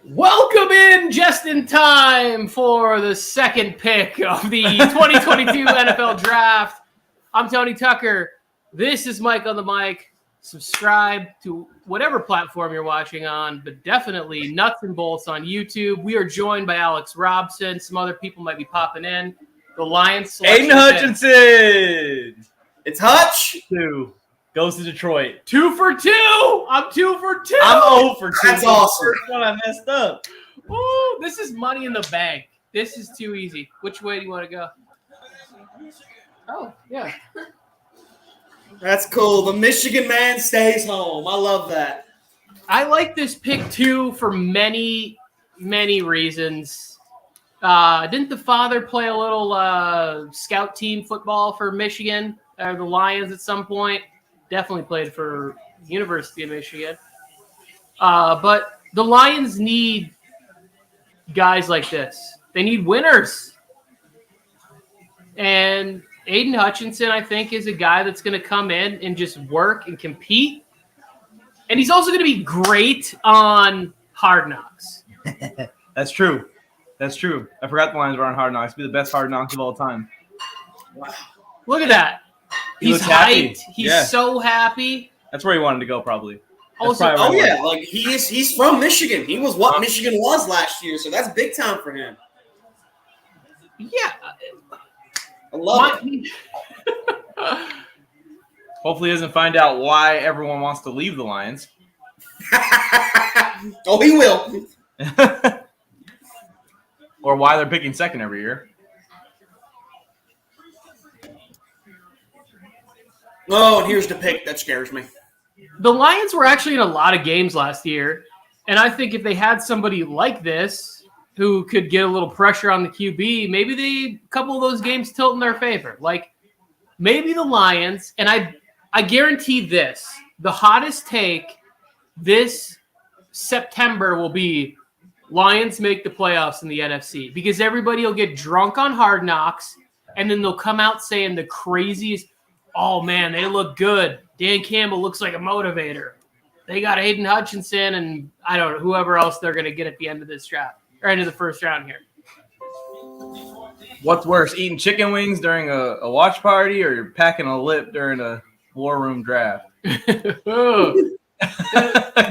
Welcome in just in time for the second pick of the 2022 NFL Draft. I'm Tony Tucker. This is Mike on the mic. Subscribe to whatever platform you're watching on, but definitely Nuts and Bolts on YouTube. We are joined by Alex Robson. Some other people might be popping in. The Lions. Aiden Hutchinson. It's Hutch. 2 goes to Detroit. 2 for 2. I'm 2 for 2. I'm 0 for 2. That's awesome. First one I messed up. Ooh, this is money in the bank. This is too easy. Which way do you want to go? Oh, yeah. That's cool. The Michigan man stays home. I love that. I like this pick, too, for many, many reasons. Didn't the father play a little scout team football for Michigan, or the Lions at some point? Definitely played for University of Michigan. But the Lions need guys like this. They need winners. And Aiden Hutchinson, I think, is a guy that's going to come in and just work and compete. And he's also going to be great on Hard Knocks. That's true. That's true. I forgot the Lions were on Hard Knocks. Be the best Hard Knocks of all time. Wow. Look at that. He's hyped. He's so happy. That's where he wanted to go, probably. Like he's from Michigan. He was what Michigan was last year, so that's big time for him. Yeah. I love it. Hopefully he doesn't find out why everyone wants to leave the Lions. Oh, he will. Or why they're picking second every year. Oh, and here's the pick that scares me. The Lions were actually in a lot of games last year, and I think if they had somebody like this who could get a little pressure on the QB, maybe a couple of those games tilt in their favor. Like maybe the Lions, and I guarantee this, the hottest take this September will be Lions make the playoffs in the NFC, because everybody will get drunk on Hard Knocks, and then they'll come out saying the craziest, oh, man, they look good. Dan Campbell looks like a motivator. They got Aiden Hutchinson and, I don't know, whoever else they're going to get at the end of this draft, or end of the first round here. What's worse, eating chicken wings during a watch party or packing a lip during a war room draft?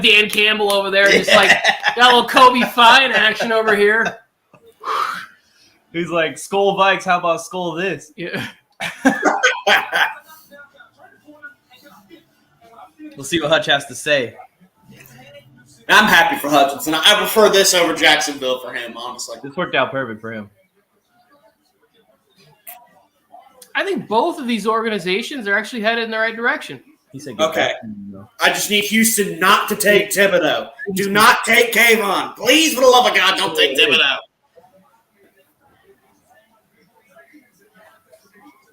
Dan Campbell over there, just like, got a little Kobe Fine action over here. He's like, Skull Vikes, how about Skull this? Yeah. We'll see what Hutch has to say. I'm happy for Hutchinson. I prefer this over Jacksonville for him, honestly. This worked out perfect for him. I think both of these organizations are actually headed in the right direction. He said, okay. I just need Houston not to take Thibodeau. Do not take Kayvon. Please, for the love of God, don't take Thibodeau.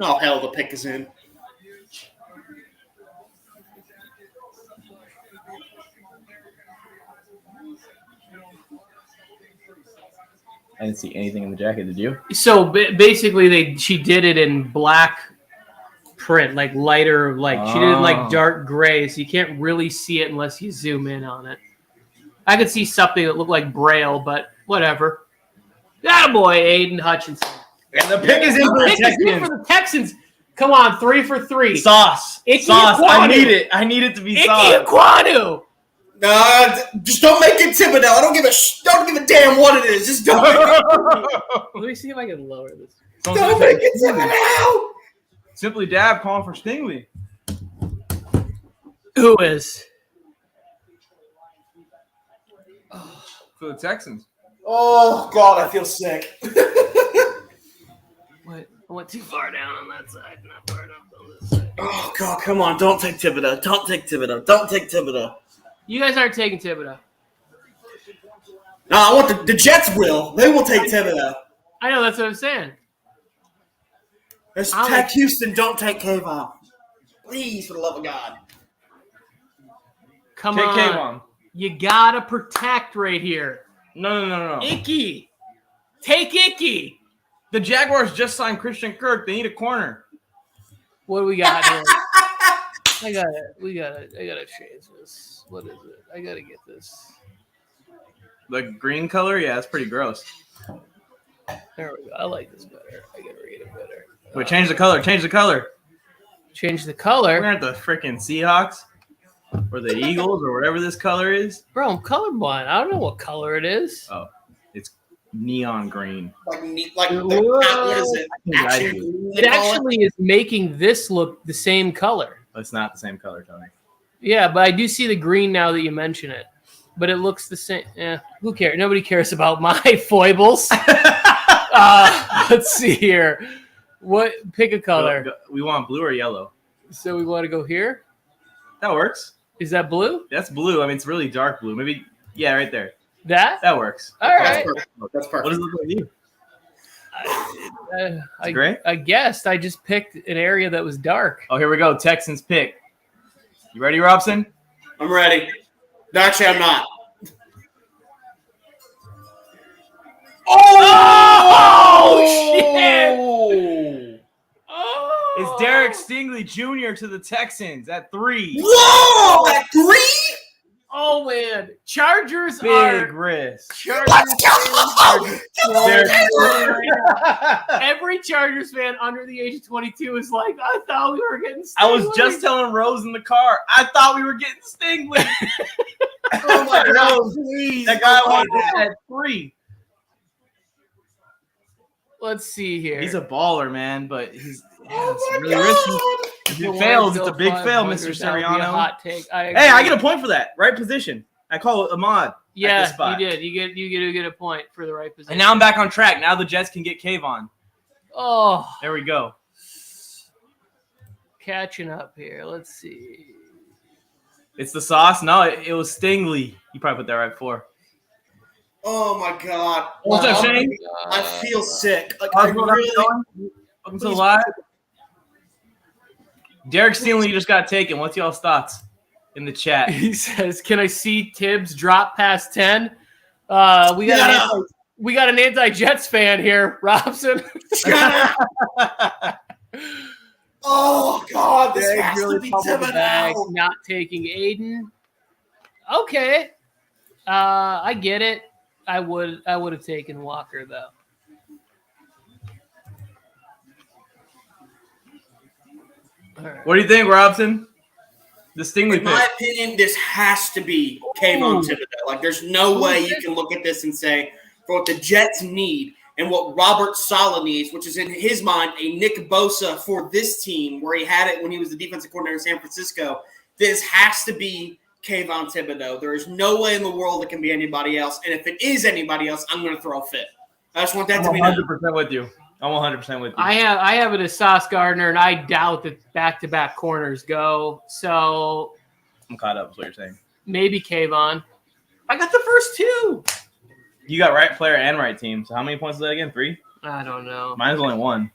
Oh, hell, the pick is in. I didn't see anything in the jacket. Did you? So basically, she did it in black print, like lighter, like she did it like dark gray, so you can't really see it unless you zoom in on it. I could see something that looked like Braille, but whatever. Attaboy, Aiden Hutchinson. And the pick is in for the Texans. Come on, 3 for 3. Sauce. Sauce. I need it. I need it to be sauce. Ike Ekwonu. Just don't make it Thibodeau. I don't give a damn what it is. Just don't make it. Let me see if I can lower this. Don't make it Thibodeau. Simply Dab calling for Stingley. Who is? For the Texans. Oh, God, I feel sick. What? I went too far down on that side, not far enough on this side. Oh, God, come on. Don't take Thibodeau. Don't take Thibodeau. Don't take Thibodeau. You guys aren't taking Thibodeau. No, I want the Jets will. They will take Thibodeau. I know, that's what I'm saying. Let's take Houston. Don't take Kayvon. Please, for the love of God. Come on. Take Kayvon. You got to protect right here. No. Icky. Take Icky. The Jaguars just signed Christian Kirk. They need a corner. What do we got here? I gotta change this. What is it? I gotta get this. The green color, yeah, it's pretty gross. There we go. I like this better. I gotta read it better. Wait, change the color. Change the color. Change the color. We aren't the freaking Seahawks or the Eagles or whatever this color is. Bro, I'm colorblind. I don't know what color it is. Oh, it's neon green. What is it? It actually is making this look the same color. It's not the same color, Tony. Yeah, but I do see the green now that you mention it. But it looks the same. Who cares? Nobody cares about my foibles. Let's see here. Pick a color. We want blue or yellow. So we want to go here? That works. Is that blue? That's blue. I mean, it's really dark blue. Maybe, yeah, right there. That? That works. All right. That's perfect. What does it look like to you? Gray? I guessed. I just picked an area that was dark. Oh, here we go. Texans pick. You ready, Robson? I'm ready. No, actually, I'm not. Oh shit! Oh. It's Derek Stingley Jr. to the Texans at 3. Whoa! At 3? Oh man, Chargers Big are risk. Let's go! Every Chargers fan under the age of 22 is like, I thought we were getting Stingley. I was just telling Rose in the car, I thought we were getting Stingley. Oh my God, please. That guy wanted at 3. Let's see here. He's a baller, man, but he's Oh it's my really God. risky. If it fails, it's a big fail, Mr. Siriano. Hot take. Hey, I get a point for that. Right position. I call it a mod. Yeah, you did. You get a point for the right position. And now I'm back on track. Now the Jets can get Kayvon. Oh, There we go. catching up here. Let's see. It's the sauce. No, it was Stingley. You probably put that right before. Oh my God. What's up, Shane? I feel sick. Like, I really. Welcome to the live. Derek Stingley just got taken. What's y'all's thoughts in the chat? He says, "Can I see Tibbs drop past 10?" We got an anti-Jets fan here, Robson. Oh God, this Derek has really to be fumbled the bag, Thibodeau. not taking Aiden. Okay, I get it. I would have taken Walker though. All right. What do you think, Robson? The Stingley In my pick. opinion, this has to be Kayvon Thibodeau. Like, there's no way you can look at this and say, for what the Jets need and what Robert Saleh needs, which is in his mind a Nick Bosa for this team, where he had it when he was the defensive coordinator in San Francisco, this has to be Kayvon Thibodeau. There is no way in the world it can be anybody else. And if it is anybody else, I'm going to throw a fit. I just want that to I'm be 100% with you. I'm 100% with you. I have it as Sauce Gardner, and I doubt that back-to-back corners go. So I'm caught up, is what you're saying. maybe Kayvon. I got the first 2. You got right player and right team. So how many points is that again? 3? I don't know. Mine's only 1.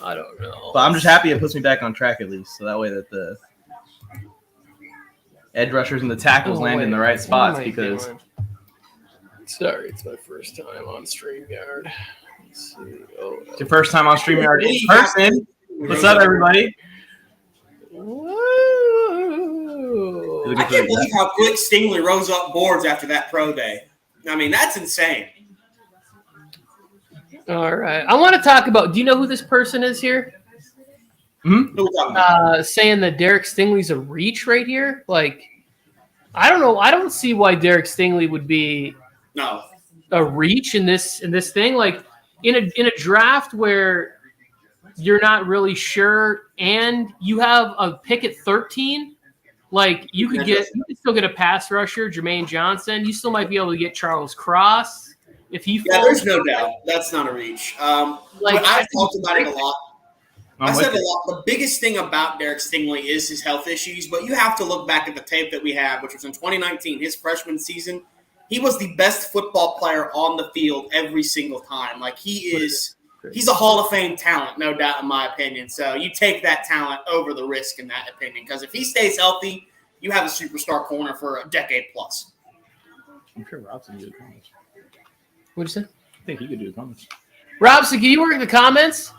I don't know. But I'm just happy it puts me back on track at least. So that way that the edge rushers and the tackles land in the right spots because Sorry, it's my first time on StreamYard. Let's see. it's your first time on StreamYard in person. What's up, everybody? Woo! I can't believe how quick Stingley rose up boards after that pro day. I mean, that's insane. All right. I want to talk about, do you know who this person is here? Who we talking about? Saying that Derek Stingley's a reach right here. Like, I don't know. I don't see why Derek Stingley would be No. a reach in this thing. Like in a draft where you're not really sure and you have a pick at 13, like you could still get a pass rusher, Jermaine Johnson. You still might be able to get Charles Cross if he falls. Yeah, there's no doubt. That's not a reach. But I've talked about it a lot. I said a lot. The biggest thing about Derek Stingley is his health issues, but you have to look back at the tape that we have, which was in 2019, his freshman season. He was the best football player on the field every single time. Like, he's a Hall of Fame talent, no doubt, in my opinion. So you take that talent over the risk in that opinion, because if he stays healthy, you have a superstar corner for a decade plus. I'm sure Robson could do comments. What'd you say? I think he could do comments. Robson, can you work the comments?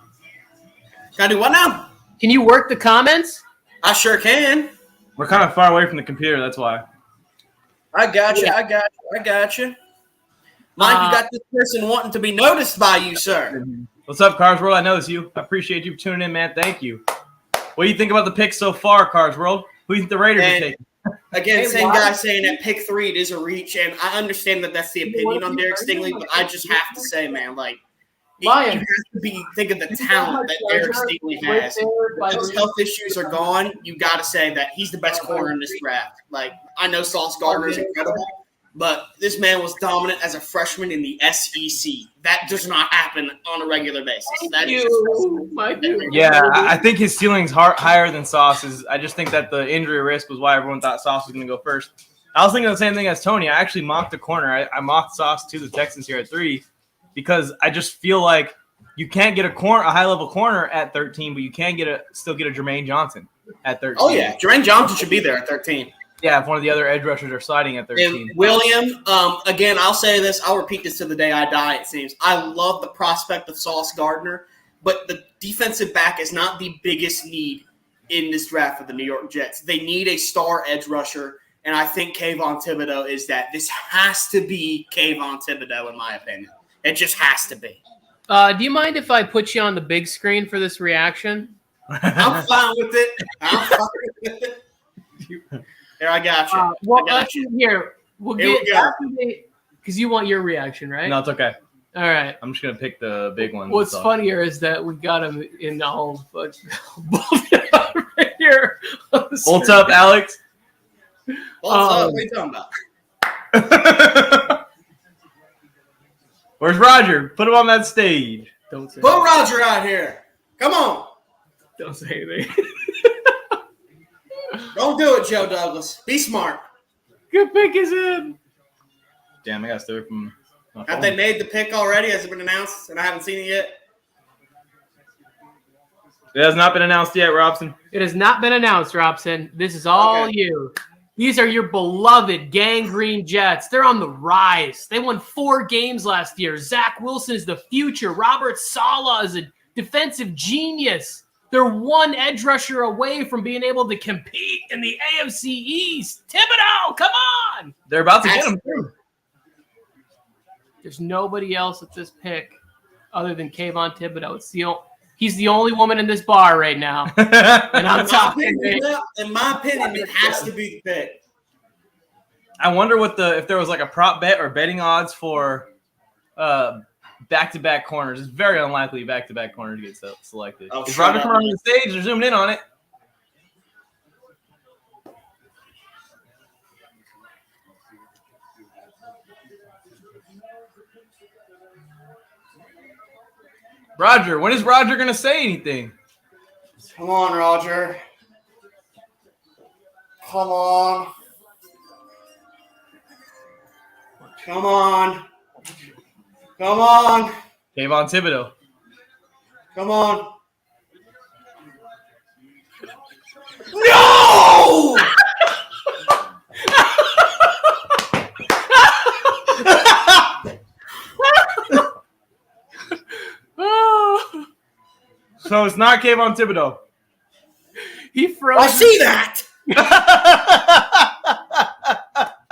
Can I do what now? Can you work the comments? I sure can. We're kind of far away from the computer, that's why. I got you. I got you. Mike, you got this person wanting to be noticed by you, sir. What's up, Cars World? I know it's you. I appreciate you tuning in, man. Thank you. What do you think about the picks so far, Cars World? Who do you think the Raiders are taking? Again, same guy saying that pick 3 it is a reach, and I understand that that's the opinion on Derek Stingley, but I just have to say, man, like, you have to think of the talent that Derek Stingley has. If those health issues are gone, you got to say that he's the best corner in this draft. Like, I know Sauce Gardner is incredible, but this man was dominant as a freshman in the SEC. That does not happen on a regular basis. Yeah, I think his ceiling's higher than Sauce's. I just think that the injury risk was why everyone thought Sauce was going to go first. I was thinking the same thing as Tony. I actually mocked the corner. I mocked Sauce to the Texans here at 3 because I just feel like you can't get a high-level corner at 13, but you can still get a Jermaine Johnson at 13. Oh, yeah. Jermaine Johnson should be there at 13. Yeah, if one of the other edge rushers are sliding at 13. And William, again, I'll say this. I'll repeat this to the day I die, it seems. I love the prospect of Sauce Gardner, but the defensive back is not the biggest need in this draft for the New York Jets. They need a star edge rusher, and I think Kayvon Thibodeau is that. This has to be Kayvon Thibodeau, in my opinion. It just has to be. Do you mind if I put you on the big screen for this reaction? I'm fine with it. Here, I got you. Here, we'll get because you want your reaction, right? No, it's okay. All right. I'm just gonna pick the big one. What's funnier is that we got him in all right here. What's up, Alex? What's up? What are you talking about? Where's Roger? Put him on that stage. Don't say Put Roger out here. Come on. Don't say anything. Don't do it, Joe Douglas. Be smart. Good pick is in. Damn, I got to steal it from my phone. Have they made the pick already? Has it been announced? And I haven't seen it yet. It has not been announced yet, Robson. It has not been announced, Robson. This is all you. These are your beloved gangrene Jets. They're on the rise. They won 4 games last year. Zach Wilson is the future. Robert Saleh is a defensive genius. They're one edge rusher away from being able to compete in the AFC East. Thibodeau, come on. They're about to get him, too. There's nobody else at this pick other than Kayvon Thibodeau. He's the only woman in this bar right now. And I'm talking. In my opinion, it has to be the pick. I wonder if there was like a prop bet or betting odds for back-to-back corners. It's very unlikely back-to-back corner to get selected. Is Roger coming on the stage? They're zooming in on it. Roger, when is Roger going to say anything? Come on, Roger. Come on. Come on. Come on. Kayvon Thibodeau. Come on. No! So it's not Kayvon Thibodeau. He froze. I see that.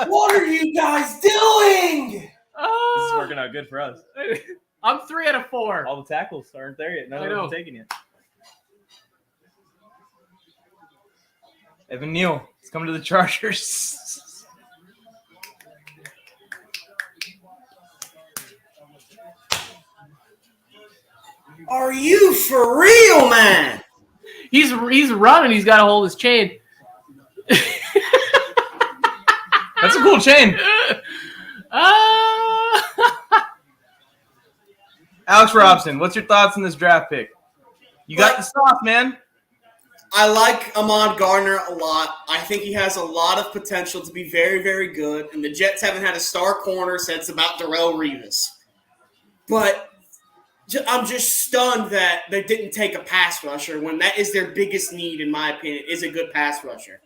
What are you guys doing? This is working out good for us. I'm 3 out of 4. All the tackles aren't there yet. None of them are taken yet. Evan Neal is coming to the Chargers. Are you for real, man? He's running. He's got to hold his chain. That's a cool chain. Alex Robson, what's your thoughts on this draft pick? You got the sauce, man. I like Ahmad Gardner a lot. I think he has a lot of potential to be very, very good. And the Jets haven't had a star corner since about Darrelle Revis. But I'm just stunned that they didn't take a pass rusher when that is their biggest need, in my opinion, is a good pass rusher.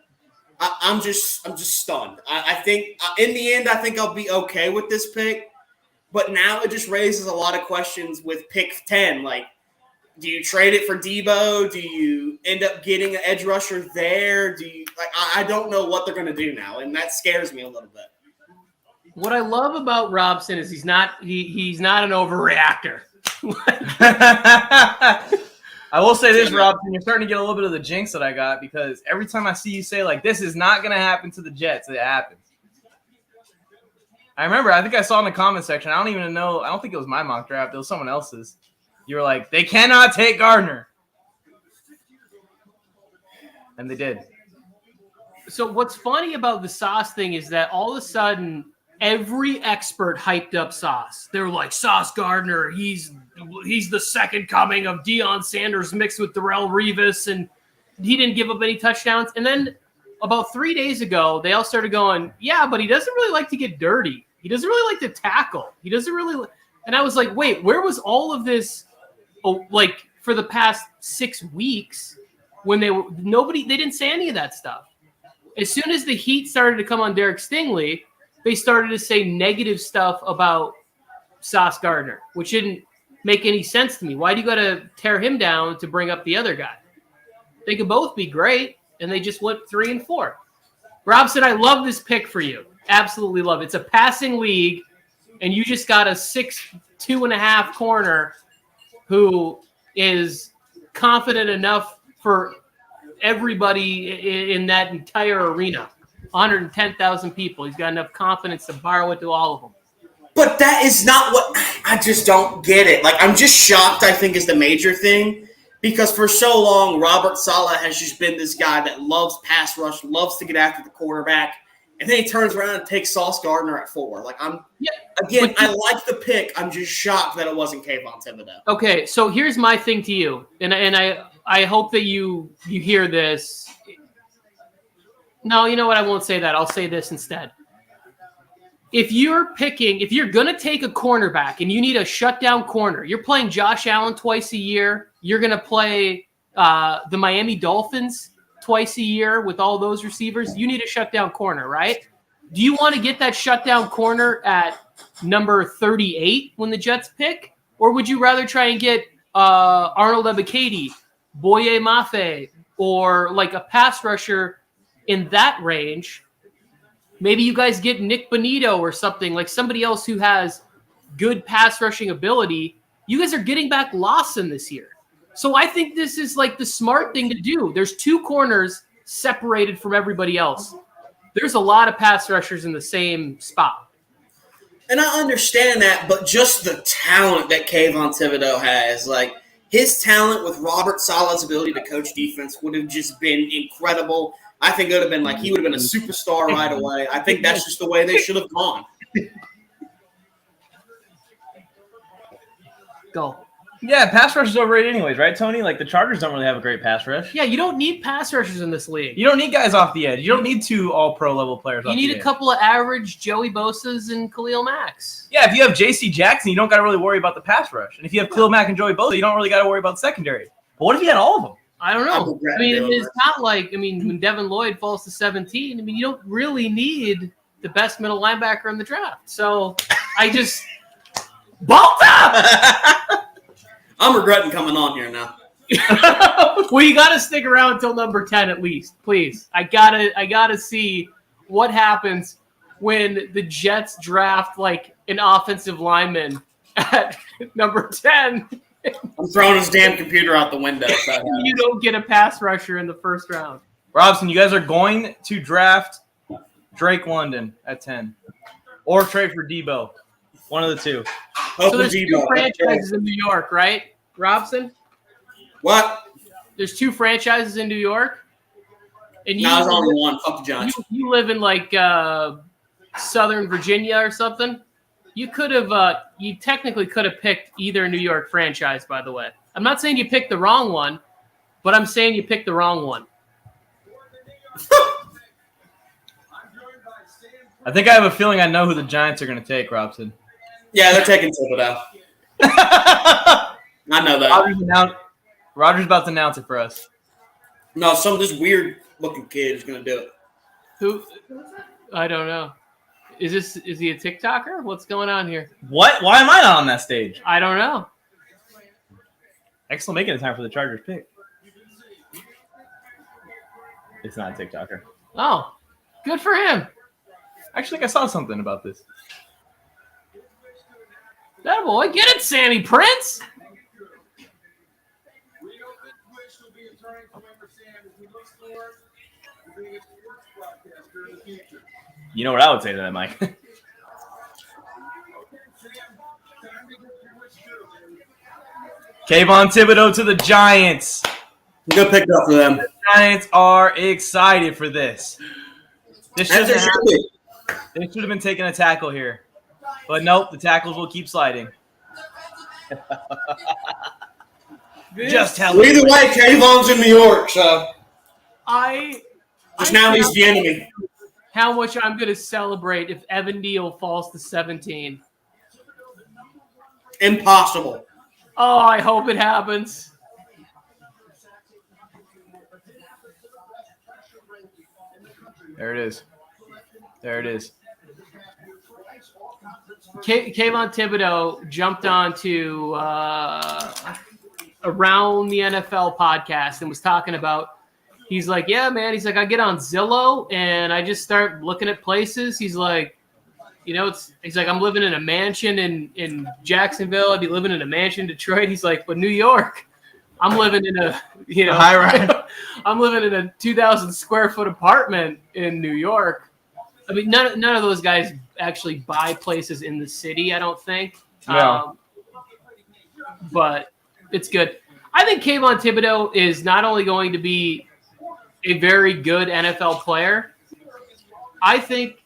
I'm just stunned. I think in the end, I think I'll be okay with this pick. But now it just raises a lot of questions with pick 10. Like, do you trade it for Debo? Do you end up getting an edge rusher there? I don't know what they're going to do now, and that scares me a little bit. What I love about Robson is he's not an overreactor. I will say this, Robson, you're starting to get a little bit of the jinx that I got because every time I see you say, like, this is not going to happen to the Jets, it happens. I remember, I think I saw in the comment section, I don't even know, I don't think it was my mock draft, it was someone else's. You were like, they cannot take Gardner. And they did. So what's funny about the Sauce thing is that all of a sudden, every expert hyped up Sauce. They were like, Sauce Gardner, he's the second coming of Deion Sanders mixed with Darrelle Revis, and he didn't give up any touchdowns. And then about 3 days ago, they all started going, yeah, but he doesn't really like to get dirty. He doesn't really like to tackle. He doesn't really – and I was like, wait, where was all of this, like, for the past 6 weeks when they didn't say any of that stuff. As soon as the heat started to come on Derek Stingley, they started to say negative stuff about Sauce Gardner, which didn't make any sense to me. Why do you got to tear him down to bring up the other guy? They could both be great, and they just went 3 and 4. Robson, I love this pick for you. Absolutely love it. It's a passing league, and you just got a 6'2.5" corner who is confident enough for everybody in that entire arena. 110,000 people. He's got enough confidence to borrow it to all of them. But that is not what – I just don't get it. Like, I'm just shocked, I think, is the major thing. Because for so long, Robert Saleh has just been this guy that loves pass rush, loves to get after the quarterback. And then he turns around and takes Sauce Gardner at 4. Like, I like the pick. I'm just shocked that it wasn't Kayvon Thibodeau. Okay, so here's my thing to you. And I hope that you hear this. No, you know what? I won't say that. I'll say this instead. If you're going to take a cornerback and you need a shutdown corner, you're playing Josh Allen twice a year. You're going to play the Miami Dolphins twice a year with all those receivers. You need a shutdown corner, right? Do you want to get that shutdown corner at number 38 when the Jets pick? Or would you rather try and get Arnold Ebiketie, Boye Mafe, or like a pass rusher in that range? Maybe you guys get Nick Bonito or something, like somebody else who has good pass rushing ability. You guys are getting back Lawson this year. So I think this is like the smart thing to do. There's 2 corners separated from everybody else. There's a lot of pass rushers in the same spot. And I understand that, but just the talent that Kayvon Thibodeau has, like his talent with Robert Saleh's ability to coach defense would have just been incredible. I think it would have been like he would have been a superstar right away. I think that's just the way they should have gone. Go. Yeah, pass rush is overrated anyways, right, Tony? Like, the Chargers don't really have a great pass rush. Yeah, you don't need pass rushers in this league. You don't need guys off the edge. You don't need 2 all-pro level players off the edge. You need a couple of average Joey Bosa's and Khalil Macks. Yeah, if you have J.C. Jackson, you don't got to really worry about the pass rush. And if you have Khalil Mack and Joey Bosa, you don't really got to worry about the secondary. But what if you had all of them? I don't know. I mean, it's not like, when Devin Lloyd falls to 17, you don't really need the best middle linebacker in the draft. So I just – Balta! I'm regretting coming on here now. Well, you got to stick around until number 10 at least, please. I gotta see what happens when the Jets draft like an offensive lineman at number 10. I'm throwing his damn computer out the window. You don't get a pass rusher in the first round. Robson, you guys are going to draft Drake London at 10 or trade for Debo. One of the 2. So there's 2 franchises in New York, right, Robson? What? There's 2 franchises in New York? And there's only one. Fuck the Giants. You live in like Southern Virginia or something? You could have you technically could have picked either New York franchise, by the way. I'm not saying you picked the wrong one, but I'm saying you picked the wrong one. I think I have a feeling I know who the Giants are going to take, Robson. Yeah, they're taking Thibodeau. I know that. Roger's about to announce it for us. No, this weird-looking kid is going to do it. Who? I don't know. Is he a TikToker? What's going on here? What? Why am I not on that stage? I don't know. Excellent making it time for the Chargers pick. It's not a TikToker. Oh, good for him. Actually, I saw something about this. That boy, get it, Sammy Prince. You know what I would say to that, Mike? Kayvon Thibodeau to the Giants. Good pick up for them. The Giants are excited for this. They should have been taking a tackle here. But nope, the tackles will keep sliding. Just tell me. Either way, Kayvon's in New York, so. Just now he's the enemy. How much I'm going to celebrate if Evan Neal falls to 17. Impossible. Oh, I hope it happens. There it is. There it is. Kayvon Thibodeau jumped onto Around the NFL podcast and was talking about, he's like, yeah, man. He's like, I get on Zillow and I just start looking at places. He's like, you know, he's like, I'm living in a mansion in Jacksonville. I'd be living in a mansion in Detroit. He's like, but New York, I'm living in a, you know, high rise. I'm living in a 2,000 square foot apartment in New York. I mean, none of those guys actually buy places in the city, I don't think. No. But it's good. I think Kayvon Thibodeau is not only going to be a very good NFL player, I think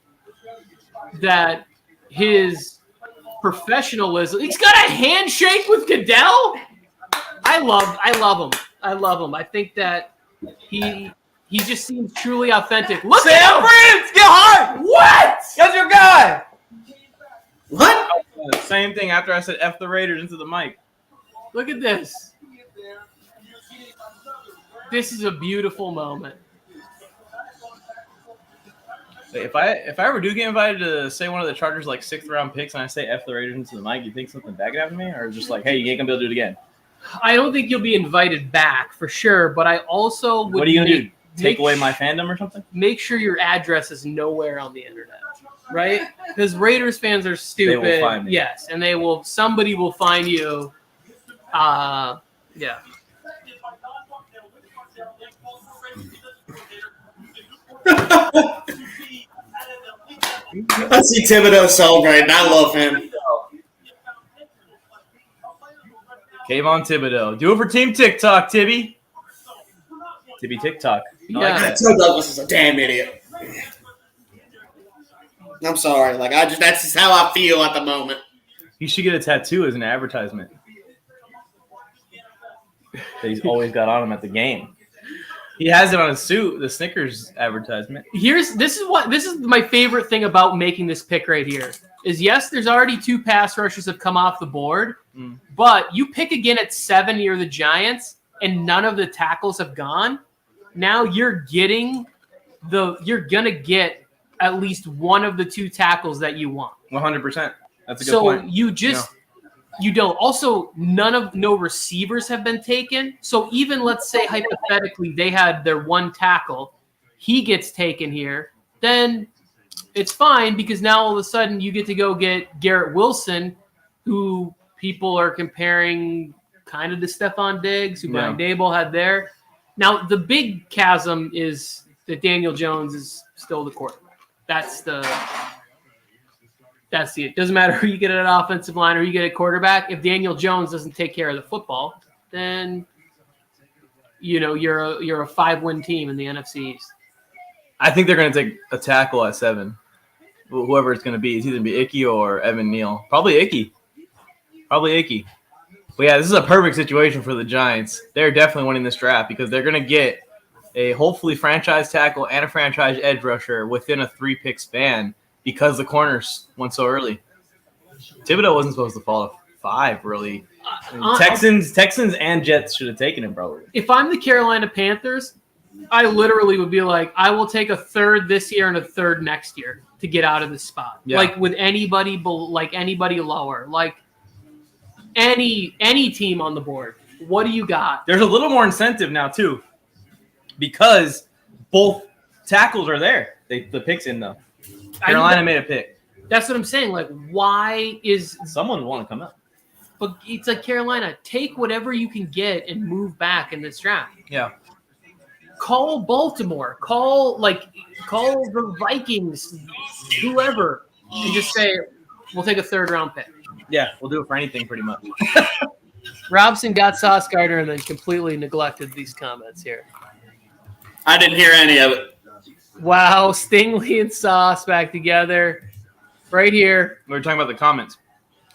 that his professionalism, he's got a handshake with Goodell. I love him. I love him. I think that he just seems truly authentic. Look Sam Prince, get hard. What? That's your guy. What? Same thing after I said F the Raiders into the mic. Look at this. This is a beautiful moment. If I ever do get invited to say one of the Chargers like 6th round picks and I say F the Raiders into the mic, you think something bad could happen to me? Or just like, hey, you ain't gonna be able to do it again? I don't think you'll be invited back for sure, but I also would. What are you gonna do? Take away my fandom or something? Make sure your address is nowhere on the internet, right? Because Raiders fans are stupid. They will find me. Yes, and they will. Somebody will find you. Yeah. I see Thibodeau celebrating. I love him. Kayvon Thibodeau. Do it for Team TikTok, Tibby. Tibby TikTok. I like that. Joe Douglas is a damn idiot. I'm sorry. That's just how I feel at the moment. He should get a tattoo as an advertisement that he's always got on him at the game. He has it on his suit, the Snickers advertisement. This is my favorite thing about making this pick right here. Is yes, there's already 2 pass rushers have come off the board, but you pick again at 7, you're the Giants, and none of the tackles have gone. Now you're gonna get at least one of the 2 tackles that you want. 100%. That's a good point. So you don't. Also, no receivers have been taken. So even let's say hypothetically they had their 1 tackle, he gets taken here, then it's fine because now all of a sudden you get to go get Garrett Wilson, who people are comparing kind of to Stephon Diggs, who Brian Dable had there. Now the big chasm is that Daniel Jones is still the quarterback. That's it. Doesn't matter who you get at an offensive line or who you get at quarterback. If Daniel Jones doesn't take care of the football, then you're a 5-win team in the NFC East. I think they're going to take a tackle at 7. Whoever it's going to be. It's either going to be Icky or Evan Neal. Probably Icky. But yeah, this is a perfect situation for the Giants. They're definitely winning this draft because they're going to get a hopefully franchise tackle and a franchise edge rusher within a 3-pick span because the corners went so early. Thibodeau wasn't supposed to fall to 5, really. Texans and Jets should have taken him, bro. If I'm the Carolina Panthers, I literally would be like, I will take a 3rd this year and a 3rd next year to get out of this spot. Yeah. Like with anybody lower, like any team on the board. What do you got? There's a little more incentive now too, because both tackles are there. The pick's in though. Carolina made a pick. That's what I'm saying. Like, why is someone would want to come up? But it's like Carolina, take whatever you can get and move back in this draft. Yeah. Call Baltimore. Call the Vikings, whoever, and just say, we'll take a 3rd-round pick. Yeah, we'll do it for anything pretty much. Robson got Sauce Gardner and then completely neglected these comments here. I didn't hear any of it. Wow, Stingley and Sauce back together. Right here. We were talking about the comments.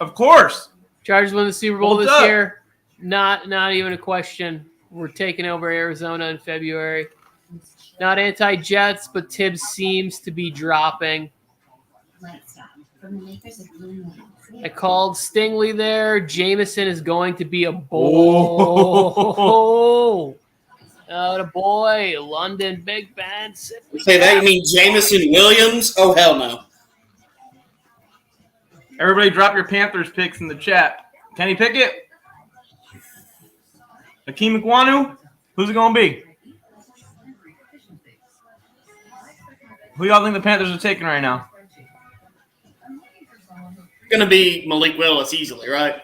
Of course. Chargers win the Super Bowl this year. Not even a question. We're taking over Arizona in February. Not anti-Jets, but Tibbs seems to be dropping. I called Stingley there. Jameson is going to be a bull. Oh, boy. London, Big Ben. Say that, you mean Jameson Williams? Oh, hell no. Everybody drop your Panthers picks in the chat. Kenny Pickett? Akeem Ekwonu? Who's it going to be? Who y'all think the Panthers are taking right now? Going to be Malik Willis easily, right?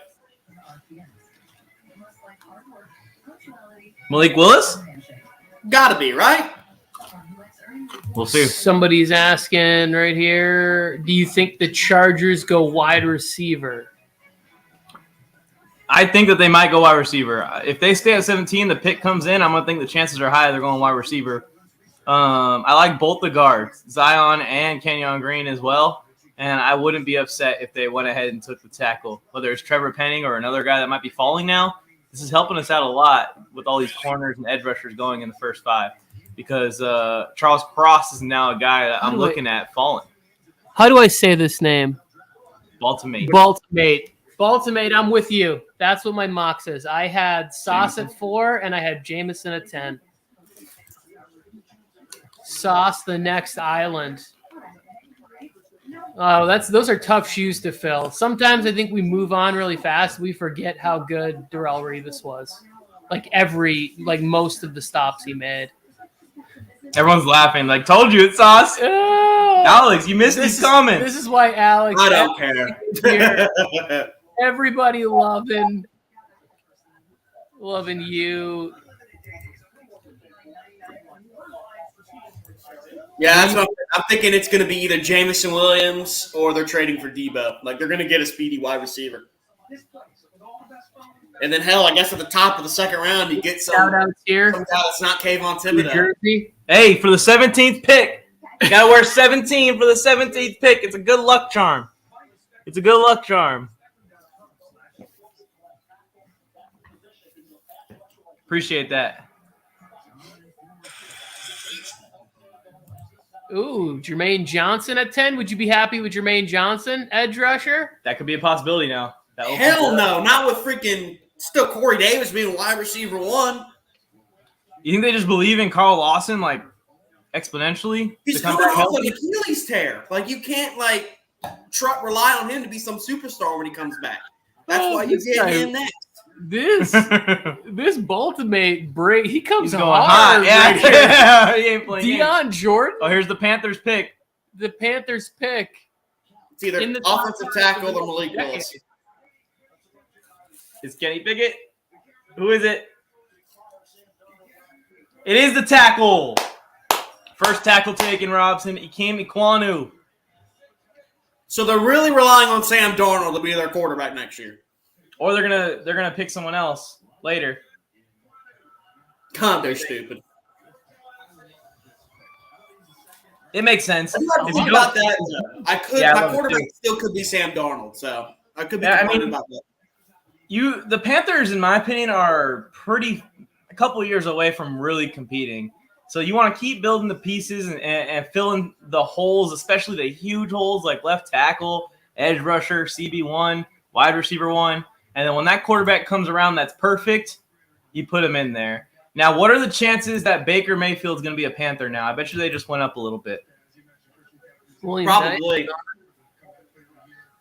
Malik Willis? Got to be, right? We'll see. Somebody's asking right here, do you think the Chargers go wide receiver? I think that they might go wide receiver. If they stay at 17, the pick comes in, I'm going to think the chances are high they're going wide receiver. I like both the guards, Zion and Kenyon Green as well, and I wouldn't be upset if they went ahead and took the tackle, whether it's Trevor Penning or another guy that might be falling now. This is helping us out a lot with all these corners and edge rushers going in the first 5. Because Charles Cross is now a guy that I'm looking at falling. How do I say this name? Baltimate. Baltimate, I'm with you. That's what my mock says. I had Sauce at 4, and I had Jameson at 10. Sauce, the next island. Oh, those are tough shoes to fill. Sometimes I think we move on really fast. We forget how good Darrelle Revis was. Like most of the stops he made. Everyone's laughing. Like, told you it's Sauce. Alex, you missed these comments. This is why Alex. I don't care. Everybody loving you. Yeah, that's what I'm thinking. It's going to be either Jameson Williams or they're trading for Debo. Like, they're going to get a speedy wide receiver. And then, hell, I guess at the top of the 2nd round, you get some guy that's not Kayvon Thibodeau. Hey, for the 17th pick, you got to wear 17 for the 17th pick. It's a good luck charm. Appreciate that. Ooh, Jermaine Johnson at 10. Would you be happy with Jermaine Johnson, edge rusher? That could be a possibility now. Hell no, not with freaking still Corey Davis being wide receiver 1. You think they just believe in Carl Lawson like exponentially? He's coming off an Achilles tear. Like, you can't rely on him to be some superstar when he comes back. That's why you get him next. This Baltimate break, he comes going hard. Hot. Yeah, he ain't playing Deion Jordan. Oh, here's the Panthers pick. It's either offensive tackle or Malik Willis. It's Kenny Pickett. Who is it? It is the tackle. First tackle taken, Robson. Akeem Ekwonu. So they're really relying on Sam Darnold to be their quarterback next year. Or they're gonna pick someone else later. God, they're stupid. It makes sense. If about that, my quarterback still could be Sam Darnold, so I could be about that. The Panthers, in my opinion, are a couple of years away from really competing. So you want to keep building the pieces and filling the holes, especially the huge holes like left tackle, edge rusher, CB1, wide receiver 1. And then when that quarterback comes around that's perfect, you put him in there. Now, what are the chances that Baker Mayfield's going to be a Panther now? I bet you they just went up a little bit. Probably.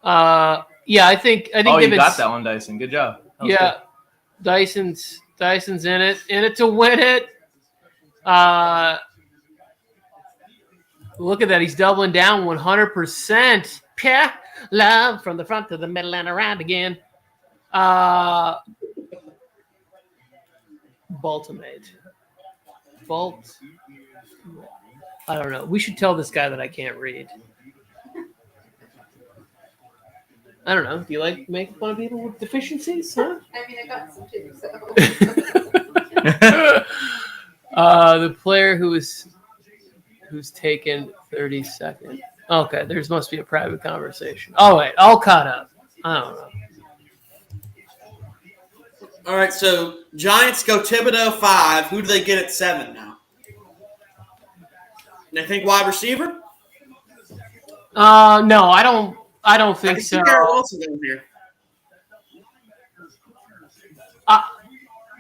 Yeah, I think. Oh, you got that one, Dyson. Good job. Yeah, good. Dyson's in it to win it. Look at that. He's doubling down 100%. Yeah. Love from the front to the middle and around again. Baltimate. Bolt. I don't know. We should tell this guy that I can't read. I don't know. Do you like making fun of people with deficiencies? Huh? I mean, I got some too, so. The player who's taken 30 seconds. Okay, there must be a private conversation. Oh, wait. All caught up. I don't know. All right, so Giants go Thibodeau 5. Who do they get at 7 now? And I think wide receiver? No, I don't think so. Garrett Wilson going here.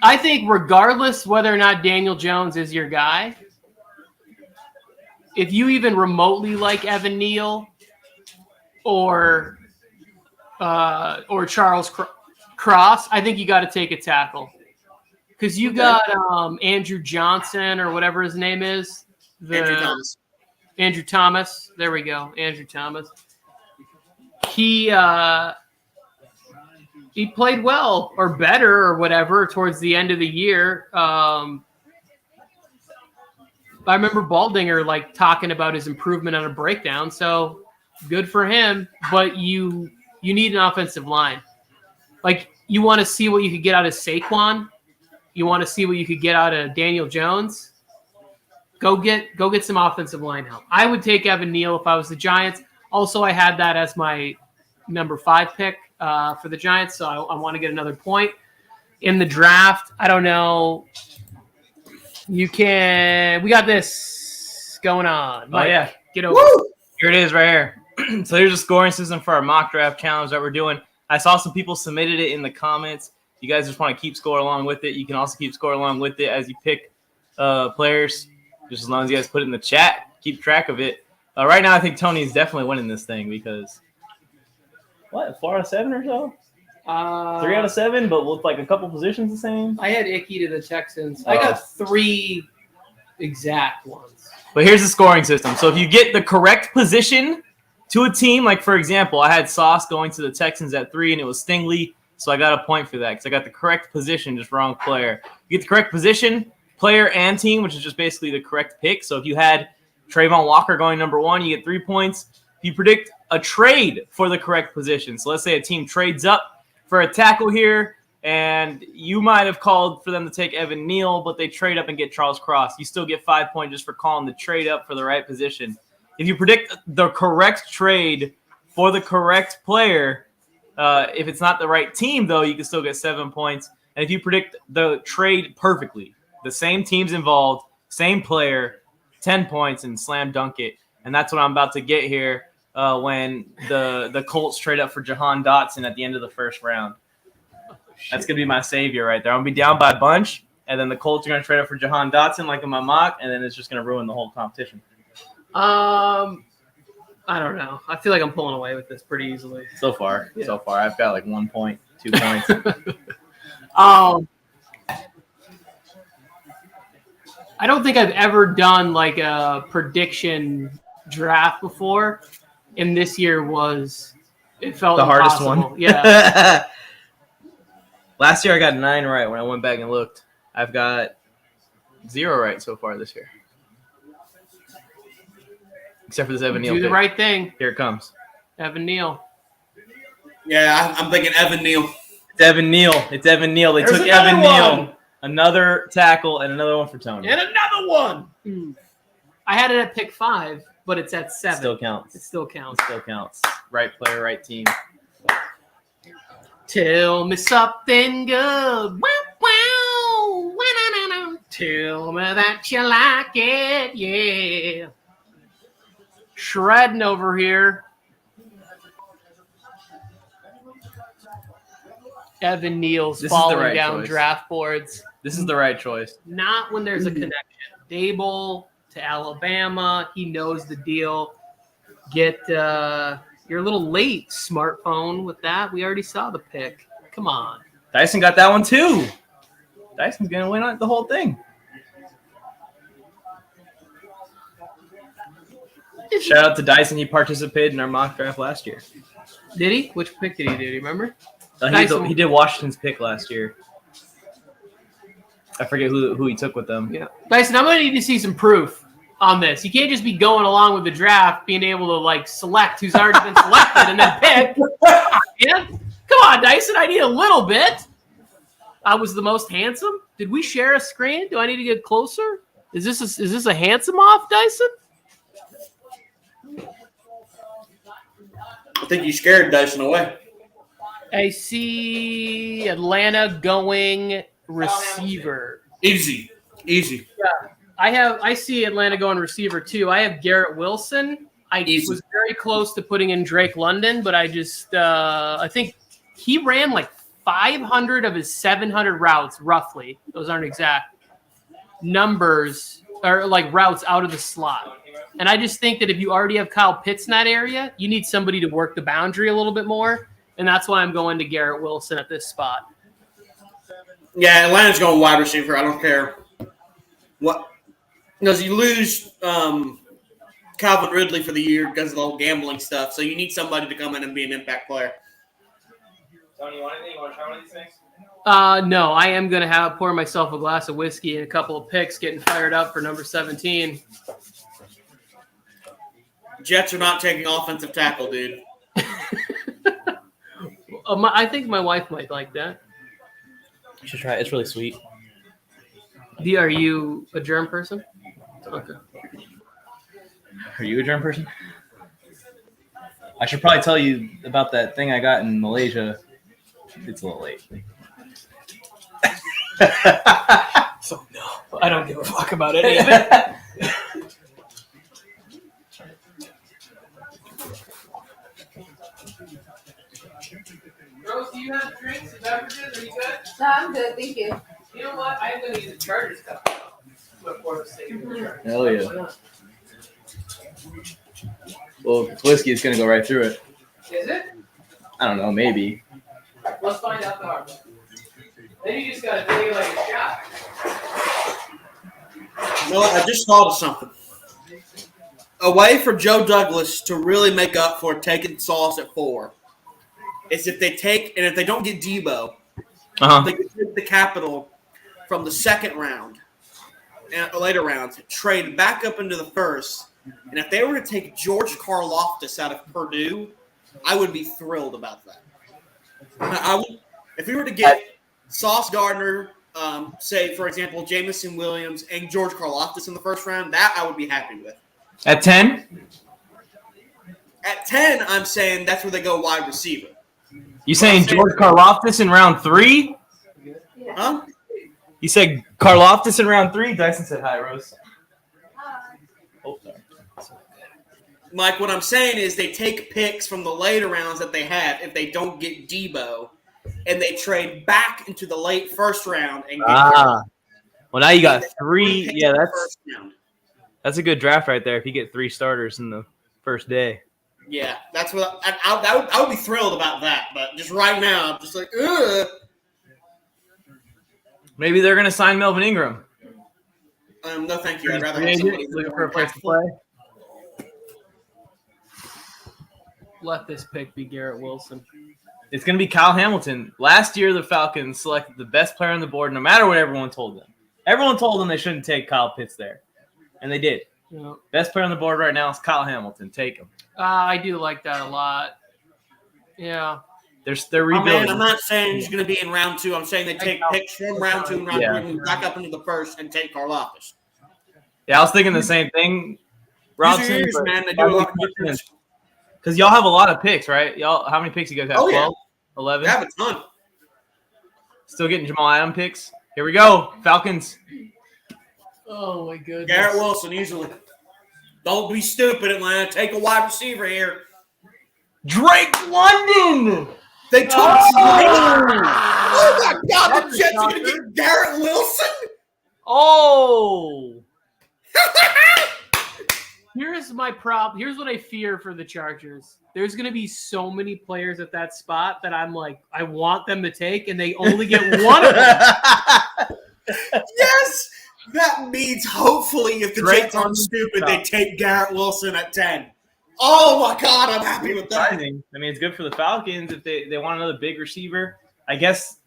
I think regardless whether or not Daniel Jones is your guy, if you even remotely like Evan Neal or Charles Cross, I think you got to take a tackle because you got Andrew Johnson or whatever his name is. Andrew Thomas. There we go. Andrew Thomas. He played well or better or whatever towards the end of the year. I remember Baldinger talking about his improvement on a breakdown. So good for him. But you need an offensive line. You want to see what you could get out of Saquon. You want to see what you could get out of Daniel Jones. Go get some offensive line help. I would take Evan Neal if I was the Giants. Also, I had that as my number 5 pick for the Giants, so I want to get another point in the draft. I don't know. We got this going on. Mike, yeah. Get over it. Here it is right here. So here's a scoring system for our mock draft challenge that we're doing. I saw some people submitted it in the comments. You guys just want to keep score along with it. You can also keep score along with it as you pick players. Just as long as you guys put it in the chat, keep track of it. Right now, I think Tony's definitely winning this thing because 4 out of 7 or so? 3 out of 7, but with a couple positions the same. I had Icky to the Texans. I got 3 exact ones. But here's the scoring system. So if you get the correct position to a team, for example, I had Sauce going to the Texans at 3, and it was Stingley, so I got a point for that because I got the correct position, just wrong player. You get the correct position, player, and team, which is just basically the correct pick. So if you had Trayvon Walker going number 1, you get 3 points. If you predict a trade for the correct position, so let's say a team trades up for a tackle here, and you might have called for them to take Evan Neal, but they trade up and get Charles Cross. You still get 5 points just for calling the trade up for the right position. If you predict the correct trade for the correct player, if it's not the right team, though, you can still get 7 points. And if you predict the trade perfectly, the same teams involved, same player, 10 points, and slam dunk it. And that's what I'm about to get here when the Colts trade up for Jahan Dotson at the end of the first round. That's going to be my savior right there. I'm going to be down by a bunch, and then the Colts are going to trade up for Jahan Dotson like in my mock, and then it's just going to ruin the whole competition. I don't know. I feel like I'm pulling away with this pretty easily. So far. I've got 1 point, 2 points. I don't think I've ever done a prediction draft before, and this year it felt the hardest impossible. one. Yeah. Last year I got 9 right when I went back and looked. I've got 0 right so far this year. Except for this Evan Neal. Do the right thing. Here it comes. Evan Neal. Yeah, I'm thinking Evan Neal. It's Evan Neal. They took Evan Neal. Another tackle and another one for Tony. And another one. I had it at pick 5, but it's at 7. Still counts. It still counts. Right player, right team. Tell me something good. Wow. Tell me that you like it. Yeah. Shredding over here. Evan Neal's falling down draft boards. This is the right choice. Not when there's a connection. Dable to Alabama. He knows the deal. You're a little late, smartphone, with that. We already saw the pick. Come on. Dyson got that one too. Dyson's going to win on the whole thing. Shout out to Dyson. He participated in our mock draft last year. Did he? Which pick did he do? Do you remember? He did Washington's pick last year. I forget who he took with them. Yeah. Dyson, I'm going to need to see some proof on this. You can't just be going along with the draft, being able to, like, select who's already been selected and then pick. Yeah? Come on, Dyson. I need a little bit. I was the most handsome? Did we share a screen? Do I need to get closer? Is this a handsome off, Dyson? I think you scared Dyson away. I see Atlanta going receiver. Easy. Yeah, I see Atlanta going receiver too. I have Garrett Wilson. Was very close to putting in Drake London, but I think he ran like 500 of his 700 routes, roughly. Those aren't exact numbers, or like routes out of the slot. And I just think that if you already have Kyle Pitts in that area, you need somebody to work the boundary a little bit more. And that's why I'm going to Garrett Wilson at this spot. Yeah, Atlanta's going wide receiver. I don't care what. Because you lose Calvin Ridley for the year because of the whole gambling stuff. So you need somebody to come in and be an impact player. Tony, you want anything? You want to try one of these things? No, I am going to pour myself a glass of whiskey and a couple of picks, getting fired up for number 17. Jets are not taking offensive tackle, dude. I think my wife might like that. You should try it. It's really sweet. Are you a germ person? Okay. Are you a germ person? I should probably tell you about that thing I got in Malaysia. It's a little late. So no, I don't give a fuck about any of it. Rose, do you have drinks and beverages? Are you good? No, I'm good, thank you. You know what? I'm going to use the Chargers cup before the state. Hell yeah. Well, if it's whiskey, it's going to go right through it. Is it? I don't know, maybe. Let's find out the hard way. Then you just got to take it like a shot. You know what? I just thought of something. A way for Joe Douglas to really make up for taking Sauce at 4 is if they don't get Debo, they can take the capital from the second round and later rounds, trade back up into the first. And if they were to take George Karlaftis out of Purdue, I would be thrilled about that. If we were to get Sauce Gardner, say, for example, Jamison Williams and George Karlaftis in the first round, that I would be happy with. At 10? At 10, I'm saying that's where they go wide receiver. You saying George Karlaftis in round 3? Huh? You said Karlaftis in round 3? Dyson said hi, Rose. Oh, sorry. Mike, what I'm saying is they take picks from the later rounds that they have if they don't get Debo, and they trade back into the late first round and get well, now you got 3. Yeah, first round. That's a good draft right there if you get 3 starters in the first day. Yeah, that's what I would be thrilled about that. But just right now, I'm just like, ugh. Maybe they're going to sign Melvin Ingram. No, thank you. I'd rather have somebody looking for a place to play. Let this pick be Garrett Wilson. It's going to be Kyle Hamilton. Last year, the Falcons selected the best player on the board, no matter what everyone told them. Everyone told them they shouldn't take Kyle Pitts there, and they did. Yeah. Best player on the board right now is Kyle Hamilton. Take him. I do like that a lot. Yeah. They're rebuilding. Man, I'm not saying he's going to be in round 2. I'm saying they take picks from round 2 and round 3 and back up into the first and take Karlaftis. Yeah, I was thinking the same thing. These are years, man. They do a lot of good. Because y'all have a lot of picks, right? Y'all, how many picks you guys have? 12? 11? They have a ton. Still getting Jamal Adams picks. Here we go. Falcons. Oh, my goodness. Garrett Wilson, easily. Don't be stupid, Atlanta. Take a wide receiver here. Drake London. They took Oh, my God. The Jets are going to get Garrett Wilson? Oh. Here's my problem. Here's what I fear for the Chargers. There's going to be so many players at that spot that I'm like, I want them to take, and they only get one of them. Yes. That means hopefully if the Jets aren't stupid, they take Garrett Wilson at 10. Oh my God, I'm happy with that. I mean, it's good for the Falcons if they want another big receiver. I guess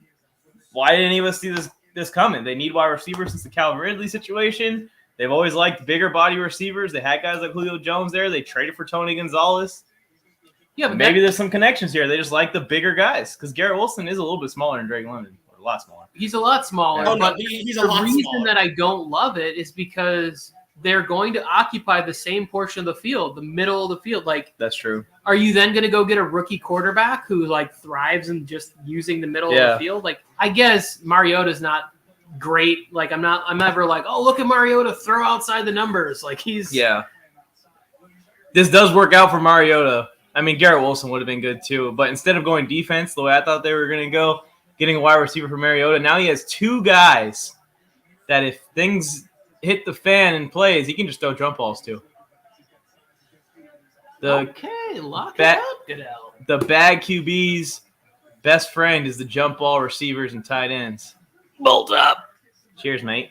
why didn't any of us see this coming? They need wide receivers since the Calvin Ridley situation. They've always liked bigger body receivers. They had guys like Julio Jones there. They traded for Tony Gonzalez. Yeah, but maybe there's some connections here. They just like the bigger guys because Garrett Wilson is a little bit smaller than Drake London, or a lot smaller. He's a lot smaller. Oh, no, but he's a the lot reason smaller. that I don't love it is because they're going to occupy the same portion of the field, the middle of the field. Like, that's true. Are you then going to go get a rookie quarterback who like thrives in just using the middle of the field? Like, I guess Mariota's not great. Like, I'm never like, oh, look at Mariota throw outside the numbers. Like this does work out for Mariota. I mean, Garrett Wilson would have been good too, but instead of going defense the way I thought they were going to go, getting a wide receiver for Mariota, now he has two guys that if things hit the fan and plays, he can just throw jump balls to. Lock it up, Goodell. The bad QB's best friend is the jump ball receivers and tight ends. Bolt up. Cheers, mate.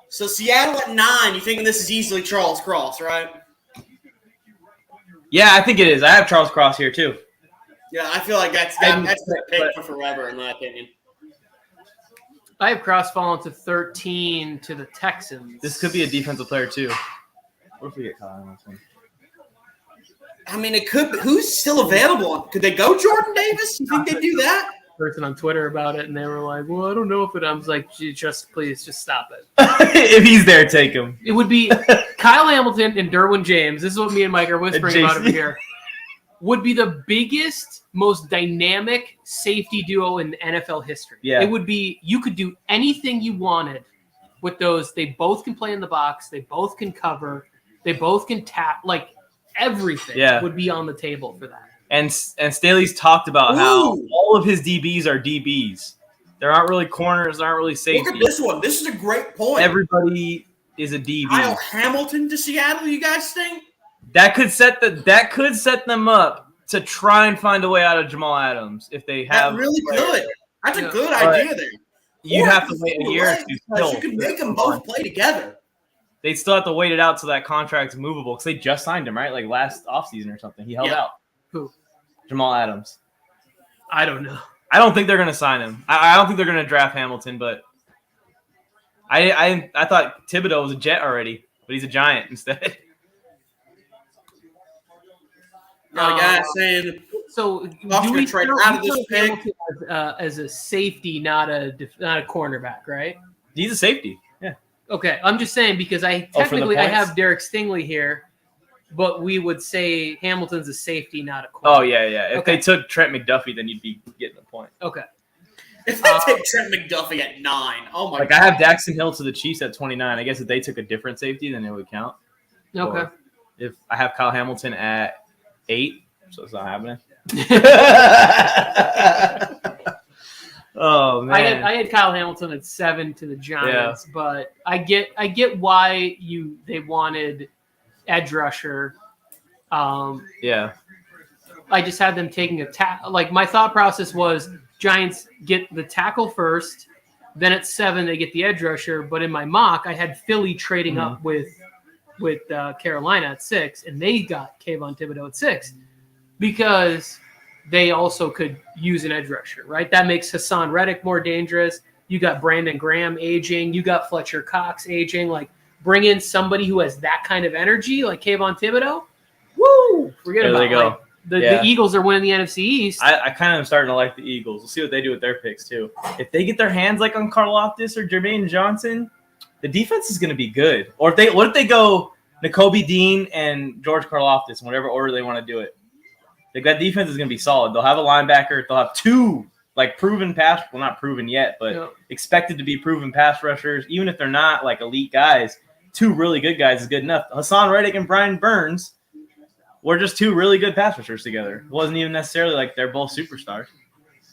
So Seattle at 9, you thinking this is easily Charles Cross, right? Yeah, I think it is. I have Charles Cross here too. Yeah, I feel like that's the pick for forever, in my opinion. I have Cross falling to 13 to the Texans. This could be a defensive player too. What if we get caught on this one? I mean, it could. Who's still available? Could they go Jordan Davis? You think they'd do that? Person on Twitter about it, and they were like, "Well, I don't know if it." I was like, please, just stop it." If he's there, take him. It would be Kyle Hamilton and Derwin James. This is what me and Mike are whispering about over here. Would be the biggest, most dynamic safety duo in NFL history. Yeah. It would be. You could do anything you wanted with those. They both can play in the box. They both can cover. They both can tap. Like everything would be on the table for that. And Staley's talked about how all of his DBs are DBs. There aren't really corners. There aren't really safeties. Look at this one. This is a great point. Everybody is a DB. Kyle Hamilton to Seattle, you guys think? That could set them up to try and find a way out of Jamal Adams if they have. That really could. That's a good idea there. You have to wait a year or two. You can make them both play together. They still have to wait it out so that contract's movable because they just signed him, right? Like last offseason or something. He held out. Who? Jamal Adams. I don't know. I don't think they're going to sign him. I don't think they're going to draft Hamilton, but I thought Thibodeau was a Jet already, but he's a Giant instead. Now the guy's saying, so do we trade out of this pick as a safety, not a cornerback, right? He's a safety. Yeah. Okay, I'm just saying because I have Derek Stingley here. But we would say Hamilton's a safety, not a corner. Oh, yeah. If they took Trent McDuffie, then you'd be getting a point. Okay. If they take Trent McDuffie at 9, oh my God. I have Daxton Hill to the Chiefs at 29. I guess if they took a different safety, then it would count. Okay. Or if I have Kyle Hamilton at 8, so it's not happening. Oh man. I had Kyle Hamilton at 7 to the Giants, but I get why they wanted edge rusher. I just had them taking a tackle. Like my thought process was Giants get the tackle first, then at 7 they get the edge rusher. But in my mock, I had Philly trading up with Carolina at 6, and they got Kayvon Thibodeau at 6 because they also could use an edge rusher, right? That makes Hassan Reddick more dangerous. You got Brandon Graham aging. You got Fletcher Cox aging. Like, bring in somebody who has that kind of energy, like Kayvon Thibodeau. Woo! Forget about it. Like, the Eagles are winning the NFC East. I kind of am starting to like the Eagles. We'll see what they do with their picks, too. If they get their hands like on Karlaftis or Jermaine Johnson, the defense is going to be good. Or what if they go Nakobe Dean and George Karlaftis in whatever order they want to do it? That defense is going to be solid. They'll have a linebacker. They'll have 2 proven pass – well, not proven yet, but expected to be proven pass rushers. Even if they're not, elite guys, 2 really good guys is good enough. Hassan Reddick and Brian Burns were just 2 really good pass rushers together. It wasn't even necessarily like they're both superstars.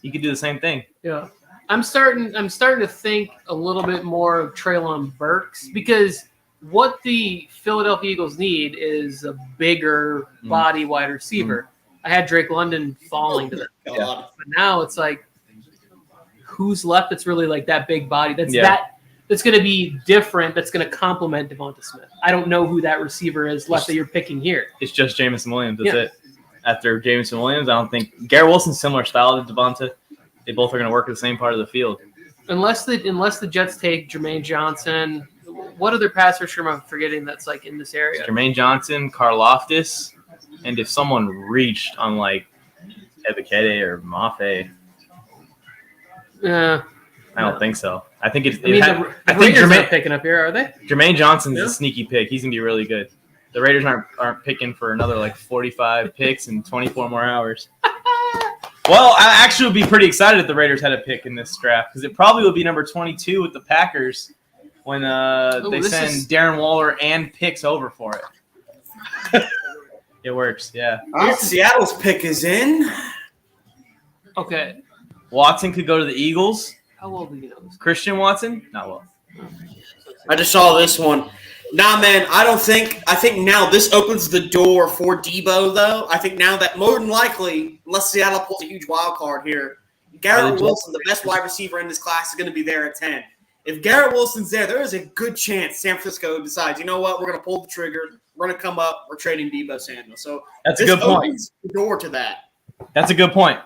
You could do the same thing. Yeah. I'm starting to think a little bit more of Treylon Burks because what the Philadelphia Eagles need is a bigger body wide receiver. I had Drake London falling to them. But now it's like, who's left that's really like that big body? That's that's going to be different, that's going to complement Devonta Smith. I don't know who that receiver is left that you're picking here. It's just Jameson Williams. That's it. After Jameson Williams, I don't think Garrett Wilson's similar style to Devonta. They both are going to work at the same part of the field. Unless the Jets take Jermaine Johnson, what other pass rusher am I forgetting that's like in this area? Jermaine Johnson, Karlaftis, and if someone reached on like Ebikede or Mafe, I don't think so. I think it's. The Raiders aren't picking up here, are they? Jermaine Johnson's a sneaky pick. He's gonna be really good. The Raiders aren't picking for another like 45 picks in 24 more hours. Well, I actually would be pretty excited if the Raiders had a pick in this draft because it probably would be number 22 with the Packers when they send Darren Waller and picks over for it. It works, yeah. All right, Seattle's pick is in. Okay. Watson could go to the Eagles. How old do you know this? Christian Watson? Not well. I just saw this one. Nah, man, I think now this opens the door for Debo, though. I think now that more than likely, unless Seattle pulls a huge wild card here, Garrett Wilson, the best wide receiver in this class, is going to be there at 10. If Garrett Wilson's there is a good chance San Francisco decides, you know what, we're going to pull the trigger. We're going to come up. We're trading Debo Samuel. So that's a good point. The door to that. That's a good point.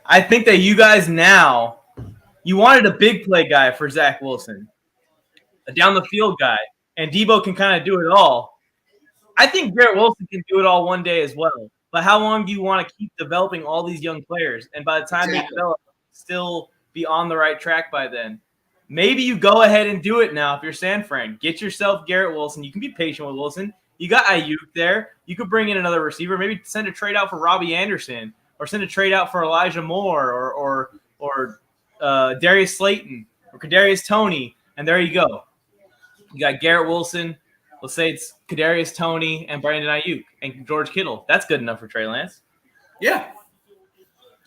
I think that you guys now, you wanted a big play guy for Zach Wilson, a down the field guy, and Debo can kind of do it all. I think Garrett Wilson can do it all one day as well. But how long do you want to keep developing all these young players? And by the time they develop, still be on the right track by then. Maybe you go ahead and do it now if you're San Fran. Get yourself Garrett Wilson. You can be patient with Wilson. You got Ayuk there. You could bring in another receiver. Maybe send a trade out for Robbie Anderson or send a trade out for Elijah Moore or Darius Slayton or Kadarius Toney. And there you go. You got Garrett Wilson. Let's say it's Kadarius Toney and Brandon Ayuk and George Kittle. That's good enough for Trey Lance. Yeah.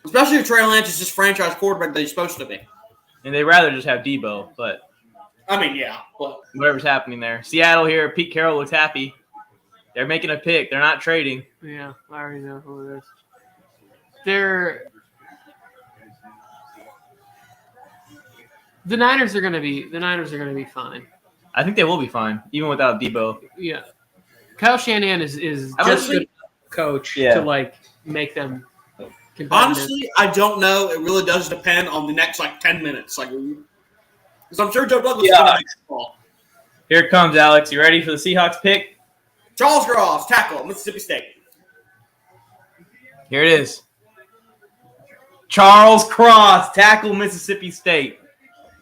Especially if Trey Lance is just franchise quarterback that he's supposed to be. And they'd rather just have Debo, but I mean, yeah. But whatever's happening there. Seattle here, Pete Carroll looks happy. They're making a pick. They're not trading. Yeah, I already know who it is. The Niners are gonna be fine. I think they will be fine, even without Debo. Yeah. Kyle Shanahan is just a good coach to like make them competitive. Honestly, I don't know. It really does depend on the next 10 minutes. Because I'm sure Joe Douglas is going to make the call. Here it comes, Alex. You ready for the Seahawks pick? Charles Cross, tackle, Mississippi State. Here it is. Charles Cross, tackle, Mississippi State.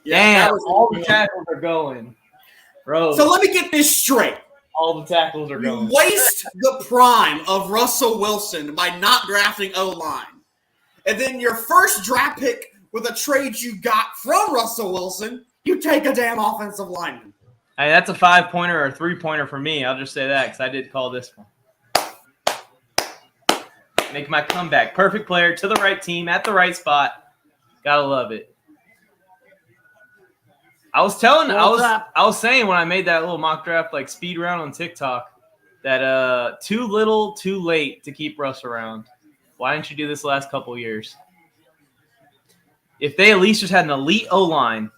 Yeah, damn, all the tackles are going. Bro. So let me get this straight. All the tackles are going. You waste the prime of Russell Wilson by not drafting O-line. And then your first draft pick with a trade you got from Russell Wilson, you take a damn offensive lineman. Hey, that's a 5-pointer or a 3-pointer for me. I'll just say that because I did call this one. Make my comeback. Perfect player to the right team at the right spot. Gotta love it. I was saying when I made that little mock draft speed round on TikTok that too little, too late to keep Russ around. Why didn't you do this the last couple years? If they at least just had an elite O-line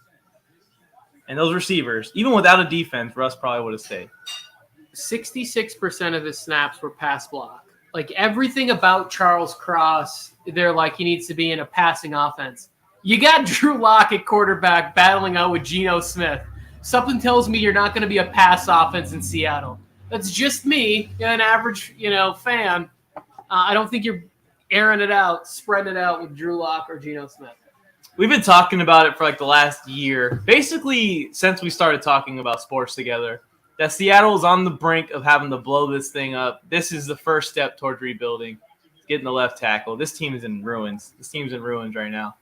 and those receivers, even without a defense, Russ probably would have stayed. 66% of his snaps were pass block. Everything about Charles Cross, they're he needs to be in a passing offense. You got Drew Lock at quarterback battling out with Geno Smith. Something tells me you're not going to be a pass offense in Seattle. That's just me, an average, fan. I don't think you're airing it out, spreading it out with Drew Lock or Geno Smith. We've been talking about it for the last year, basically since we started talking about sports together, that Seattle is on the brink of having to blow this thing up. This is the first step towards rebuilding, getting the left tackle. This team is in ruins. This team's in ruins right now.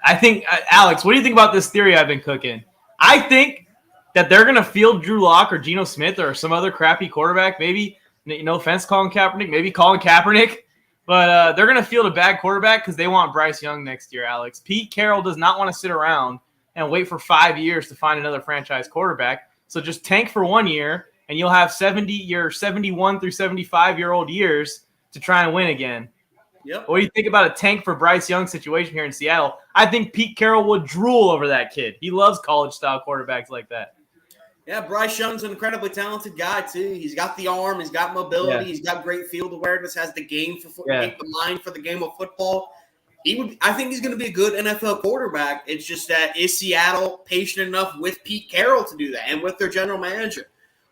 I think, Alex, what do you think about this theory I've been cooking? I think that they're going to field Drew Lock or Geno Smith or some other crappy quarterback. Maybe, no offense, Colin Kaepernick. Maybe Colin Kaepernick. But they're going to field a bad quarterback because they want Bryce Young next year, Alex. Pete Carroll does not want to sit around and wait for 5 years to find another franchise quarterback. So just tank for 1 year, and you'll have your 71 through 75-year-old years to try and win again. Yep. What do you think about a tank for Bryce Young situation here in Seattle? I think Pete Carroll would drool over that kid. He loves college-style quarterbacks like that. Yeah, Bryce Young's an incredibly talented guy, too. He's got the arm. He's got mobility. He's got great field awareness, has the the mind for the game of football. I think he's going to be a good NFL quarterback. It's just that is Seattle patient enough with Pete Carroll to do that and with their general manager?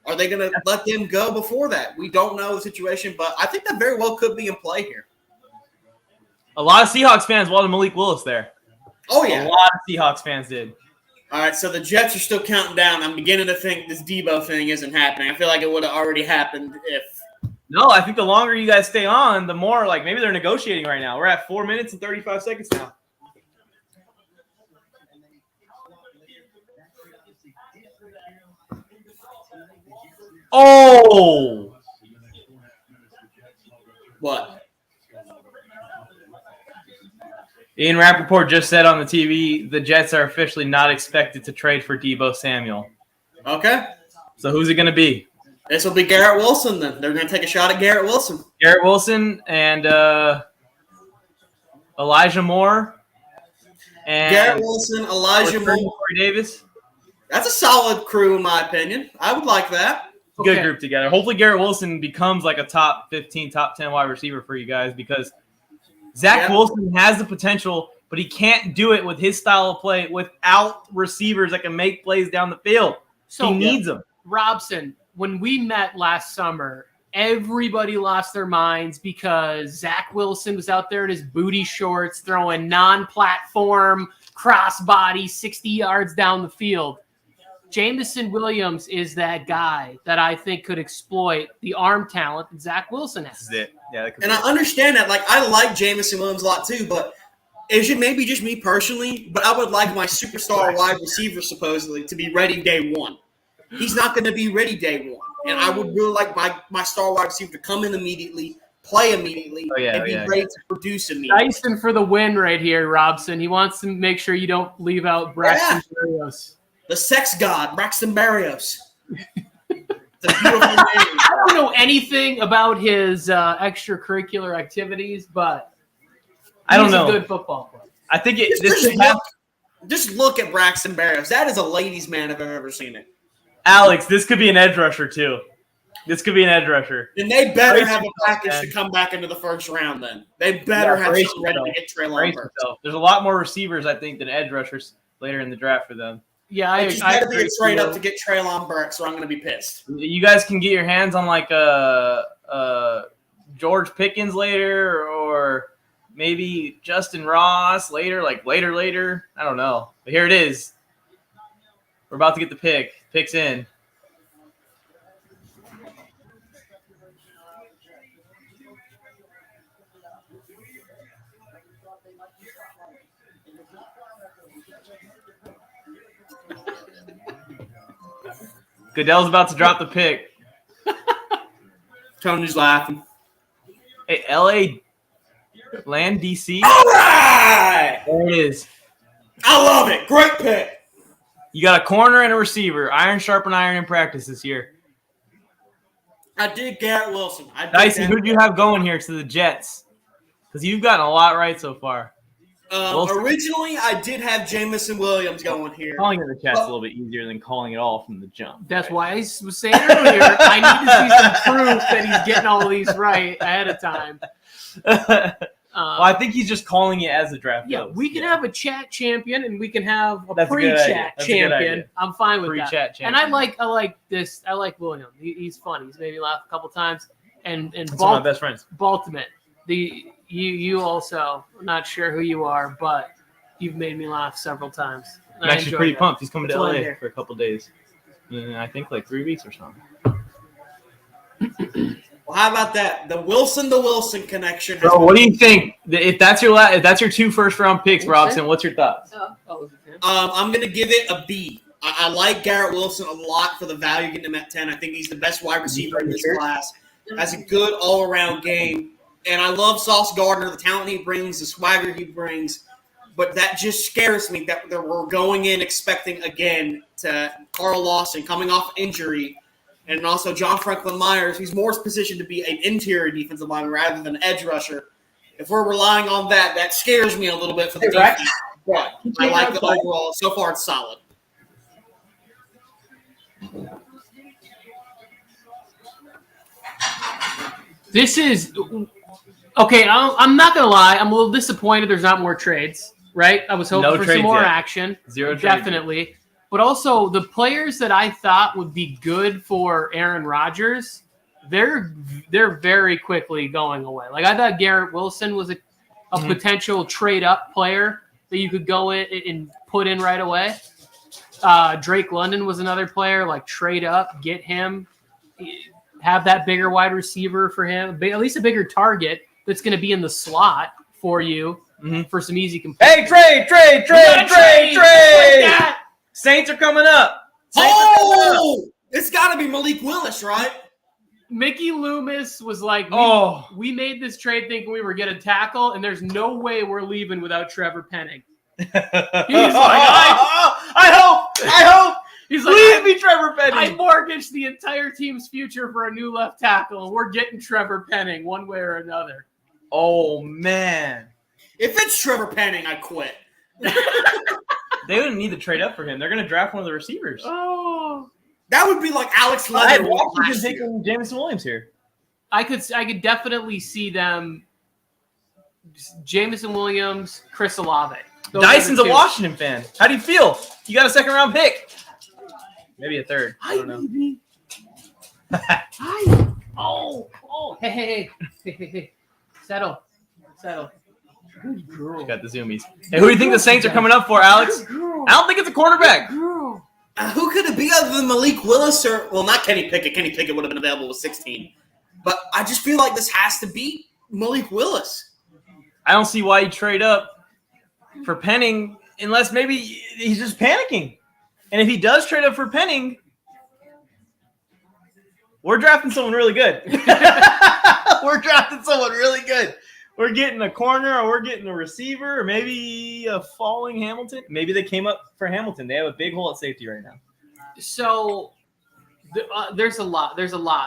Are they going to let them go before that? We don't know the situation, but I think that very well could be in play here. A lot of Seahawks fans wanted Malik Willis there. Oh, yeah. A lot of Seahawks fans did. All right, so the Jets are still counting down. I'm beginning to think this Debo thing isn't happening. I feel like it would have already happened if – No, I think the longer you guys stay on, the more like maybe they're negotiating right now. We're at 4 minutes and 35 seconds now. Oh! What? Ian Rappaport just said on the TV the Jets are officially not expected to trade for Deebo Samuel. Okay. So who's it going to be? This will be Garrett Wilson then. They're going to take a shot at Garrett Wilson. Garrett Wilson and Elijah Moore. And Garrett Wilson, Elijah Moore. Corey Davis. That's a solid crew in my opinion. I would like that. Good group together. Hopefully Garrett Wilson becomes like a top 15, top 10 wide receiver for you guys because Zach Wilson has the potential, but he can't do it with his style of play without receivers that can make plays down the field. So he needs them. Robson, when we met last summer, everybody lost their minds because Zach Wilson was out there in his booty shorts throwing non-platform crossbody 60 yards down the field. Jameson Williams is that guy that I think could exploit the arm talent that Zach Wilson has. This is it. Yeah, and I understand that. Like, I like Jameson Williams a lot too, but it's maybe just me personally, but I would like my superstar wide receiver supposedly to be ready day one. He's not going to be ready day one. And I would really like my star wide receiver to come in immediately, play immediately, and be ready to produce immediately. Dyson for the win right here, Robson. He wants to make sure you don't leave out Braxton Berrios. The sex god, Braxton Berrios. It's a beautiful name. I don't know anything about his extracurricular activities, but he's a good football player. I think just look at Braxton Berrios. That is a ladies' man if I've ever seen it. Alex, this could be an edge rusher too. This could be an edge rusher. And they better have a package to come back into the first round then. They better have something ready to get Treylon Burks. There's a lot more receivers, I think, than edge rushers later in the draft for them. Yeah, I got to be straight up to get Treylon Burks, or I'm going to be pissed. You guys can get your hands on like George Pickens later, or maybe Justin Ross later, like later. I don't know. But here it is. We're about to get the pick. Pick's in. Goodell's about to drop the pick. Tony's laughing. Hey, LA Land DC. All right! There it is. I love it. Great pick. You got a corner and a receiver. Iron sharpen iron in practice this year. I did Garrett Wilson. Dyson, who do you have going here to the Jets? Because you've gotten a lot right so far. Originally, I did have Jameson Williams going here. Calling it in the chat's a little bit easier than calling it all from the jump. That's why I was saying earlier, I need to see some proof that he's getting all these right ahead of time. Well, I think he's just calling it as a draft. Yeah, goes. we can have a chat champion and we can have a pre-chat champion. I'm fine with Pre-chat that. champion. And I like this. I like William. He's funny. He's made me laugh a couple times. And That's one of my best friends. Baltimore. You also, I'm not sure who you are, but you've made me laugh several times. I'm actually pretty pumped. He's coming to LA for a couple days. I think like 3 weeks or something. Well, how about that? The Wilson connection. Bro, what do you think? If that's your 2 first-round picks, Robson, what's your thoughts? I'm going to give it a B. I like Garrett Wilson a lot for the value getting him at 10. I think he's the best wide receiver in this class. Has a good all-around game. And I love Sauce Gardner, the talent he brings, the swagger he brings. But that just scares me that we're going in expecting, again, to Carl Lawson coming off injury. And also John Franklin Myers, who's more positioned to be an interior defensive lineman rather than an edge rusher. if we're relying on that, that scares me a little bit for the defense. But I like the overall. So far, it's solid. This is okay. I'm not gonna lie. I'm a little disappointed. There's not more trades, right? I was hoping for some more action. Zero trades definitely. But also the players that I thought would be good for Aaron Rodgers, they're very quickly going away. Like I thought Garrett Wilson was a potential trade up player that you could go in and put in right away. Drake London was another player, like trade up, get him, have that bigger wide receiver for him, at least a bigger target that's going to be in the slot for you for some easy completion. Hey, trade! Saints are coming up. It's got to be Malik Willis, right? Mickey Loomis was like, we made this trade thinking we were going to tackle, and there's no way we're leaving without Trevor Penning. He's like, I hope. He's like, please be Trevor Penning. I mortgaged the entire team's future for a new left tackle, and we're getting Trevor Penning one way or another. Oh, man. If it's Trevor Penning, I quit. They wouldn't need to trade up for him. They're going to draft one of the receivers. Oh. That would be like Alex Leather. Washington taking Jameson Williams here. I could definitely see them. Jameson Williams, Chris Olave. Dyson's a Washington fan. How do you feel? You got a second-round pick. Maybe a third. I don't know. Hi. Oh. Hey. Settle. Good girl. Got the zoomies. Hey, who do you think the Saints are coming up for, Alex? I don't think it's a quarterback. Who could it be other than Malik Willis or not Kenny Pickett? Kenny Pickett would have been available with 16. But I just feel like this has to be Malik Willis. I don't see why you trade up for Penning unless maybe he's just panicking. And if he does trade up for Penning, we're drafting someone really good. We're getting a corner, or we're getting a receiver, or maybe a falling Hamilton. Maybe they came up for Hamilton. They have a big hole at safety right now. So there's a lot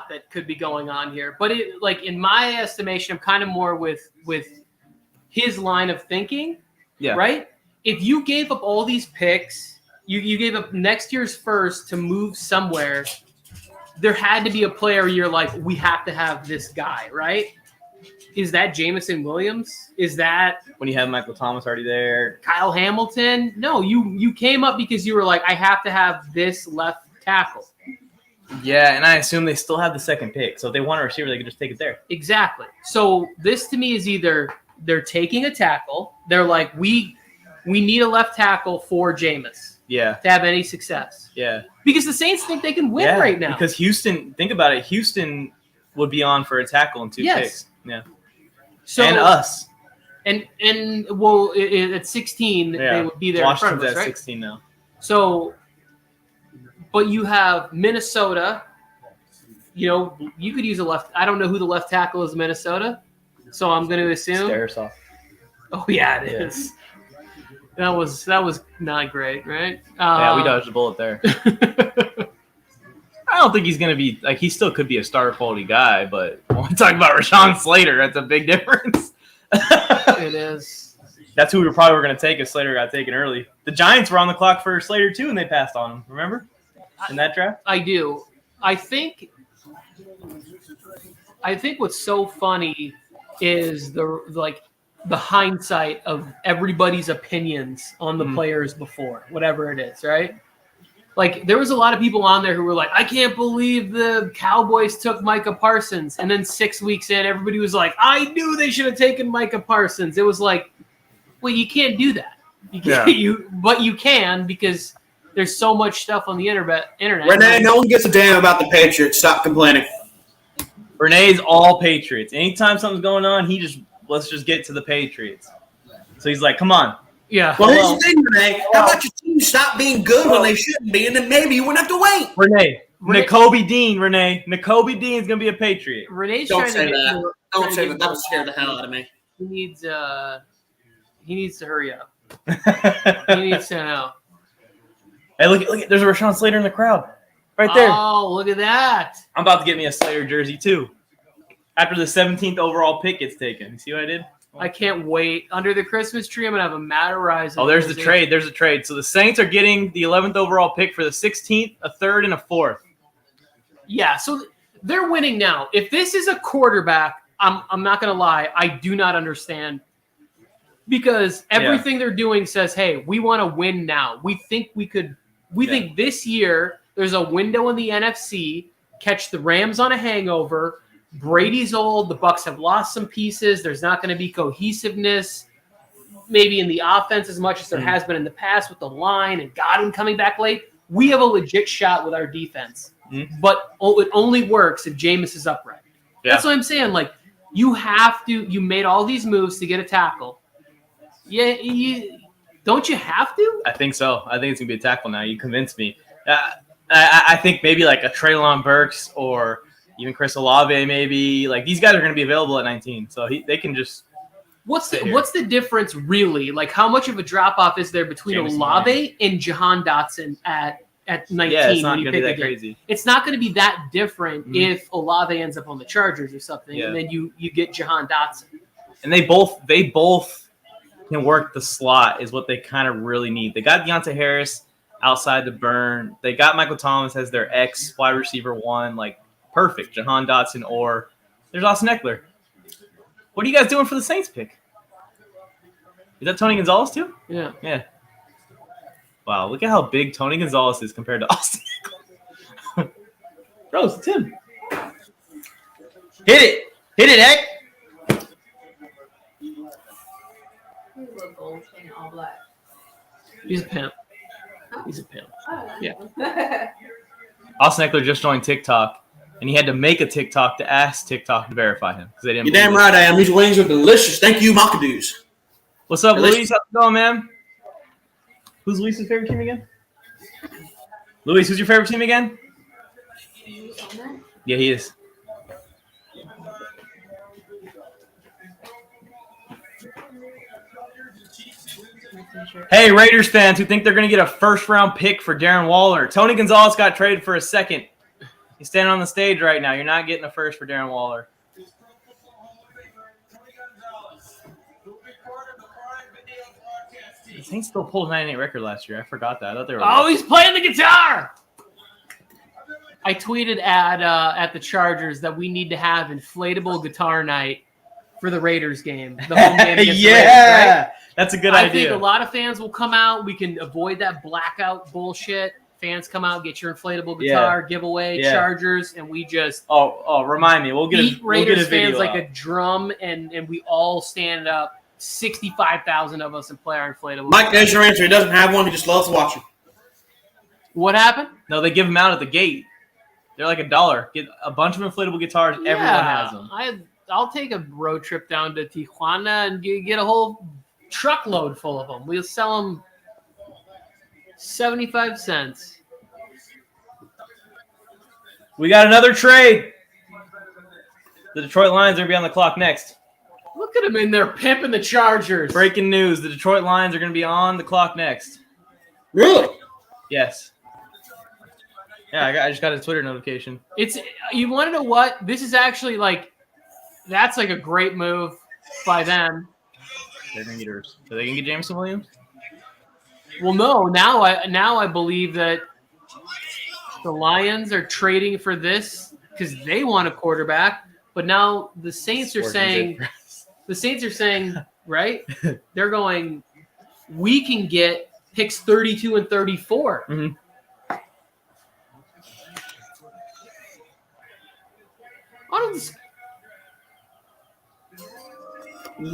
that could be going on here. But in my estimation, I'm kind of more with his line of thinking. Yeah. Right? If you gave up all these picks, you gave up next year's first to move somewhere, there had to be a player you're like, we have to have this guy, right? Is that Jameson Williams? Is that when you have Michael Thomas already there? Kyle Hamilton? No, you came up because you were like, I have to have this left tackle. Yeah, and I assume they still have the second pick. So if they want a receiver, they can just take it there. Exactly. So this to me is either they're taking a tackle. They're like, we need a left tackle for Jameis. Yeah. To have any success. Yeah. Because the Saints think they can win right now. Because Houston, think about it, Houston would be on for a tackle in 2 picks. Yeah. So, and us. And at 16, they would be there Washington's in front of us, right? at 16 now. So, but you have Minnesota. You could use a left. I don't know who the left tackle is in Minnesota, so I'm going to assume. Starisoff. Oh, yeah, it is. That was not great, right? Yeah, we dodged a bullet there. I don't think he's going to be – he still could be a star quality guy, but when we talk about Rashawn Slater, that's a big difference. It is. That's who we probably were going to take if Slater got taken early. The Giants were on the clock for Slater too, and they passed on him. Remember in that draft? I do. I think what's so funny is the hindsight of everybody's opinions on the players before, whatever it is, right? Like, there was a lot of people on there who were like, I can't believe the Cowboys took Micah Parsons. And then 6 weeks in, everybody was like, I knew they should have taken Micah Parsons. It was like, well, you can't do that. You can't, but you can, because there's so much stuff on the internet. Renee, no one gives a damn about the Patriots. Stop complaining. Renee's all Patriots. Anytime something's going on, let's just get to the Patriots. So he's like, come on. Yeah. Well, here's the thing, Renee. How about your team stop being good when they shouldn't be, and then maybe you wouldn't have to wait? Renee. N'Kobe Dean, Renee. N'Kobe Dean's going to be a Patriot. Renee's Don't trying say to that. Don't say that. That would scare the hell out of me. He needs to hurry up. He needs to know. Hey, look, there's a Rashawn Slater in the crowd. Right there. Oh, look at that. I'm about to get me a Slater jersey, too. After the 17th overall pick gets taken. You see what I did? I can't wait. Under the Christmas tree, I'm going to have a Matt Horizon. Oh, there's the trade. There's a trade. So the Saints are getting the 11th overall pick for the 16th, a 3rd, and a 4th. Yeah, so they're winning now. If this is a quarterback, I'm not going to lie, I do not understand. Because everything they're doing says, hey, we want to win now. We think we could – we think this year there's a window in the NFC, catch the Rams on a hangover. Brady's old. The Bucs have lost some pieces. There's not going to be cohesiveness maybe in the offense as much as there has been in the past with the line and Godwin coming back late. We have a legit shot with our defense. But it only works if Jameis is upright. Yeah. That's what I'm saying. Like, you have to – you made all these moves to get a tackle. Yeah, don't you have to? I think so. I think it's going to be a tackle now. You convinced me. I think maybe like a Treylon Burks or – even Chris Olave, maybe. Like, these guys are going to be available at 19, so they can just. What's the difference really? Like, how much of a drop off is there between Olave and Jahan Dotson at 19? Yeah, it's not going to be that crazy. It's not going to be that different if Olave ends up on the Chargers or something, and then you get Jahan Dotson. And they both can work the slot is what they kind of really need. They got Deontay Harris outside the burn. They got Michael Thomas as their ex wide receiver 1, like. Perfect, Jahan Dotson, or there's Austin Eckler. What are you guys doing for the Saints pick? Is that Tony Gonzalez too? Yeah. Yeah. Wow, look at how big Tony Gonzalez is compared to Austin Eckler. Bro, it's him. Hit it, Eck. He's a pimp. Yeah. Austin Eckler just joined TikTok. And he had to make a TikTok to ask TikTok to verify him because they didn't. You're damn right I am. These wings are delicious. Thank you, Macadoos. What's up, Luis? How's it going, man? Who's Luis's favorite team again? Luis, who's your favorite team again? Yeah, he is. Hey, Raiders fans who think they're going to get a first-round pick for Darren Waller. Tony Gonzalez got traded for a second. He's standing on the stage right now. You're not getting a first for Darren Waller. The Saints still pulled a 9-8 record last year. I forgot that. I thought they were he's playing the guitar! I tweeted at the Chargers that we need to have inflatable guitar night for the Raiders game. The home game against the Raiders, right? That's a good idea. I think a lot of fans will come out. We can avoid that blackout bullshit. Fans come out, get your inflatable guitar, giveaway, Chargers, and we just remind me. We'll get Raiders a video fans like a drum, and we all stand up. 65,000 of us and play our inflatable. Mike, there's your answer. He doesn't have one. He just loves watching. What happened? No, they give them out at the gate. They're like $1. Get a bunch of inflatable guitars. Yeah, everyone has them. I'll take a road trip down to Tijuana and get a whole truckload full of them. We'll sell them 75 cents. We got another trade. The Detroit Lions are going to be on the clock next. Look at them in there pimping the Chargers. Breaking news. The Detroit Lions are going to be on the clock next. Really? Yes. Yeah, I just got a Twitter notification. You want to know what? This is actually that's like a great move by them. They're going to get hers. So they can get Jameson Williams? Well, no. Now I believe that the Lions are trading for this because they want a quarterback. But now the Saints are saying, right? They're going, we can get picks 32 and 34. Mm-hmm.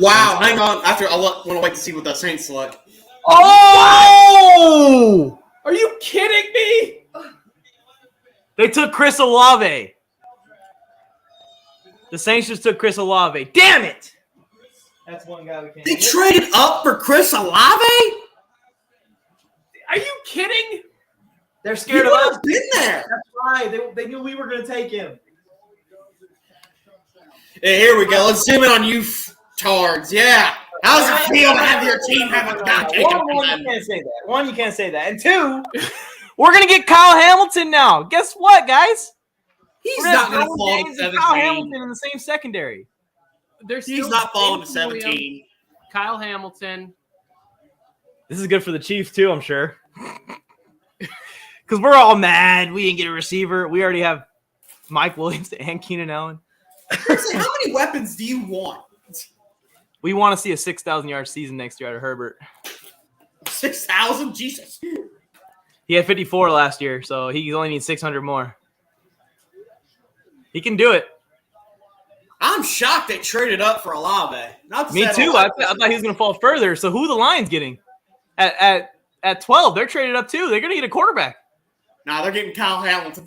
Wow, hang on. I want to wait to see what the Saints select. Oh! Are you kidding me? They took Chris Olave. The Saints just took Chris Olave. Damn it! That's one guy we can't. They traded up for Chris Olave? Are you kidding? They're scared of us. Been there. That's right. They knew we were going to take him. Hey, here we go. Let's zoom in on you, tards. Yeah. How's it feel to have your team have a guy take him? One, you can't say that. One, you can't say that. And two, we're going to get Kyle Hamilton now. Guess what, guys? He's not going to fall to 17. Kyle Hamilton in the same secondary. He's not falling to 17. Kyle Hamilton. This is good for the Chiefs, too, I'm sure. Because we're all mad. We didn't get a receiver. We already have Mike Williams and Keenan Allen. Seriously, how many weapons do you want? We want to see a 6,000-yard season next year out of Herbert. 6,000? Jesus. He had 54 last year, so he only needs 600 more. He can do it. I'm shocked they traded up for Olave. Me too. I thought he was going to fall further. So who are the Lions getting? At 12, they're traded up too. They're going to get a quarterback. Nah, they're getting Kyle Hamilton.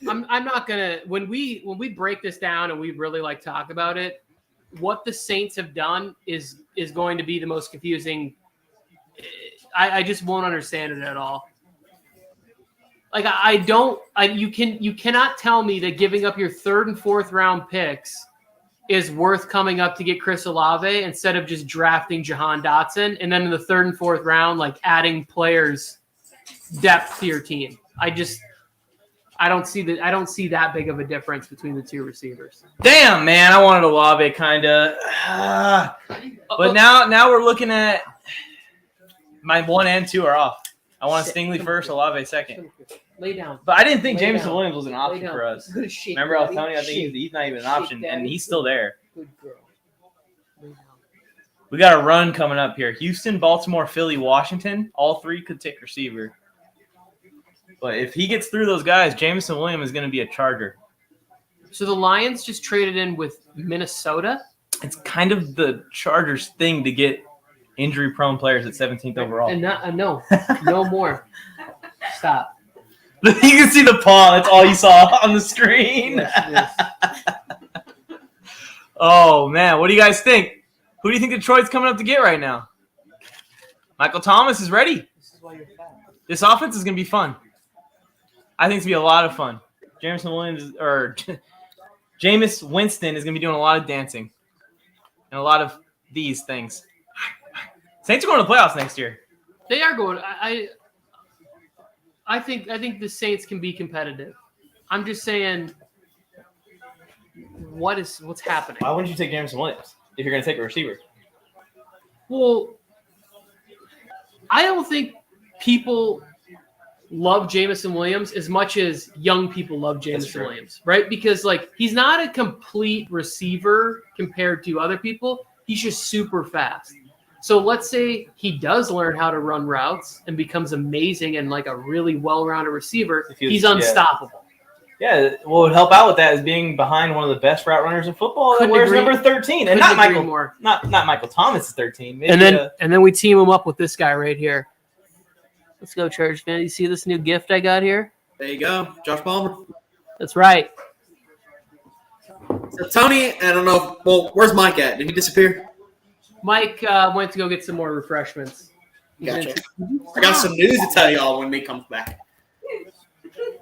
I'm not gonna when we break this down and we really talk about it. What the Saints have done is going to be the most confusing. I just won't understand it at all. You cannot tell me that giving up your 3rd and 4th round picks is worth coming up to get Chris Olave instead of just drafting Jahan Dotson and then in the 3rd and 4th round adding players depth to your team. I don't see that big of a difference between the two receivers. Damn, man, I wanted Olave kind of. But now we're looking at my 1 and 2 are off. I want Stingley first, Olave second. Lay down. But I didn't think Jameson Williams was an option for us. Remember, I was telling you, I think he's not even an option, and he's still there. Good girl. Lay down. We got a run coming up here. Houston, Baltimore, Philly, Washington. All 3 could take receiver. But if he gets through those guys, Jameson Williams is going to be a Charger. So the Lions just traded in with Minnesota? It's kind of the Chargers thing to get injury-prone players at 17th overall. And no more. Stop. You can see the paw. That's all you saw on the screen. Yes. Oh, man. What do you guys think? Who do you think Detroit's coming up to get right now? Michael Thomas is ready. This is why you're fat. This offense is going to be fun. I think it's going to be a lot of fun. Jameis Winston is going to be doing a lot of dancing and a lot of these things. Saints are going to the playoffs next year. They are going. I think the Saints can be competitive. I'm just saying, what's happening? Why wouldn't you take Jameson Williams if you're going to take a receiver? Well, I don't think people love Jameson Williams as much as young people love Jameson Williams, right? Because he's not a complete receiver compared to other people. He's just super fast. So let's say he does learn how to run routes and becomes amazing and a really well-rounded receiver. He's unstoppable. Yeah, what would help out with that is being behind one of the best route runners in football. Couldn't Where's agree. number 13? And not Michael Thomas is 13. Maybe and then we team him up with this guy right here. Let's go, Chargers fan. You see this new gift I got here? There you go. Josh Palmer. That's right. So Tony, I don't know. Well, where's Mike at? Did he disappear? Mike went to go get some more refreshments. Gotcha. I got some news to tell y'all when he comes back.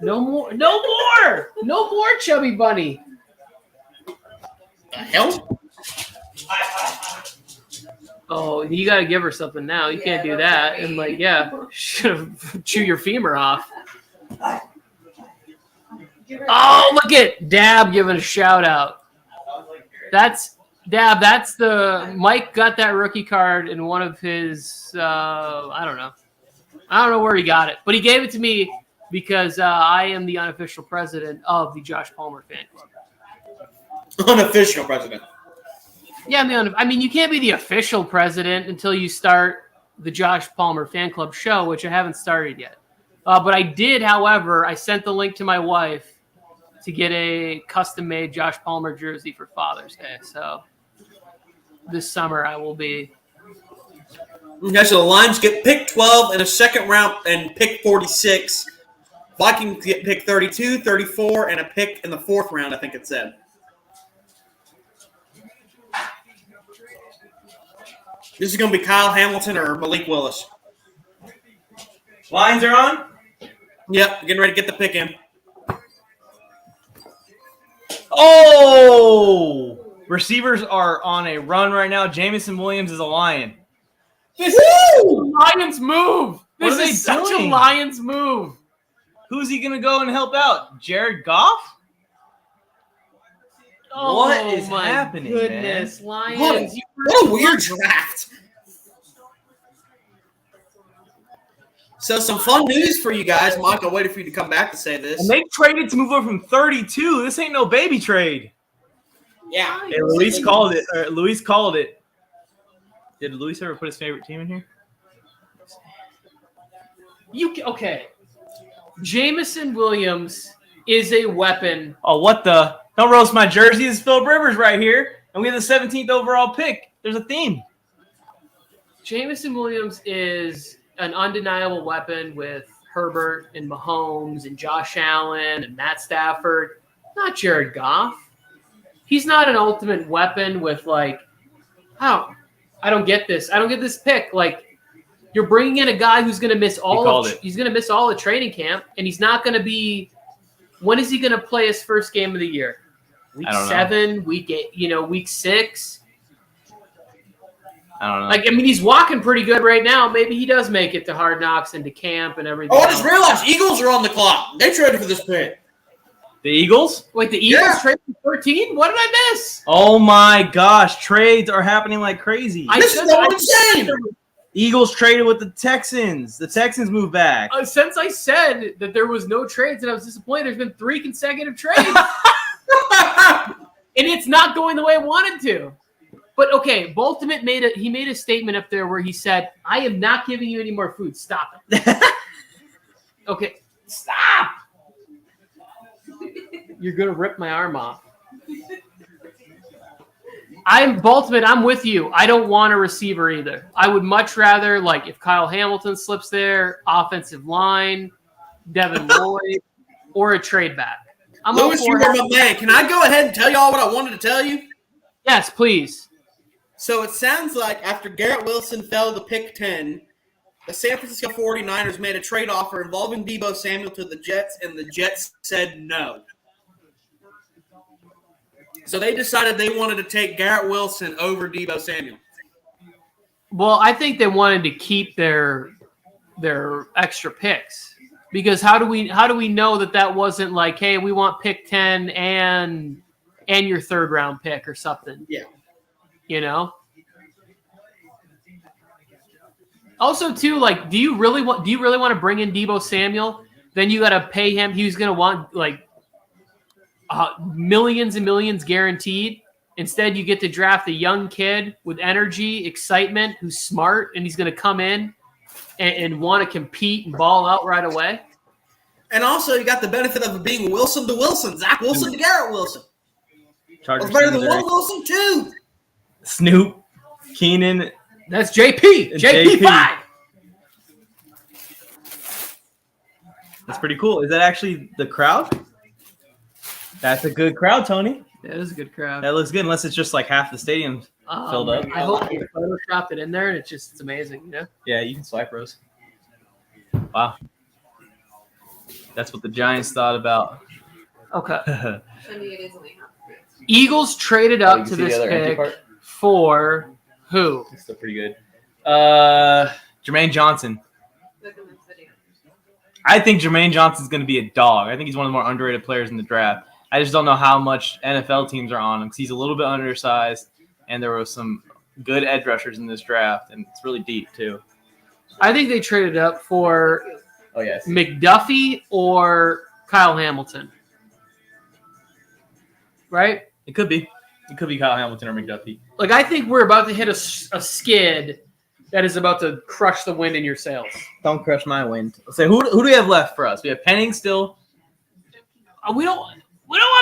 No more, Chubby Bunny. The hell? Oh, you got to give her something now. You can't do that. And chew your femur off. Oh, look at Dab giving a shout out. That's Dab. That's Mike got that rookie card in one of his. I don't know where he got it, but he gave it to me because I am the unofficial president of the Josh Palmer fan club. Unofficial president. Yeah, you can't be the official president until you start the Josh Palmer fan club show, which I haven't started yet. But I did, however, I sent the link to my wife to get a custom-made Josh Palmer jersey for Father's Day. So this summer I will be. Okay, so the Lions get pick 12 in a second round and pick 46. Vikings get pick 32, 34, and a pick in the 4th round, I think it said. This is going to be Kyle Hamilton or Malik Willis. Lions are on? Yep, getting ready to get the pick in. Oh! Receivers are on a run right now. Jameson Williams is a Lion. This is a Lions move. This is such a doing? Lions move. Who's he going to go and help out? Jared Goff? What is happening, goodness, man? Lions. What a weird draft. So some fun news for you guys. Mike, I'll wait for you to come back to say this. And they traded to move over from 32. This ain't no baby trade. Yeah. Hey, Luis called it. Luis called it. Did Luis ever put his favorite team in here? Okay. Jamison Williams is a weapon. Oh, what the? Don't roast my jersey. It's Phillip Rivers right here. And we have the 17th overall pick. There's a theme. Jamison Williams is an undeniable weapon with Herbert and Mahomes and Josh Allen and Matt Stafford. Not Jared Goff. He's not an ultimate weapon with I don't get this. I don't get this pick. You're bringing in a guy who's going to miss he's going to miss all the training camp, and he's not going to be. When is he going to play his first game of the year? Week 7, week 8, week 6. I don't know. He's walking pretty good right now. Maybe he does make it to Hard Knocks and to camp and everything. Oh, I just realized Eagles are on the clock. They traded for this pick. The Eagles? Wait, the Eagles traded for 13? What did I miss? Oh my gosh, trades are happening like crazy. This is what I'm saying. Eagles traded with the Texans. The Texans moved back. Since I said that there was no trades and I was disappointed, there's been 3 consecutive trades. And it's not going the way I wanted to. But okay, Baltimore made a statement up there where he said, "I am not giving you any more food. Stop it." Okay, stop. You're gonna rip my arm off. Baltimore. I'm with you. I don't want a receiver either. I would much rather if Kyle Hamilton slips there, offensive line, Devin Lloyd, or a trade back. Louis, you are my man. Can I go ahead and tell you all what I wanted to tell you? Yes, please. So it sounds like after Garrett Wilson fell to pick 10, the San Francisco 49ers made a trade offer involving Deebo Samuel to the Jets, and the Jets said no. So they decided they wanted to take Garrett Wilson over Deebo Samuel. Well, I think they wanted to keep their extra picks, because how do we know that wasn't hey, we want pick 10 and your 3rd round pick or something? Yeah. Also, too, do you really want to bring in Deebo Samuel? Then you got to pay him. He's going to want millions and millions guaranteed. Instead, you get to draft a young kid with energy, excitement, who's smart, and he's going to come in and want to compete and ball out right away. And also, you got the benefit of being Wilson to Wilson, Zach Wilson to Garrett Wilson. Chargers better than one Wilson, too. Snoop, Keenan. That's JP. JP 5. That's pretty cool. Is that actually the crowd? That's a good crowd, Tony. That is a good crowd. That looks good, unless it's just half the stadium filled up. I hope you photoshopped it in there, and it's amazing, Yeah, you can swipe, Rose. Wow. That's what the Giants thought about. Okay. Eagles traded up to this pick for who? It's still pretty good. Jermaine Johnson. I think Jermaine Johnson's going to be a dog. I think he's one of the more underrated players in the draft. I just don't know how much NFL teams are on him because he's a little bit undersized, and there were some good edge rushers in this draft, and it's really deep too. I think they traded up for McDuffie or Kyle Hamilton. Right? It could be. It could be Kyle Hamilton or McDuffie. I think we're about to hit a skid that is about to crush the wind in your sails. Don't crush my wind. So who do we have left for us? We have Penning still. We don't want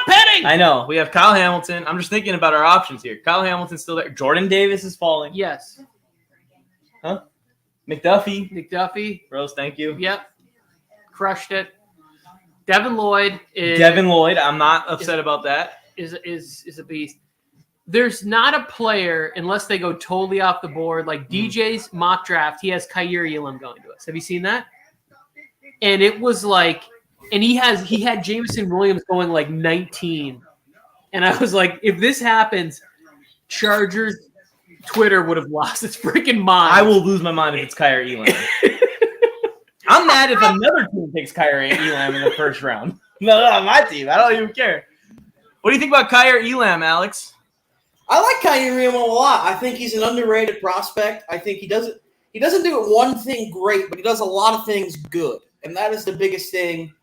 Penning. I know. We have Kyle Hamilton. I'm just thinking about our options here. Kyle Hamilton's still there. Jordan Davis is falling. Yes. Huh? McDuffie. Rose, thank you. Yep. Crushed it. Devin Lloyd. I'm not upset about that. Is a beast. There's not a player, unless they go totally off the board, DJ's mock draft, he has Kaiir Elam going to us. Have you seen that? And it was and he had Jameson Williams going 19. And I was if this happens, Chargers Twitter would have lost its freaking mind. I will lose my mind if it's Kaiir Elam. I'm mad if another team takes Kaiir Elam in the first round. No, my team. I don't even care. What do you think about Kyer Elam, Alex? I like Kyer Elam a lot. I think he's an underrated prospect. I think he doesn't do one thing great, but he does a lot of things good. And that is the biggest thing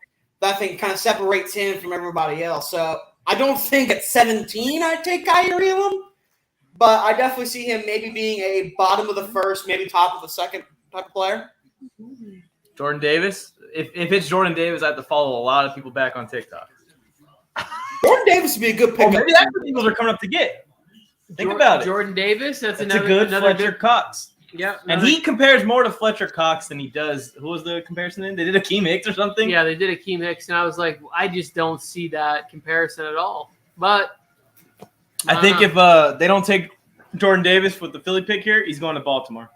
that I think kind of separates him from everybody else. So I don't think at 17 I'd take Kyer Elam, but I definitely see him maybe being a bottom of the first, maybe top of the second type of player. Jordan Davis? If it's Jordan Davis, I have to follow a lot of people back on TikTok. Jordan Davis would be a good pickup. Maybe that's what Eagles are coming up to get. Think about it. Jordan Davis, that's a another Fletcher Cox. Yeah. And he compares more to Fletcher Cox than he does. Who was the comparison in? They did Akeem Hicks or something? Yeah, they did Akeem Hicks, and I was like, I just don't see that comparison at all. But I think if they don't take Jordan Davis with the Philly pick here, he's going to Baltimore.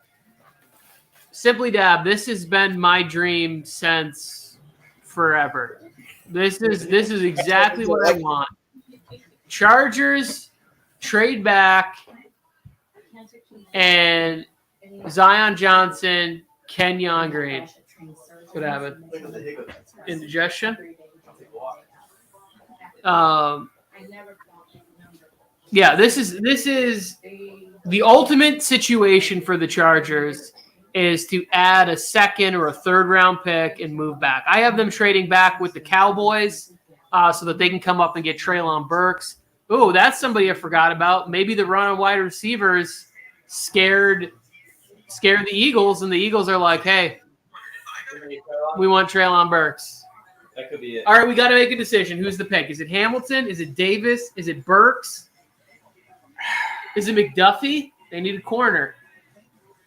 Simply Dab, this has been my dream since forever. This is exactly what I want. Chargers trade back and Zion Johnson, Kenyon Green. What happened? Indigestion? Yeah, this is the ultimate situation for the Chargers is to add a second or a third round pick and move back. I have them trading back with the Cowboys so that they can come up and get Treylon Burks. Oh, that's somebody I forgot about. Maybe the run on wide receivers scared the Eagles, and the Eagles are like, hey, we want Treylon Burks. That could be it. All right, we got to make a decision. Who's the pick? Is it Hamilton? Is it Davis? Is it Burks? Is it McDuffie? They need a corner.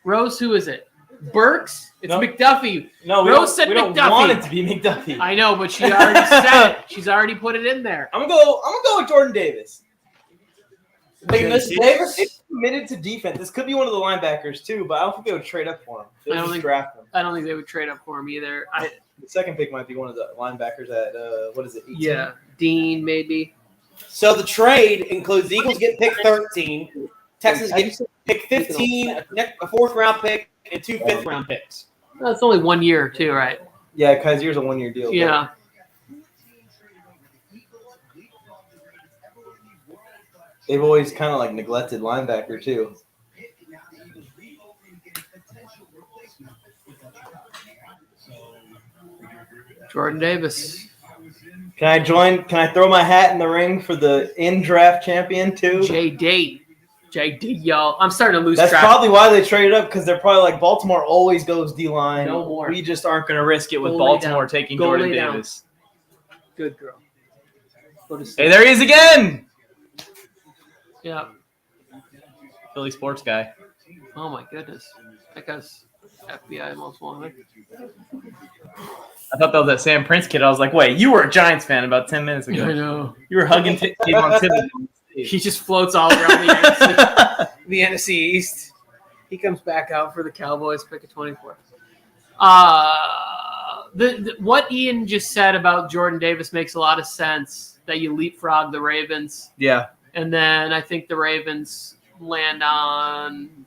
Rose, who is it? Burks? It's McDuffie. No, Rose said we don't McDuffie. want it to be McDuffie. I know, but she already said it. She's already put it in there. I'm gonna go with Jordan Davis. Davis It's committed to defense. This could be one of the linebackers too, but I don't think they would trade up for him. They would just draft him. I don't think they would trade up for him either. The second pick might be one of the linebackers at what is it? 18? Yeah, Dean maybe. So the trade includes the Eagles get pick 13, Texans get pick 15, a fourth round pick, and 2 fifth-round picks. That's only 1 year too, right? Yeah, Kazier's a 1 year deal. Yeah. They've always kind of like neglected linebacker too. Jordan Davis. Can I join? Can I throw my hat in the ring for the in-draft champion too? JD, y'all. I'm starting to lose That's track. probably why they traded up, because they're probably like, Baltimore always goes D-line. No more. We just aren't going to risk it with Go Baltimore lay down. taking Go Jordan lay down. Davis. Good girl. Hey, there he is again! Yeah. Philly sports guy. Oh my goodness. That guy's FBI most wanted. I thought that was that Sam Prince kid. I was like, wait, you were a Giants fan about 10 minutes ago. I know. You were hugging Kayvon Thibodeau. He just floats all around the NFC East. He comes back out for the Cowboys pick of 24. What Ian just said about Jordan Davis makes a lot of sense, that you leapfrog the Ravens. Yeah. And then I think the Ravens land on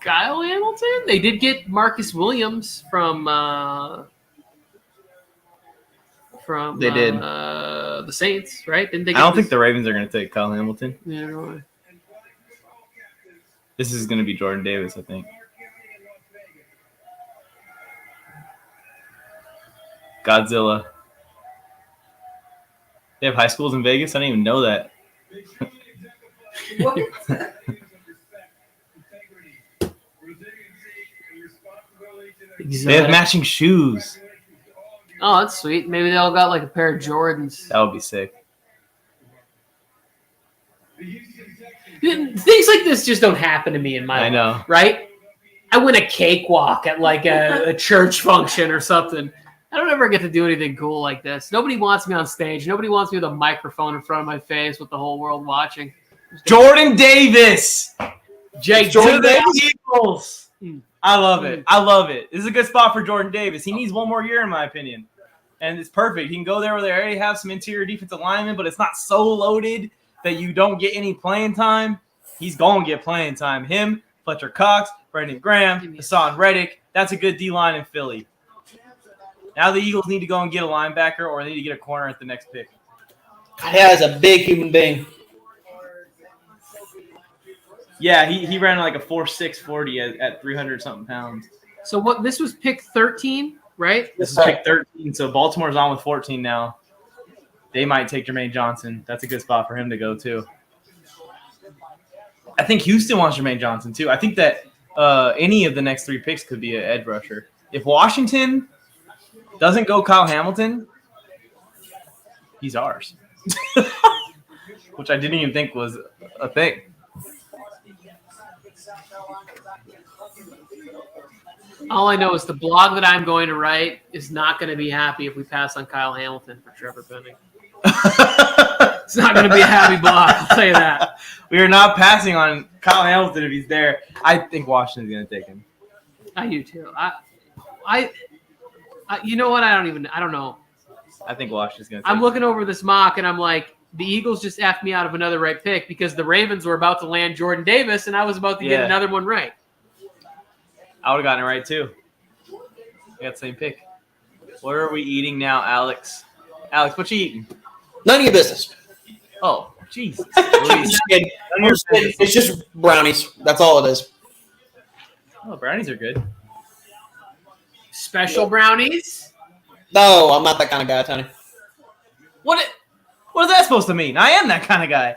Kyle Hamilton. They did get Marcus Williams from the Saints, right? Didn't they? I don't think the Ravens are going to take Kyle Hamilton. Yeah, no. This is going to be Jordan Davis, I think. Godzilla. They have high schools in Vegas? I didn't even know that. What? They have matching shoes. Oh, that's sweet. Maybe they all got like a pair of Jordans. That would be sick. Things like this just don't happen to me in my life. I know. Right? I win a cakewalk at like a church function or something. I don't ever get to do anything cool like this. Nobody wants me on stage. Nobody wants me with a microphone in front of my face with the whole world watching. Jordan Davis! Jordan Davis. Eagles! I love it. I love it. This is a good spot for Jordan Davis. He needs one more year, in my opinion. And it's perfect. He can go there where they already have some interior defensive linemen, but it's not so loaded that you don't get any playing time. He's going to get playing time. Him, Fletcher Cox, Brandon Graham, Hassan Reddick. That's a good D-line in Philly. Now the Eagles need to go and get a linebacker, or they need to get a corner at the next pick. God, yeah, he's a big human being. Yeah, he ran like a 4.6 40 at 300 something pounds. So what? This was pick 13, right? This is pick 13. So Baltimore's on with 14 now. They might take Jermaine Johnson. That's a good spot for him to go too. I think Houston wants Jermaine Johnson too. I think that any of the next 3 picks could be an edge rusher. If Washington doesn't go Kyle Hamilton, he's ours. Which I didn't even think was a thing. All I know is the blog that I'm going to write is not going to be happy if we pass on Kyle Hamilton for Trevor Penning. It's not going to be a happy blog, I'll tell you that. We are not passing on Kyle Hamilton if he's there. I think Washington's going to take him. I do too. I you know what? I don't know. I think Washington's going to take I'm looking over this mock and I'm like, the Eagles just effed me out of another right pick because the Ravens were about to land Jordan Davis and I was about to get another one right. I would have gotten it right too. We got the same pick. What are we eating now, Alex? Alex, what you eating? None of your business. Oh, jeez. It's just brownies. That's all it is. Oh, brownies are good. Special brownies? No, I'm not that kind of guy, Tony. What is that supposed to mean? I am that kind of guy.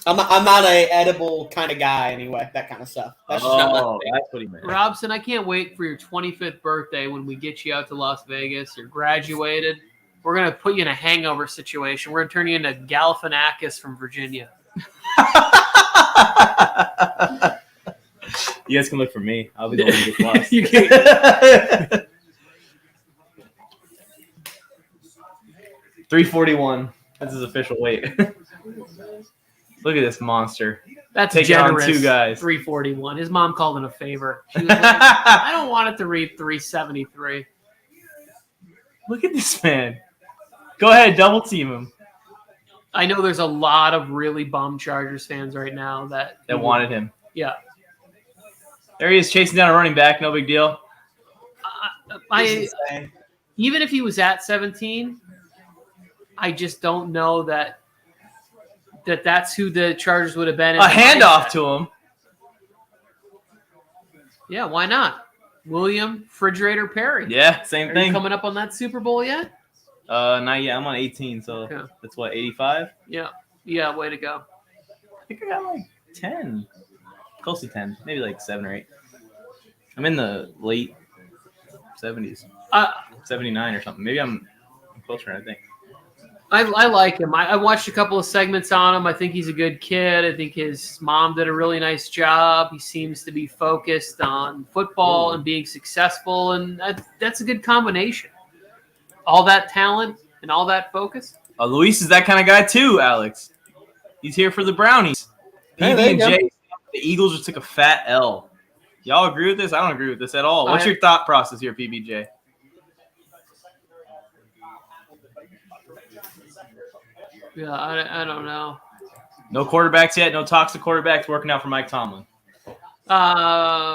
I'm not a edible kind of guy anyway. That kind of stuff. That's just not my thing. That's what he meant. Robson, I can't wait for your 25th birthday when we get you out to Las Vegas. You're graduated. We're going to put you in a hangover situation. We're going to turn you into Galifianakis from Virginia. You guys can look for me. I'll be the one who gets lost. You can. 341. That's his official weight. Look at this monster. That's taking generous. on 2 guys. 341. His mom called in a favor. She was like, I don't want it to read 373. Look at this man. Go ahead, double team him. I know there's a lot of really bummed Chargers fans right now that wanted him. Yeah. There he is chasing down a running back. No big deal. Even if he was at 17, I just don't know that's who the Chargers would have been. A handoff to him. Yeah, why not? William Refrigerator Perry. Yeah, same Are thing. you coming up on that Super Bowl yet? Not yet. I'm on 18, so that's what, 85? Yeah, way to go. I think I got like 10. Close to 10. Maybe like 7 or 8. I'm in the late 70s. 79 or something. Maybe I'm closer, I think. I like him. I watched a couple of segments on him. I think he's a good kid. I think his mom did a really nice job. He seems to be focused on football and being successful, and that's a good combination. All that talent and all that focus. Luis is that kind of guy too, Alex. He's here for the Brownies. PB&J, the Eagles just took a fat L. Y'all agree with this? I don't agree with this at all. What's your thought process here, PBJ? Yeah, I don't know. No quarterbacks yet. No talks to quarterbacks working out for Mike Tomlin.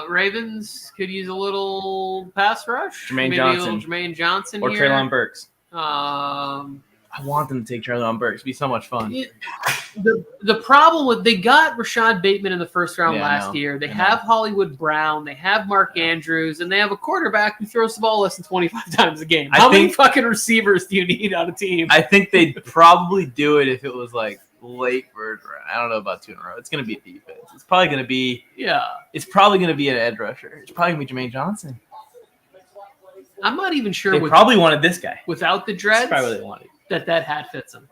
Ravens could use a little pass rush. Jermaine Johnson or here. Treylon Burks. I want them to take Treylon Burks. It'd be so much fun. The problem with they got Rashad Bateman in the first round last year. They have Hollywood Brown. They have Mark Andrews, and they have a quarterback who throws the ball less than 25 times a game. How many fucking receivers do you need on a team? I think they'd probably do it if it was like late first round. I don't know about 2 in a row. It's going to be defense. It's probably going to be It's probably going to be an edge rusher. It's probably going to be Jermaine Johnson. I'm not even sure. They probably wanted this guy without the dreads. That's probably what they wanted. That hat fits him.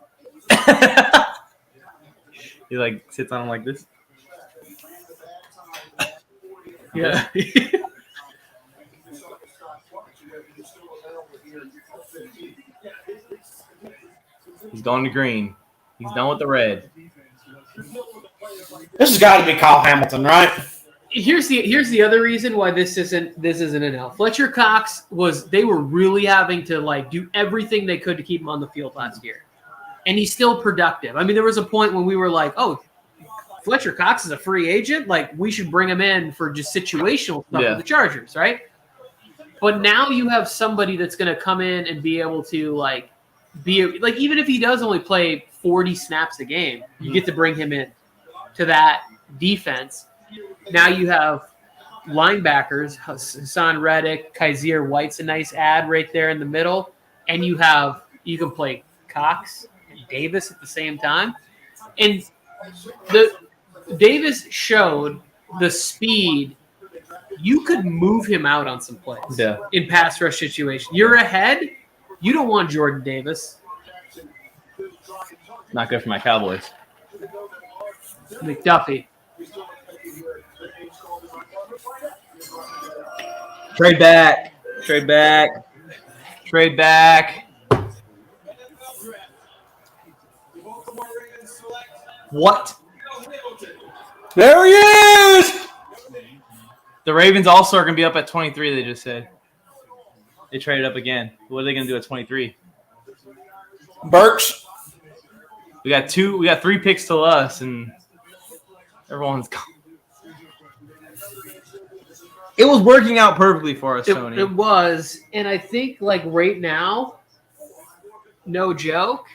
He like sits on him like this. Yeah. He's going to green. He's done with the red. This has got to be Kyle Hamilton, right? Here's the other reason why this isn't an L. Fletcher Cox they were really having to like do everything they could to keep him on the field last year. And he's still productive. I mean, there was a point when we were like, oh, Fletcher Cox is a free agent. Like, we should bring him in for just situational stuff with the Chargers, right? But now you have somebody that's going to come in and be able to, like, even if he does only play 40 snaps a game, you get to bring him in to that defense. Now you have linebackers, Hassan Reddick, Kaiser White's a nice ad right there in the middle, and you can play Cox and Davis at the same time. And Davis showed the speed. You could move him out on some plays in pass rush situation. You're ahead. You don't want Jordan Davis. Not good for my Cowboys. McDuffie. Trade back. Trade back. Trade back. What? There he is! The Ravens also are going to be up at 23, they just said. They traded up again. What are they going to do at 23? Burks. We got 3 picks to us, and everyone's gone. It was working out perfectly for us, Tony. It was, and I think right now, no joke.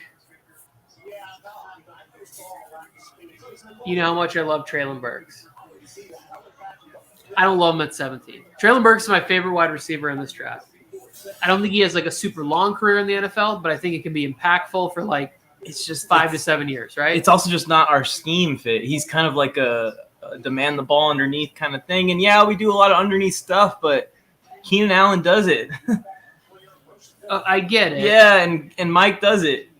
You know how much I love Treylon Burks. I don't love him at 17. Treylon Burks is my favorite wide receiver in this draft. I don't think he has a super long career in the NFL, but I think it can be impactful for it's just 5 to 7 years, right? It's also just not our scheme fit. He's kind of like a demand the ball underneath kind of thing. And yeah, we do a lot of underneath stuff, but Keenan Allen does it. I get it. Yeah, and Mike does it.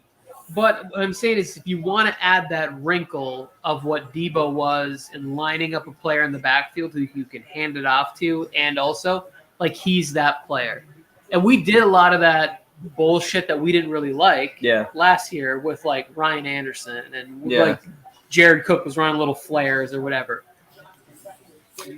But what I'm saying is if you want to add that wrinkle of what Debo was and lining up a player in the backfield who you can hand it off to, and also he's that player. And we did a lot of that bullshit that we didn't really like last year with Ryan Anderson and Jared Cook was running little flares or whatever.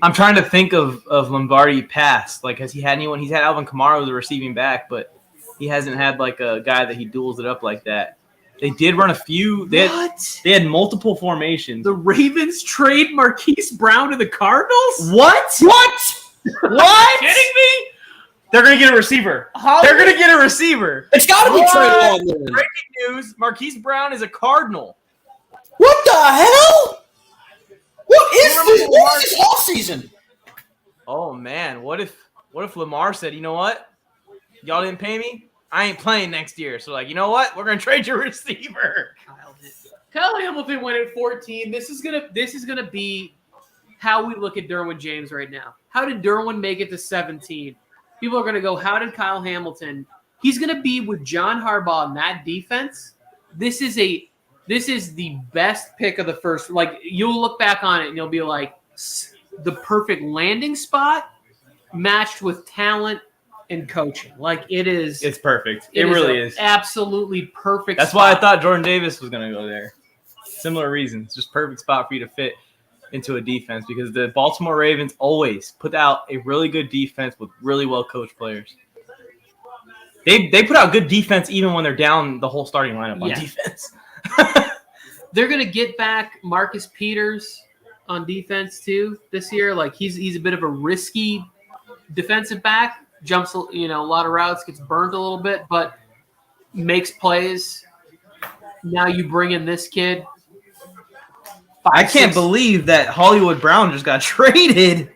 I'm trying to think of Lombardi past. Has he had anyone? He's had Alvin Kamara as a receiving back, but he hasn't had a guy that he duels it up like that. They did run a few. They had multiple formations. The Ravens trade Marquise Brown to the Cardinals? What? What? Kidding me? They're going to get a receiver. They're going to get a receiver. It's got to be Trey Lance. Breaking news, Marquise Brown is a Cardinal. What the hell? What is this offseason? Oh, man. What if Lamar said, you know what? Y'all didn't pay me? I ain't playing next year. So, you know what? We're going to trade your receiver. Kyle Hamilton went at 14. This is gonna be how we look at Derwin James right now. How did Derwin make it to 17? People are going to go, how did Kyle Hamilton? He's going to be with John Harbaugh in that defense. This is the best pick of the first. You'll look back on it and you'll be like, the perfect landing spot matched with talent and coaching. It's perfect. It really is. Absolutely perfect. That's why I thought Jordan Davis was going to go there. Similar reasons. Just perfect spot for you to fit into a defense because the Baltimore Ravens always put out a really good defense with really well coached players. They put out good defense even when they're down the whole starting lineup on defense. They're going to get back Marcus Peters on defense too this year. He's a bit of a risky defensive back. Jumps, a lot of routes, gets burned a little bit, but makes plays. Now you bring in this kid. I can't believe that Hollywood Brown just got traded.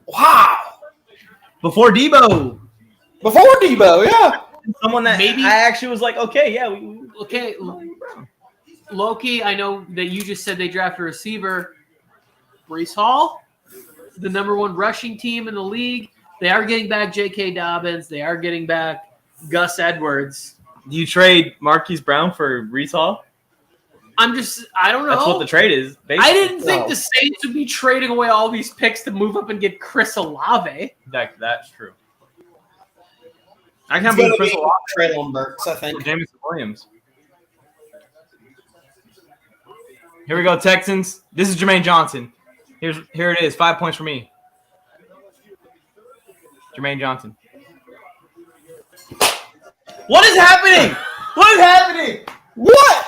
Wow. Before Debo, yeah. Someone that maybe I actually was like, okay, yeah. Okay. Loki, I know that you just said they drafted a receiver. Breece Hall, the number 1 rushing team in the league. They are getting back J.K. Dobbins. They are getting back Gus Edwards. Do you trade Marquise Brown for Breece Hall? I don't know. That's what the trade is. Basically. I didn't think the Saints would be trading away all these picks to move up and get Chris Olave. That's true. I can't believe Chris Olave. Treylon Burks, I think. Jameson Williams. Here we go, Texans. This is Jermaine Johnson. Here it is. 5 points for me. Jermaine Johnson. What is happening? What is happening? What?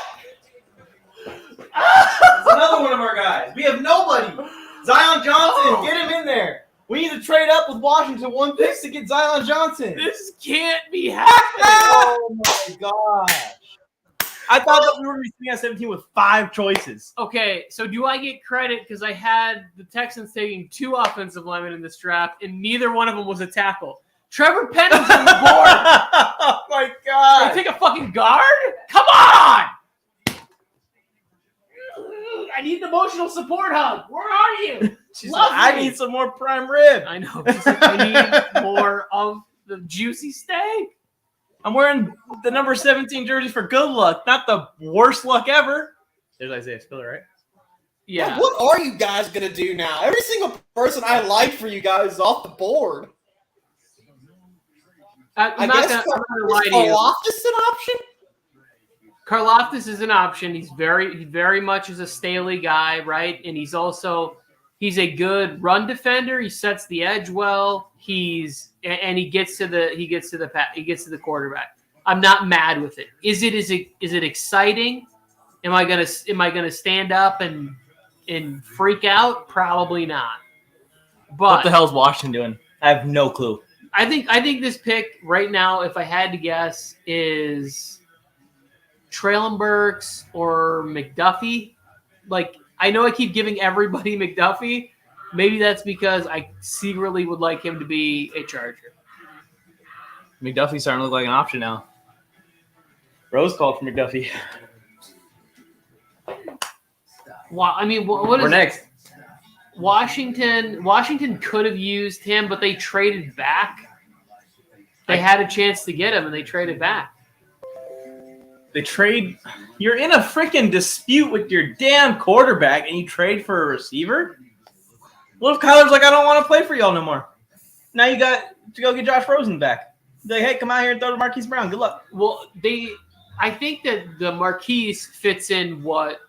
It's another one of our guys. We have nobody. Zion Johnson, get him in there. We need to trade up with Washington 1 pick to get Zion Johnson. This can't be happening. Oh my gosh. I thought that we were sitting at 17 with 5 choices. Okay, so do I get credit because I had the Texans taking 2 offensive linemen in this draft, and neither one of them was a tackle? Trevor Pendleton's on the board. Oh my god! They take a fucking guard? Come on! I need an emotional support hug. Where are you? I need some more prime rib. I know. I need more of the juicy steak. I'm wearing the number 17 jersey for good luck, not the worst luck ever. There's Isaiah Spiller, right? Yeah. What are you guys going to do now? Every single person I like for you guys is off the board. I'm not going to lie to you. Is Karlaftis an option? Karlaftis is an option. He very much is a Staley guy, right? And he's a good run defender. He sets the edge well. He gets to the quarterback. I'm not mad with it. Is it exciting? Am I gonna stand up and freak out? Probably not. But what the hell is Washington doing? I have no clue. I think this pick right now, if I had to guess, is Traylon Burks or McDuffie. Like, I know I keep giving everybody McDuffie. Maybe that's because I secretly would like him to be a Charger. McDuffie's starting to look like an option now. Rose called for McDuffie. Well, I mean, what is We're next? Washington could have used him, but they traded back. They had a chance to get him, and they traded back. You're in a freaking dispute with your damn quarterback, and you trade for a receiver? What if Kyler's like, I don't want to play for y'all no more? Now you got to go get Josh Rosen back. Be like, hey, come out here and throw to Marquise Brown. Good luck. Well, I think that the Marquise fits in what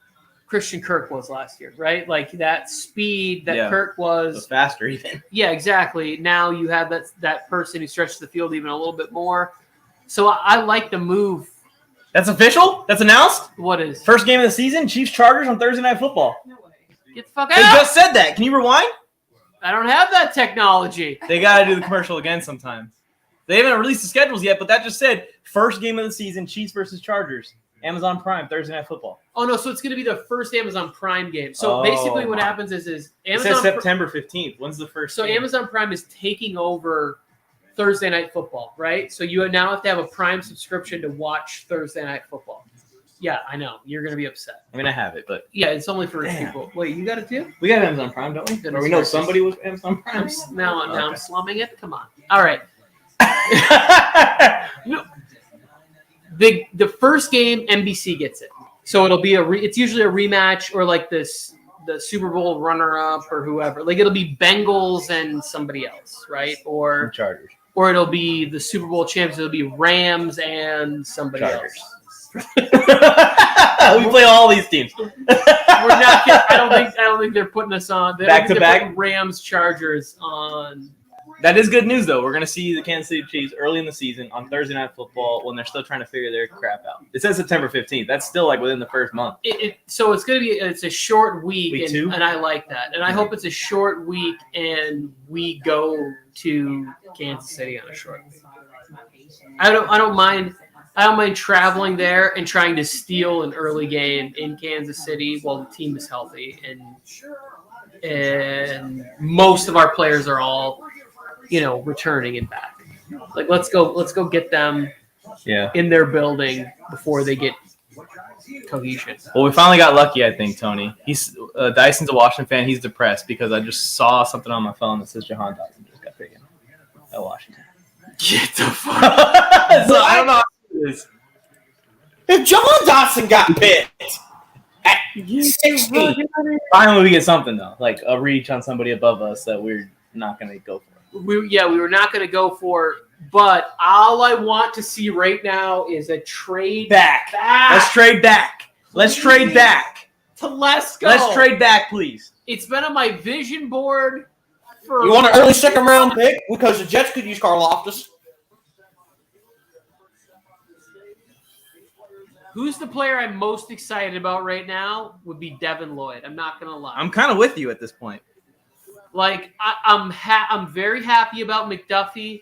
Christian Kirk was last year, right? Like that speed that Kirk was faster even. Yeah, exactly. Now you have that person who stretches the field even a little bit more. So I like the move. That's official? That's announced? What is? First game of the season, Chiefs-Chargers on Thursday Night Football. Get the fuck They out. just said that. Can you rewind? I don't have that technology. They got to do the commercial again sometime. They haven't released the schedules yet, but that just said first game of the season, Chiefs versus Chargers. Amazon Prime, Thursday Night Football. Oh, no, so it's going to be the first Amazon Prime game. So basically what happens is Amazon... It says September 15th. When's the first game? Amazon Prime is taking over Thursday Night Football, right? So you now have to have a Prime subscription to watch Thursday Night Football. Yeah, I know. You're going to be upset. I'm going to have it, but... Yeah, it's only for people. Wait, you got it too? We got Amazon Prime, don't we? Or we know somebody with Amazon Prime? Now I'm slumming it. Come on. All right. The first game, NBC gets it. So it'll be it's usually a rematch or like the Super Bowl runner-up or whoever. Like it'll be Bengals and somebody else, right? Or Chargers. Or it'll be the Super Bowl champs. It'll be Rams and somebody else. We play all these teams. We're not. I don't think they're putting us on. Back to back? Rams Chargers on. That is good news, though. We're going to see the Kansas City Chiefs early in the season on Thursday Night Football when they're still trying to figure their crap out. It says September 15th. That's still like within the first month. So it's going to be it's a short week, two? and I like that. And I hope it's a short week, and we go to Kansas City on a short week. I don't mind traveling there and trying to steal an early game in Kansas City while the team is healthy, and most of our players are all, returning and back. Like let's go get them in their building before they get cohesion. Well, we finally got lucky, I think, Tony. Dyson's a Washington fan. He's depressed because I just saw something on my phone that says Jahan Dotson just got taken at Washington. Get the fuck. So I don't know how it is. If John Dotson got picked at 16, Finally, we get something though, like a reach on somebody above us that we're not going to go for. We were not going to go for, but all I want to see right now is a trade back. Let's trade back. Let's trade back. Let's go. Let's trade back, please. It's been on my vision board for. You want an early second round pick because the Jets could use Karlaftis. Who's the player I'm most excited about right now would be Devin Lloyd. I'm not going to lie. I'm kind of with you at this point. Like I'm very happy about McDuffie.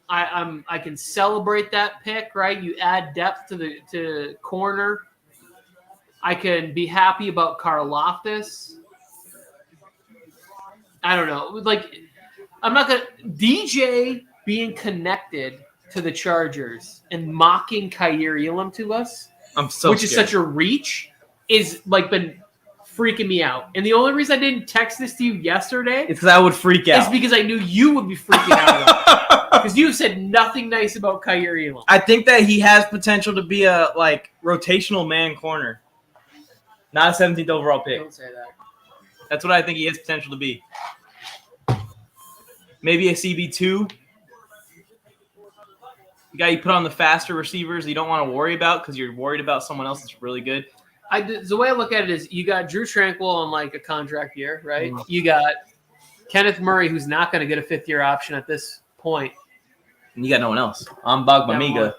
I can celebrate that pick, right? You add depth to corner. I can be happy about Karlaftis. I don't know. Like, I'm not gonna DJ being connected to the Chargers and mocking Kaiir Elam to us. I'm so which scared. is such a reach is like been freaking me out. And the only reason I didn't text this to you yesterday It's because I would freak out. is because I knew you would be freaking out. Because you said nothing nice about Kaiir Elam. I think that he has potential to be a rotational man corner. Not a 17th overall pick. Don't say that. That's what I think he has potential to be. Maybe a CB2. The guy you put on the faster receivers you don't want to worry about because you're worried about someone else that's really good. The way I look at it is you got Drew Tranquil on like a contract year, right? Mm. You got Kenneth Murray, who's not going to get a fifth-year option at this point. And you got no one else. I'm Bagbamiga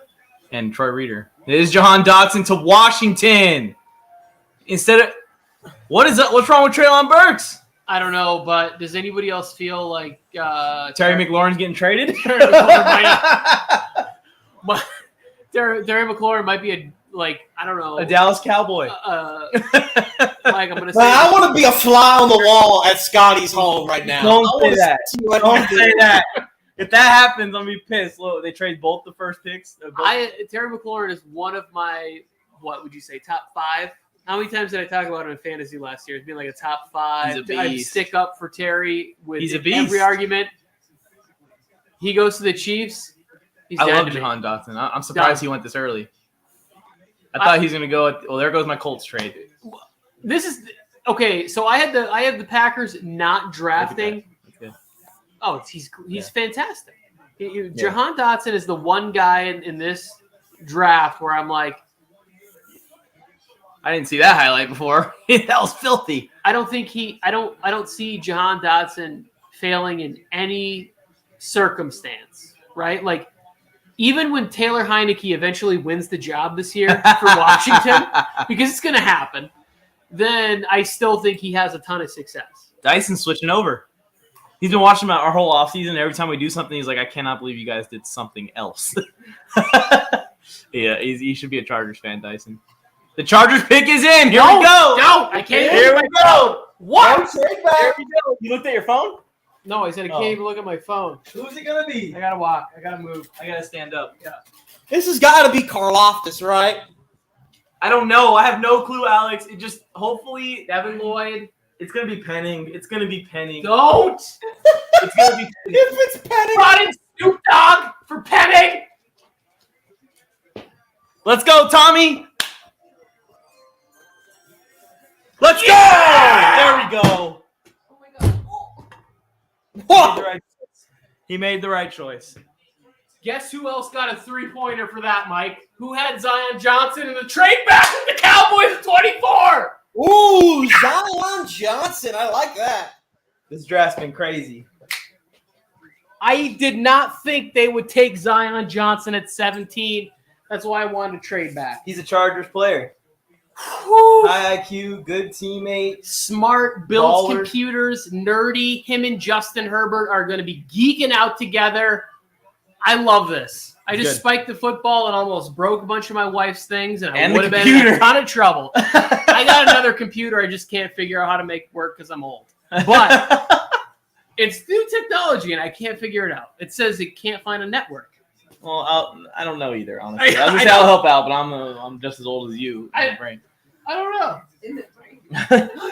and Troy Reader. It is Jahan Dotson to Washington. Instead of what's wrong with Treylon Burks? I don't know, but does anybody else feel like Terry McLaurin's getting traded? Terry McLaurin might be a Dallas Cowboy. I'm gonna say I want to be a fly on the wall at Scotty's home right now. Don't say that. Don't say that. If that happens, I'm gonna be pissed. Look, they trade both the first picks. Terry McLaurin is one of my what would you say top 5? How many times did I talk about him in fantasy last year? It's been like a top 5. He's a I'd beast. stick up for Terry with He's a beast. every argument. He goes to the Chiefs. He's I dead love to me. Jahan Dotson. I'm surprised he went this early. I thought he's gonna go. There goes my Colts trade. This is okay. So I had the Packers not drafting. Oh, he's fantastic. Jahan Dotson is the one guy in this draft where I'm like, I didn't see that highlight before. That was filthy. I don't see Jahan Dotson failing in any circumstance, right? Like, even when Taylor Heineke eventually wins the job this year for Washington, because it's going to happen, then I still think he has a ton of success. Dyson's switching over. He's been watching our whole offseason. Every time we do something, he's like, I cannot believe you guys did something else. Yeah, he should be a Chargers fan, Dyson. The Chargers pick is in. Here we go. No, I can't. Here we go. What? Here we go. You looked at your phone? No, I said I can't even look at my phone. Who's it going to be? I got to walk. I got to move. I got to stand up. Yeah. This has got to be Karlaftis, right? I don't know. I have no clue, Alex. It just hopefully Devin Lloyd. it's going to be Penning. It's going to be Penning. Don't. It's going to be Penning. If it's Penning. Brought in Snoop Dogg for Penning. Let's go, Tommy. Let's go. There we go. Oh my God. Whoa! He made the right choice. Guess who else got a 3-pointer for that, Mike? Who had Zion Johnson in the trade back with the Cowboys at 24? Ooh, Zion Johnson. I like that. This draft's been crazy. I did not think they would take Zion Johnson at 17. That's why I wanted to trade back. He's a Chargers player. Whew. High IQ, good teammate. Smart, builds Baller. computers, nerdy. Him and Justin Herbert are going to be geeking out together. I love this. I just Good. spiked the football and almost broke a bunch of my wife's things, and I And would the have been in computer. a ton of trouble. I got another computer. I just can't figure out how to make it work because I'm old. But it's new technology, and I can't figure it out. It says it can't find a network. Well, I don't know either, honestly. I I was gonna say I'll help out, but I'm just as old as you. In the brain. I don't know.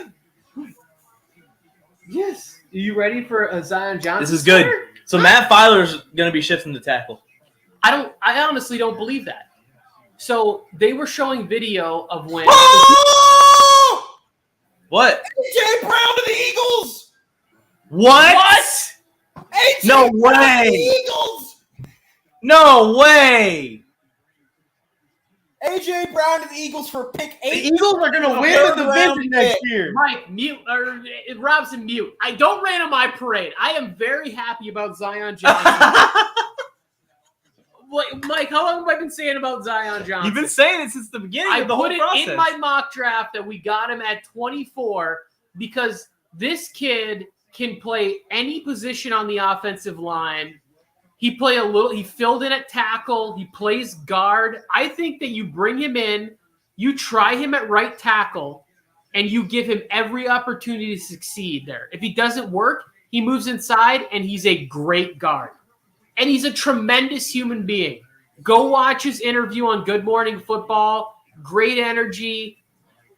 Yes. Are you ready for a Zion Johnson? This is good. starter? So Matt Filer's gonna be shifting the tackle. I honestly don't believe that. So they were showing video of when Oh! What? AJ Brown to the Eagles. What? AJ No Brown to the way. Eagles. No way. AJ Brown to the Eagles for pick 8. The Eagles are gonna win Third the round division next pick. year. Mike mute or Robson mute. I don't rain on my parade. I am very happy about Zion Johnson. Wait, Mike, how long have I been saying about Zion Johnson? You've been saying it since the beginning I of the whole put it process. in my mock draft that we got him at 24 because this kid can play any position on the offensive line. He filled in at tackle. He plays guard. I think that you bring him in, you try him at right tackle, and you give him every opportunity to succeed there. If he doesn't work, he moves inside, and he's a great guard. And he's a tremendous human being. Go watch his interview on Good Morning Football. Great energy.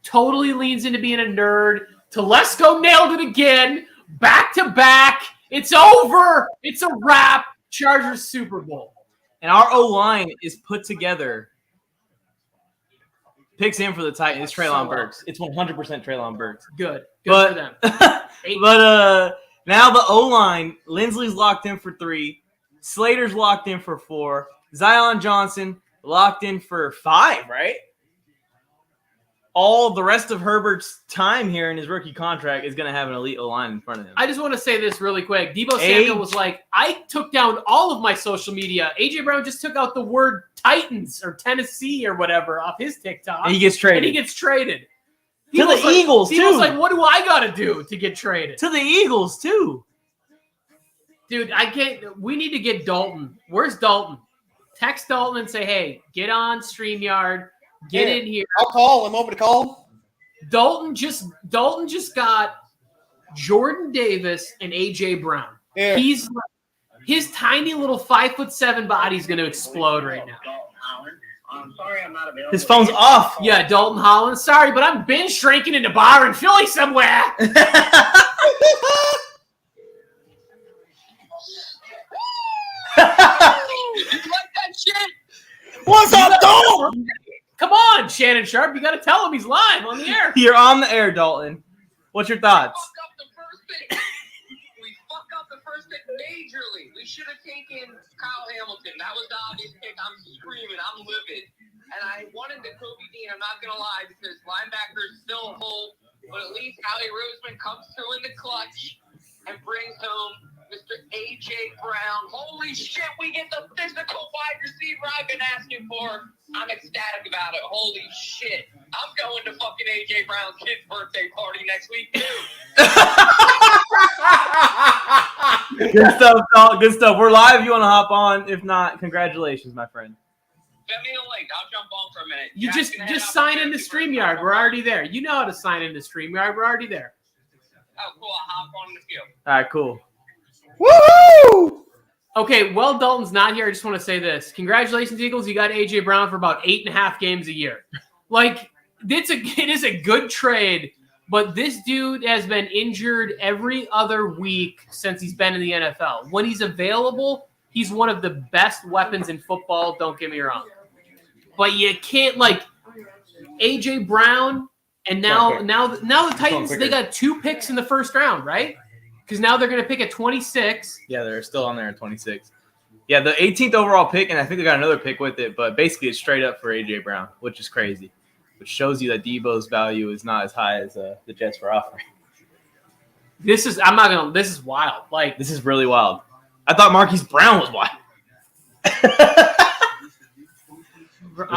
Totally leans into being a nerd. Telesco nailed it again. Back to back. It's over. It's a wrap. Chargers Super Bowl. And our O-line is put together. Picks in for the Titans. It's Treylon Burks. It's 100% Treylon Burks. Good for them. But now the O-line, Lindsley's locked in for 3. Slater's locked in for 4. Zion Johnson locked in for 5, right? All the rest of Herbert's time here in his rookie contract is going to have an elite O-line in front of him. I just want to say this really quick. Deebo Samuel was like, I took down all of my social media. A.J. Brown just took out the word Titans or Tennessee or whatever off his TikTok. And he gets traded. To the Eagles, too. Deebo's like, what do I got to do to get traded? To the Eagles, too. Dude, we need to get Dalton. Where's Dalton? Text Dalton and say, hey, get on StreamYard. Get in here. I'll call. I'm open to call. Dalton just got Jordan Davis and AJ Brown. Yeah. His tiny little 5'7" body is going to explode right now. I'm sorry I'm not available. His phone's off. Yeah, Dalton Holland. Sorry, but I'm binge drinking in a bar in Philly somewhere. What's up, Dalton? Come on, Shannon Sharp. You got to tell him he's live on the air. You're on the air, Dalton. What's your thoughts? We fucked up the first pick majorly. We should have taken Kyle Hamilton. That was the obvious pick. I'm screaming. I'm livid. And I wanted the Kobe Dean. I'm not going to lie because linebacker is still a hole. But at least Howie Roseman comes through in the clutch and brings home Mr. A.J. Brown. Holy shit, we get the physical wide receiver I've been asking for. I'm ecstatic about it. Holy shit. I'm going to fucking A.J. Brown's kid's birthday party next week, too. Good stuff, Dalton. Good stuff. We're live. You want to hop on? If not, congratulations, my friend. Send me a link. I'll jump on for a minute. You just sign into StreamYard. We're already there. You know how to sign into StreamYard. We're already there. Oh, cool. I'll hop on in the field. All right, cool. Woohoo! Okay, well, Dalton's not here. I just want to say this. Congratulations, Eagles. You got A.J. Brown for about 8.5 games a year. Like, it is a good trade, but this dude has been injured every other week since he's been in the NFL. When he's available, he's one of the best weapons in football, don't get me wrong. But you can't, like, A.J. Brown, and now the Titans, they got 2 picks in the first round, right? Because now they're going to pick at 26. Yeah, they're still on there at 26. Yeah, the 18th overall pick, and I think they got another pick with it, but basically it's straight up for A.J. Brown, which is crazy, which shows you that Deebo's value is not as high as the Jets were offering. This is wild. Like, this is really wild. I thought Marquise Brown was wild.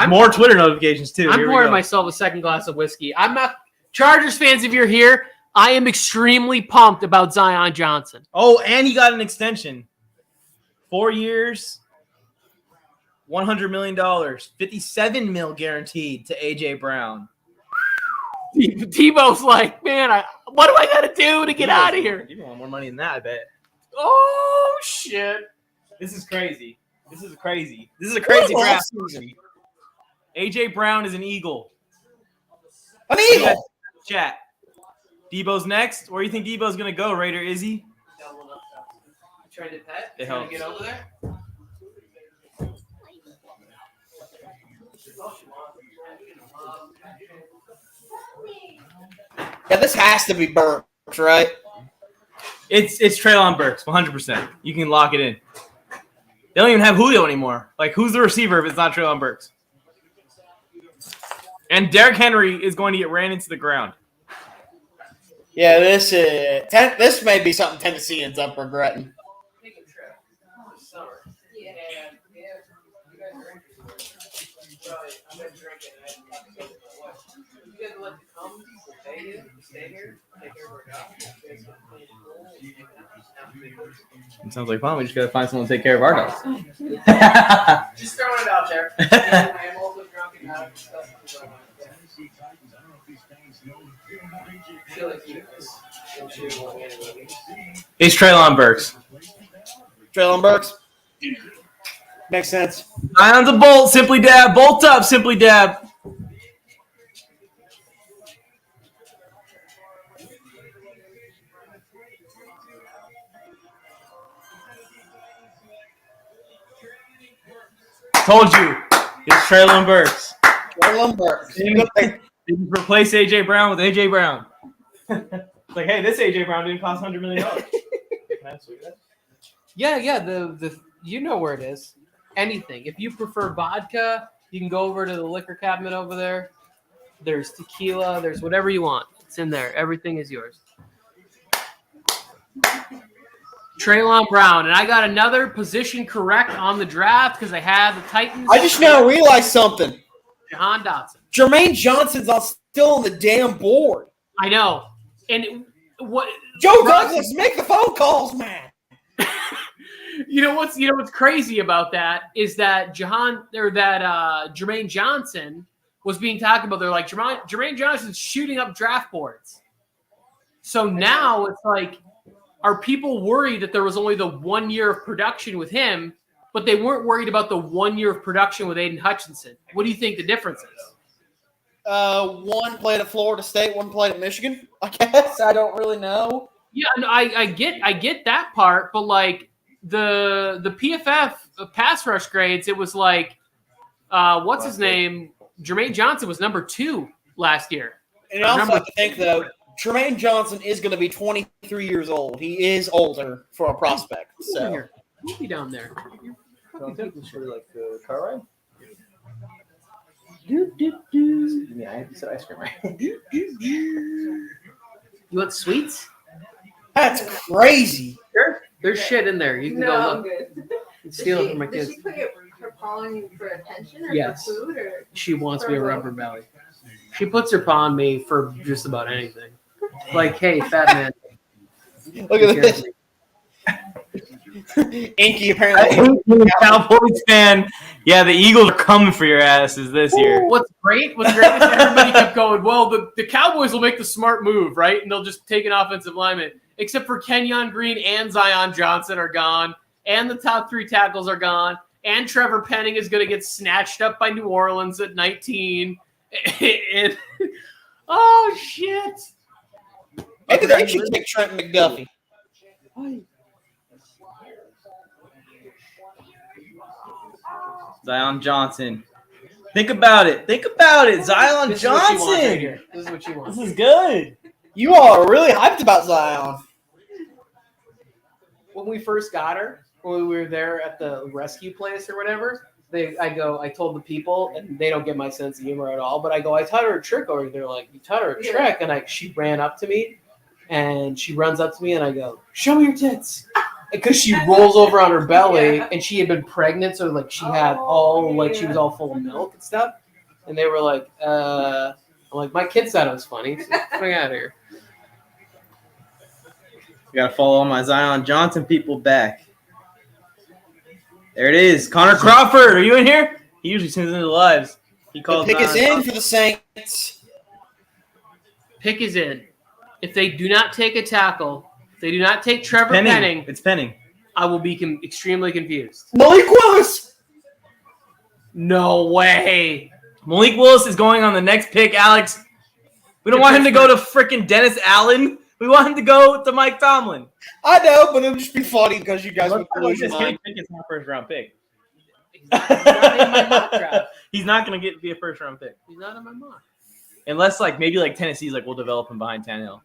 More Twitter notifications, too. I'm pouring myself a second glass of whiskey. I'm not – Chargers fans, if you're here, I am extremely pumped about Zion Johnson. Oh, and he got an extension. 4 years, $100 million, $57 million guaranteed to A.J. Brown. Tebow's like, man, what do I got to do to get out of here? You want more money than that, I bet. Oh, shit. This is crazy. This is a crazy draft season. A.J. Brown is an Eagle. An Eagle? Chat. Deebo's next. Where do you think Deebo's going to go, Raider Izzy? Trying to pet? It Trying helps. to get over there? Yeah, this has to be Burks, right? It's Treylon Burks, 100%. You can lock it in. They don't even have Julio anymore. Like, who's the receiver if it's not Treylon Burks? And Derrick Henry is going to get ran into the ground. Yeah, this may be something Tennessee ends up regretting. It sounds like fun. We just got to find someone to take care of our dogs. Just throwing it out there. I'm also drunk and out of stuff. It's Treylon Burks. Treylon Burks. Makes sense. Zion's a bolt. Simply dab. Bolt up. Simply dab. Told you. It's Treylon Burks. Treylon Burks. They replace A.J. Brown with A.J. Brown. It's like, hey, this A.J. Brown didn't cost $100 million. Yeah. The you know where it is. Anything. If you prefer vodka, you can go over to the liquor cabinet over there. There's tequila. There's whatever you want. It's in there. Everything is yours. Treylon Brown. And I got another position correct on the draft because I had the Titans. I just now realized something. Jahan Dotson. Jermaine Johnson's still on the damn board. I know. And what Joe Douglas, make the phone calls, man. You know what's crazy about that is that Jermaine Johnson was being talked about. They're like Jermaine Johnson's shooting up draft boards. So now it's like, are people worried that there was only the 1 year of production with him, but they weren't worried about the 1 year of production with Aiden Hutchinson? What do you think the difference is? One played at Florida State, one played at Michigan. I guess I don't really know. Yeah, no, I get that part, but like the PFF pass rush grades, it was like what's his name? Jermaine Johnson was number 2 last year. And I also have to think though, Jermaine Johnson is going to be 23 years old. He is older for a prospect. So We'll be down there. Like the car ride? Yeah, I said ice cream, right? You want sweets? That's crazy. Sure. There's shit in there. You can go I'm look. good. Steal it from my kids. Does she put her paw on you for attention or Yes. for food? Or She wants me a rubber belly. She puts her paw on me for just about anything. Like, hey, fat man. Look at this. Inky apparently. Cowboys fan. Yeah, the Eagles are coming for your asses this year. What's great is that everybody kept going, well, the Cowboys will make the smart move, right? And they'll just take an offensive lineman. Except for Kenyon Green and Zion Johnson are gone. And the top 3 tackles are gone. And Trevor Penning is going to get snatched up by New Orleans at 19. And, oh, shit. Maybe they should take Trent McDuffie. Zion Johnson. Think about it. Zion Johnson. This is what you want. This is good. You all are really hyped about Zion. When we first got her, when we were there at the rescue place or whatever, I told the people, and they don't get my sense of humor at all, but I go, I taught her a trick over there. They're like, you taught her a trick? And she ran up to me, and she runs up to me, and I go, show me your tits. Because she rolls over on her belly, and she had been pregnant, so like she had she was all full of milk and stuff. And they were like, I'm like, my kids thought it was funny. So get out of here. I gotta follow all my Zion Johnson people back. There it is. Connor Crawford, are you in here? He usually sends into the lives. He calls. The pick is in for the Saints. Pick is in. If they do not take a tackle, if they do not take Trevor Penning, it's Penning. I will be extremely confused. Malik Willis. No way. Malik Willis is going on the next pick, Alex. We don't want him to go to freaking Dennis Allen. We want him to go to Mike Tomlin. I know, but it would just be funny because you guys would lose your mind. It's my first round pick. He's not in my mock draft. He's not going to be a first round pick. He's not in my mock. Unless maybe Tennessee's we'll develop him behind Tannehill.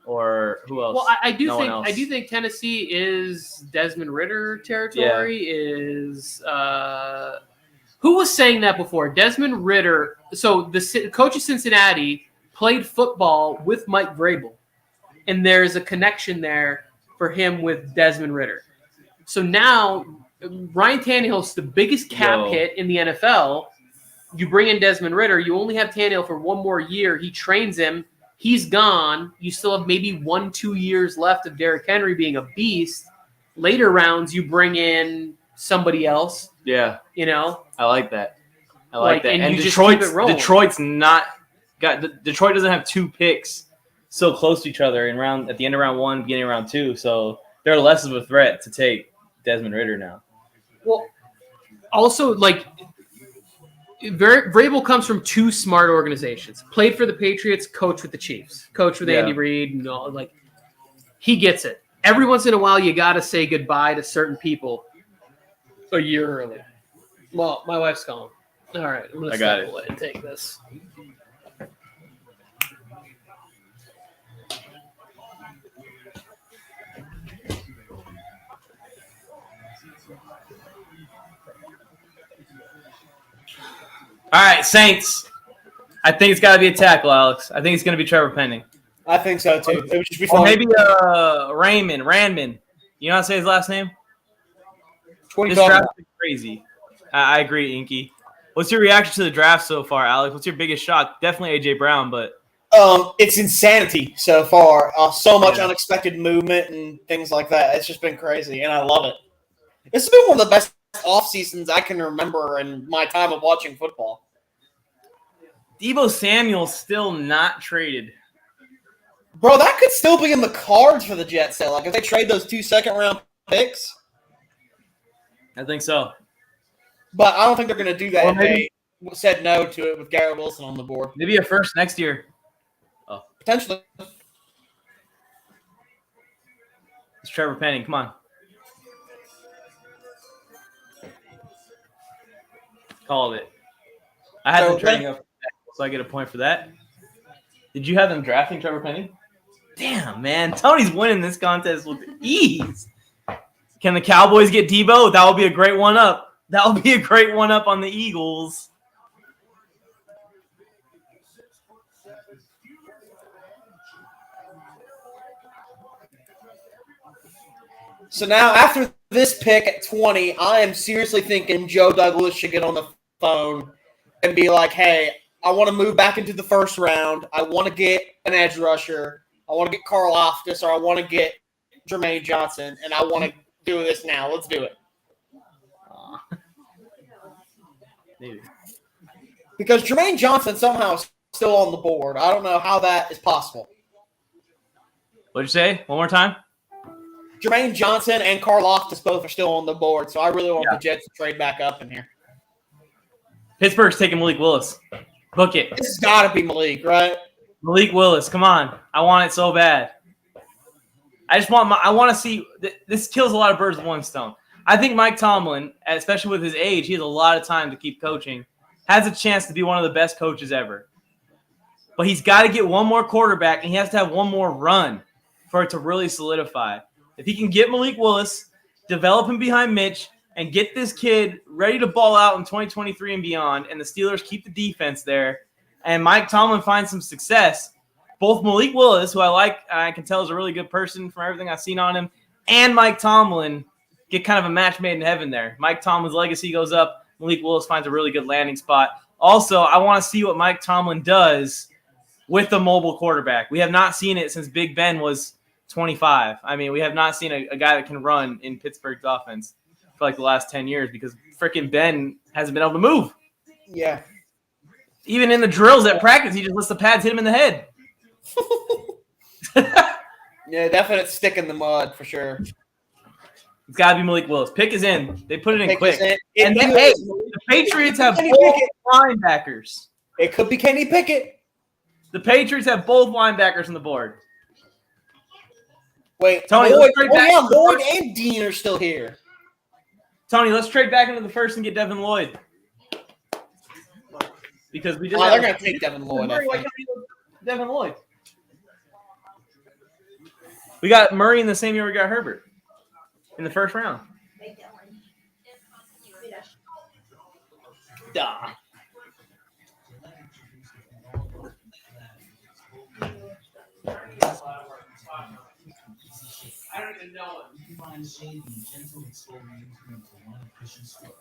Or who else? Well, I do think Tennessee is Desmond Ridder territory. Is who was saying that before? Desmond Ridder. So the coach of Cincinnati played football with Mike Vrabel, and there's a connection there for him with Desmond Ridder. So now Ryan Tannehill's the biggest cap hit in the NFL. You bring in Desmond Ridder. You only have Tannehill for one more year. He trains him. He's gone. You still have maybe 1-2 years left of Derrick Henry being a beast. Later rounds, you bring in somebody else. Yeah. You know? I like that. I like that. And you just keep it rolling. Detroit doesn't have 2 picks so close to each other at the end of round 1, beginning of round 2. So they're less of a threat to take Desmond Ridder now. Well, also, like, Vrabel comes from 2 smart organizations. Played for the Patriots, coached with the Chiefs, coached with Andy Reid. You know, like, he gets it. Every once in a while, you got to say goodbye to certain people a year early. Well, my wife's calling. All right, I'm going to step away and take this. All right, Saints. I think it's got to be a tackle, Alex. I think it's going to be Trevor Penning. I think so, too. It would just be Or fun. maybe Randman. You know how to say his last name? This draft is crazy. I agree, Inky. What's your reaction to the draft so far, Alex? What's your biggest shock? Definitely A.J. Brown, but it's insanity so far. So much unexpected movement and things like that. It's just been crazy, and I love it. This has been one of the best off seasons I can remember in my time of watching football. Deebo Samuel's still not traded. Bro, that could still be in the cards for the Jets, though. Like, if they trade those 2 second-round picks. I think so. But I don't think they're going to do that if they said no to it with Garrett Wilson on the board. Maybe a first next year. Oh, potentially. It's Trevor Penning. Come on. Called it. I had them trading up, so I get a point for that. Did you have them drafting Trevor Penning? Damn, man. Tony's winning this contest with ease. Can the Cowboys get Deebo? That would be a great one-up. That would be a great one-up on the Eagles. So now, after this pick at 20, I am seriously thinking Joe Douglas should get on the phone and be like, hey, I want to move back into the first round. I want to get an edge rusher. I want to get Carl Loftus, or I want to get Jermaine Johnson, and I want to do this now. Let's do it. Maybe. Because Jermaine Johnson somehow is still on the board. I don't know how that is possible. What'd you say? One more time? Jermaine Johnson and Carl Loftus both are still on the board, so I really want the Jets to trade back up in here. Pittsburgh's taking Malik Willis. Book it. This has got to be Malik, right? Malik Willis, come on. I want it so bad. I want to see – this kills a lot of birds with one stone. I think Mike Tomlin, especially with his age, he has a lot of time to keep coaching, has a chance to be one of the best coaches ever. But he's got to get one more quarterback, and he has to have one more run for it to really solidify. If he can get Malik Willis, develop him behind Mitch, and get this kid ready to ball out in 2023 and beyond, and the Steelers keep the defense there, and Mike Tomlin finds some success, both Malik Willis, who I can tell is a really good person from everything I've seen on him, and Mike Tomlin get kind of a match made in heaven there. Mike Tomlin's legacy goes up. Malik Willis finds a really good landing spot. Also, I want to see what Mike Tomlin does with a mobile quarterback. We have not seen it since Big Ben was 25. I mean, we have not seen a guy that can run in Pittsburgh's offense for like the last 10 years because freaking Ben hasn't been able to move. Yeah. Even in the drills at practice, he just lets the pads hit him in the head. Yeah, definite stick in the mud for sure. It's got to be Malik Willis. Pick is in. They put it in Pick quick. is in. And then, hey, the Patriots have both linebackers. It could be Kenny Pickett. The Patriots have both linebackers on the board. Wait, Tony, Lloyd and Dean are still here. Tony, let's trade back into the first and get Devin Lloyd. Because we just they're going to take Devin Lloyd. Devin Lloyd. We got Murray in the same year we got Herbert in the first round. Duh. I don't even know it. You can find shade and gentle exfoliating cream for one efficient stroke.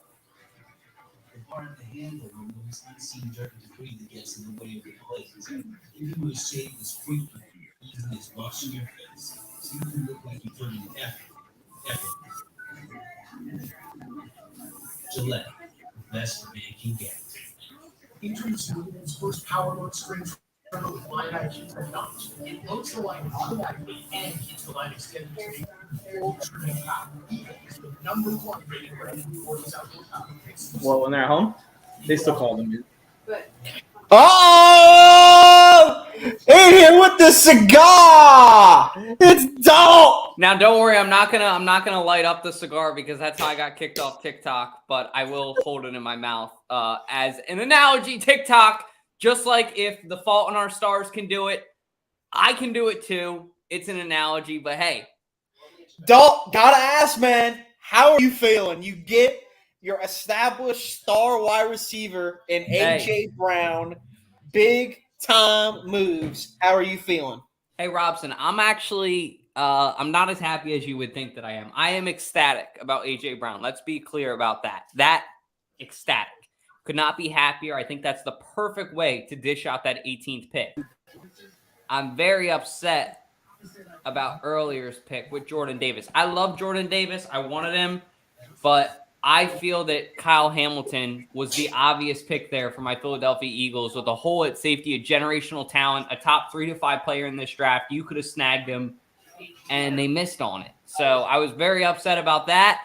Well, when they're at home, they still call them in. Oh! In here with the cigar! It's dope! Now, don't worry. I'm not gonna light up the cigar because that's how I got kicked off TikTok. But I will hold it in my mouth as an analogy. TikTok, just like if The Fault in Our Stars can do it, I can do it too. It's an analogy, but hey, Dalt, gotta ask, man, how are you feeling? You get your established star wide receiver in A.J. Brown, big time moves. How are you feeling? Hey, Robson, I'm actually I'm not as happy as you would think that I am. I am ecstatic about A.J. Brown. Let's be clear about that. That ecstatic. Could not be happier. I think that's the perfect way to dish out that 18th pick. I'm very upset about earlier's pick with Jordan Davis. I love Jordan Davis. I wanted him, but I feel that Kyle Hamilton was the obvious pick there for my Philadelphia Eagles with a hole at safety, a generational talent, a top 3 to 5 player in this draft. You could have snagged him, and they missed on it. So I was very upset about that,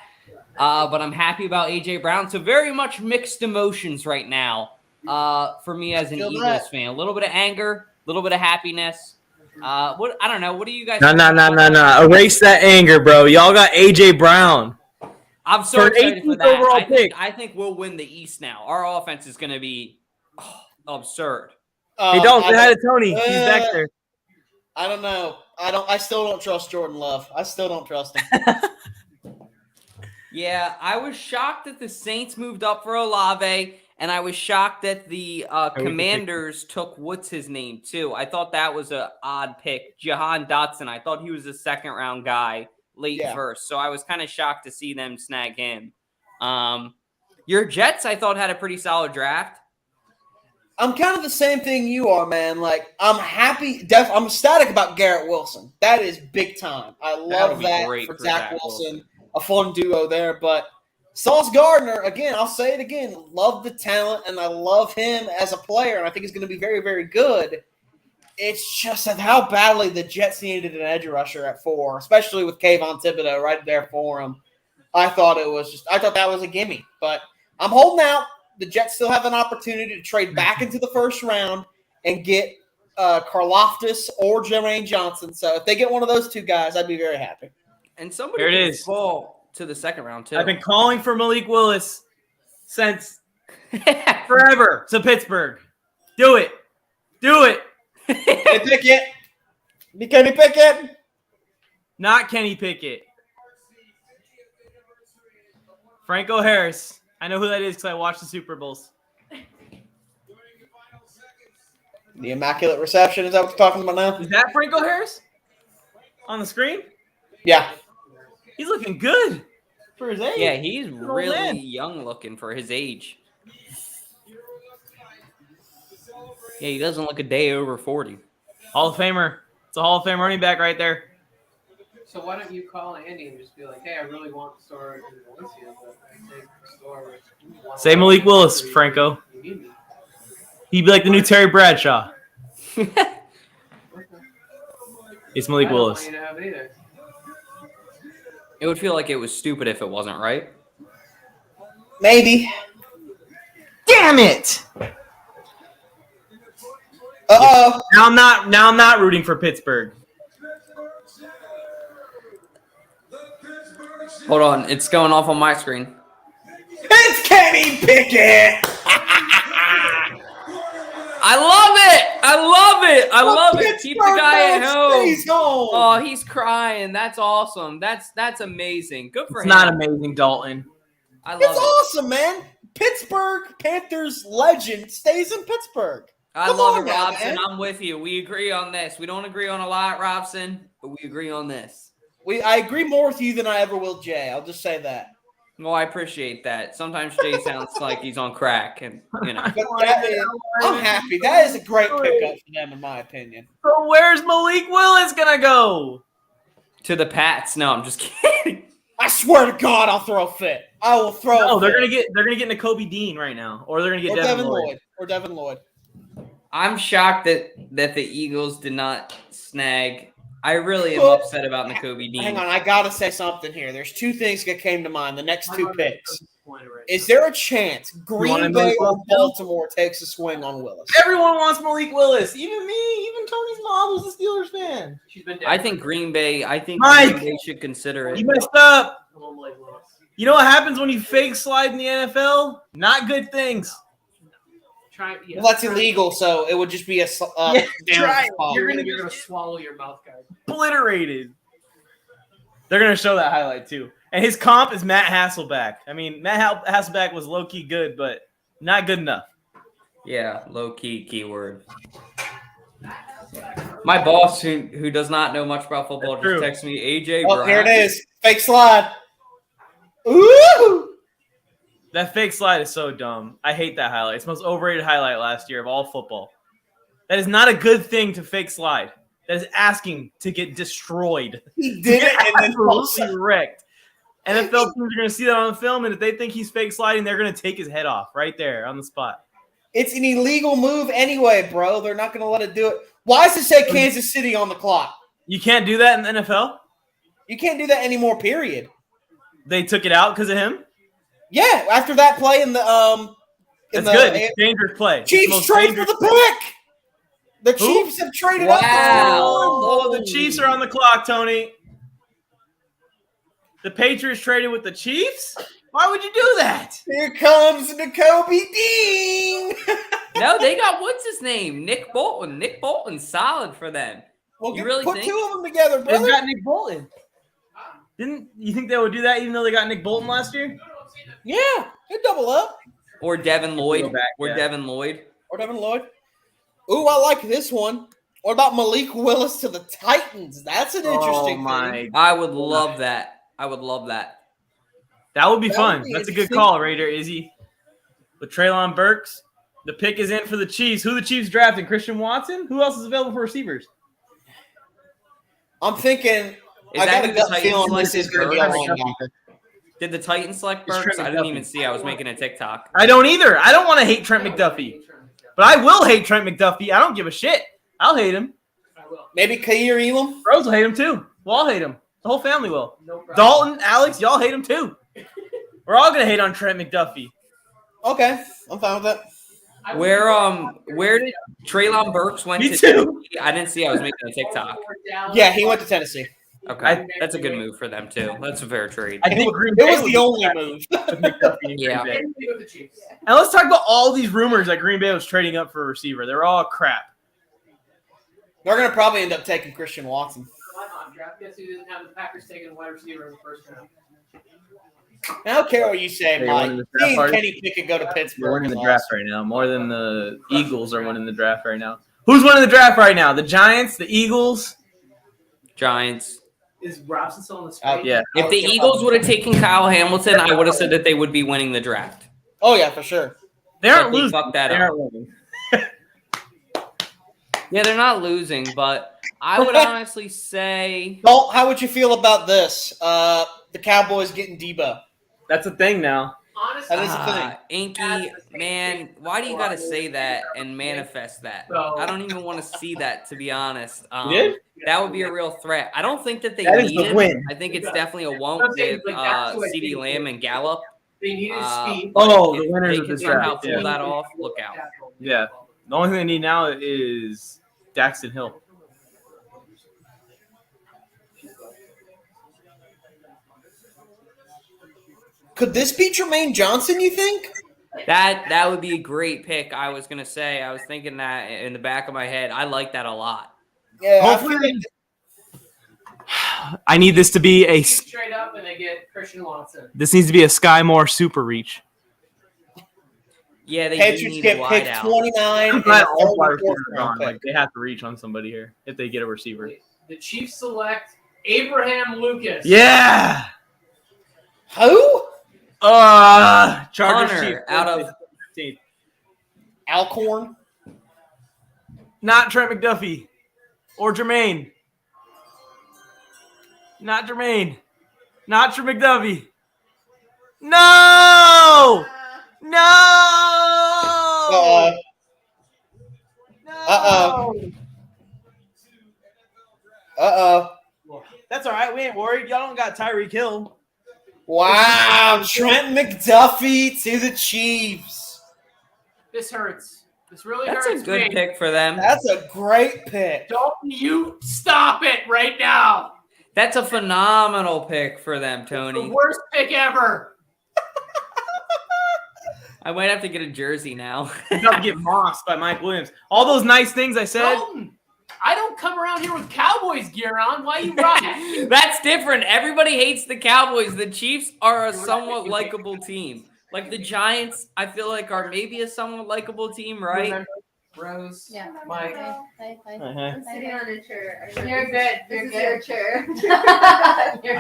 but I'm happy about A.J. Brown. So very much mixed emotions right now for me as an Eagles fan. A little bit of anger, a little bit of happiness. I don't know. What do you guys? No. Erase that anger, bro. Y'all got A.J. Brown. I'm so For excited for that. overall pick. I think we'll win the East now. Our offense is going to be absurd. Hey, don't say hi to Tony. He's back there. I don't know. I still don't trust Jordan Love. I still don't trust him. Yeah, I was shocked that the Saints moved up for Olave, and I was shocked that the Commanders took what's his name too. I thought that was an odd pick, Jahan Dotson. I thought he was a second-round guy, late first. So I was kind of shocked to see them snag him. Your Jets, I thought, had a pretty solid draft. I'm kind of the same thing you are, man. Like, I'm happy. I'm ecstatic about Garrett Wilson. That is big time. I love that for Zach Wilson. A fun duo there. But Sauce Gardner, again, I'll say it again, love the talent, and I love him as a player, and I think he's going to be very, very good. It's just that how badly the Jets needed an edge rusher at 4, especially with Kayvon Thibodeau right there for him. I thought that was a gimme. But I'm holding out. The Jets still have an opportunity to trade back into the first round and get Karlaftis or Jermaine Johnson. So if they get one of those two guys, I'd be very happy. And somebody could fall to the second round, too. I've been calling for Malik Willis since forever to Pittsburgh. Do it. Kenny Pickett. Kenny Pickett. Not Kenny Pickett. Franco Harris. I know who that is because I watched the Super Bowls. The Immaculate Reception, is that what you're talking about now? Is that Franco Harris on the screen? Yeah. He's looking good for his age. Yeah, he's really young looking for his age. Yeah, he doesn't look a day over 40. Hall of Famer. It's a Hall of Fame running back right there. So why don't you call Andy and just be like, hey, I really want the store in Valencia, but I think the store is Say Malik Willis, Franco. He'd be like the new Terry Bradshaw. It's Malik Willis. It would feel like it was stupid if it wasn't, right? Maybe. Damn it! Uh-oh. Now I'm not rooting for Pittsburgh. Hold on, it's going off on my screen. It's Kenny Pickett! I love it. Keep the guy at home. home. Oh, he's crying. That's awesome. That's amazing. Good for him. It's not amazing, Dalton. I love It's it. awesome, man. Pittsburgh Panthers legend stays in Pittsburgh. I Come love on it, now, Robson. man. I'm with you. We agree on this. We don't agree on a lot, Robson, but we agree on this. I agree more with you than I ever will Jay. I'll just say that. Well, I appreciate that. Sometimes Jay sounds like he's on crack, and But I'm happy. That is a great pickup for them, in my opinion. So where's Malik Willis gonna go? to the Pats. No, I'm just kidding. I swear to God, I'll throw a fit. I will throw. No, a they're fit. gonna get Nakobe Dean right now, or they're gonna get Or Devin Lloyd. Or Devin Lloyd. I'm shocked that the Eagles did not snag. I really am upset about Nakobe Dean. Hang on, I gotta say something here. There's two things that came to mind. The next two picks. Is there a chance Green Bay or Baltimore takes a swing on Willis? Everyone wants Malik Willis, even me, even Tony's mom who's a Steelers fan. I think Green Bay. Mike, Green Bay should consider it. You messed up. You know what happens when you fake slide in the NFL? Not good things. Well, that's illegal, so it would just be a You're gonna swallow your mouth guard. Obliterated. They're gonna show that highlight too. And his comp is Matt Hasselbeck. I mean, Matt Hasselbeck was low key good, but not good enough. Yeah, low key keyword. My boss, who does not know much about football, just texted me AJ. Oh, here it is. Fake slide. Ooh! That fake slide is so dumb. I hate that highlight. It's the most overrated highlight last year of all football. That is not a good thing to fake slide. That is asking to get destroyed. He did it and then absolutely wrecked. NFL teams are going to see that on the film, and if they think he's fake sliding, they're going to take his head off right there on the spot. It's an illegal move anyway, bro. They're not going to let it do it. Why does it say Kansas City on the clock? You can't do that in the NFL? You can't do that anymore, period. They took it out because of him? Yeah, after that play in the That's good. It's a dangerous play. Chiefs trade for the pick. The Chiefs have traded up. Oh, the Chiefs are on the clock, Tony. The Patriots traded with the Chiefs? Why would you do that? Here comes Nakobe Dean. No, they got what's his name? Nick Bolton. Nick Bolton's solid for them. Well, you really put think? two of them together, They brother. got Nick Bolton. Didn't you think they would do that even though they got Nick Bolton last year? Yeah, they double up. Or Devin Lloyd. Yeah. Devin Lloyd. Or Devin Lloyd. Ooh, I like this one. What about Malik Willis to the Titans? That's an interesting thing. I would love that. I would love that. That would be That fun. would be That's a good interesting. call, Raider Izzy. With Treylon Burks, the pick is in for the Chiefs. Who the Chiefs drafting? Christian Watson? Who else is available for receivers? I'm thinking. I got a gut feeling this is going to be a linebacker. Did the Titans select Burks? I didn't even see. I was making a TikTok. I don't either. I don't want to hate Trent McDuffie. But I will hate Trent McDuffie. I don't give a shit. I'll hate him. Maybe Kair Elam. Rose will hate him too. We'll all hate him. The whole family will. Dalton, Alex, y'all hate him too. We're all gonna hate on Trent McDuffie. Okay, I'm fine with that. Where did Treylon Burks went Me to? too. I didn't see. I was making a TikTok. Yeah, he went to Tennessee. Okay, that's a good move for them too. That's a fair trade. I think Green It Bay was the only move. with McDuffie and Yeah. Green Bay. And let's talk about all these rumors that Green Bay was trading up for a receiver. They're all crap. They're going to probably end up taking Christian Watson. Guess who didn't have the Packers taking a wide receiver in the first round? I don't care what you say, They're Mike. winning the draft Seeing party. Kenny Pickett go to They're Pittsburgh. winning the is draft awesome. right now, more than the Eagles are winning the draft right now. Who's winning the draft right now? The Giants, the Eagles? Giants. Is Robson still on the screen? Yeah. If the Eagles would have taken Kyle Hamilton, I would have said that they would be winning the draft. Oh, yeah, for sure. They aren't But they losing. fucked that They up. aren't winning. Yeah, they're not losing, but I would honestly say Colt, how would you feel about this? The Cowboys getting Debo. That's a thing now. Honestly, That is a thing. Inky, man, why do you got to say that and manifest that? I don't even want to see that, to be honest. You did? That would be a real threat. I don't think that they That is need the it. win. I think it's definitely a won't I'm saying, with like, that's what I CeeDee think. Lamb and Gallup. they needed speed. Oh, If the winners they of can this somehow draft. pull Yeah. that off, look out. Yeah. The only thing they need now is Daxton Hill. Could this be Jermaine Johnson, you think? That would be a great pick. I was gonna say. I was thinking that in the back of my head. I like that a lot. Yeah, I Hopefully- feel like I need this to be a. Straight up, and they get Christian Watson. This needs to be a Sky Moore super reach. Yeah, they do Patriots need get a pick wideout. 29 and Not a all wide 34th receivers are round gone. pick. Like they have to reach on somebody here if they get a receiver. The Chiefs select Abraham Lucas. Yeah. Who? Chargers Hunter Chiefs. out of Alcorn. Not Trent McDuffie or Jermaine. Not Jermaine. Not Trent McDuffie. No! No! That's all right. We ain't worried. Y'all don't got Tyreek Hill. Wow, Trent McDuffie to the Chiefs. This hurts. This really That's hurts. a good me. pick for them. That's a great pick. Don't you stop it right now. That's a phenomenal pick for them, The Tony. worst pick ever. I might have to get a jersey now. About to get mossed by Mike Williams. All those nice things I said. Dalton, I don't come around here with Cowboys gear on. Why you rocking? That's different. Everybody hates the Cowboys. The Chiefs are a somewhat likable team. Like the Giants, I feel like are maybe a somewhat likable team, right? Rose. Yeah. Mike. I'm sitting on a chair. You're good. You're good. Your chair.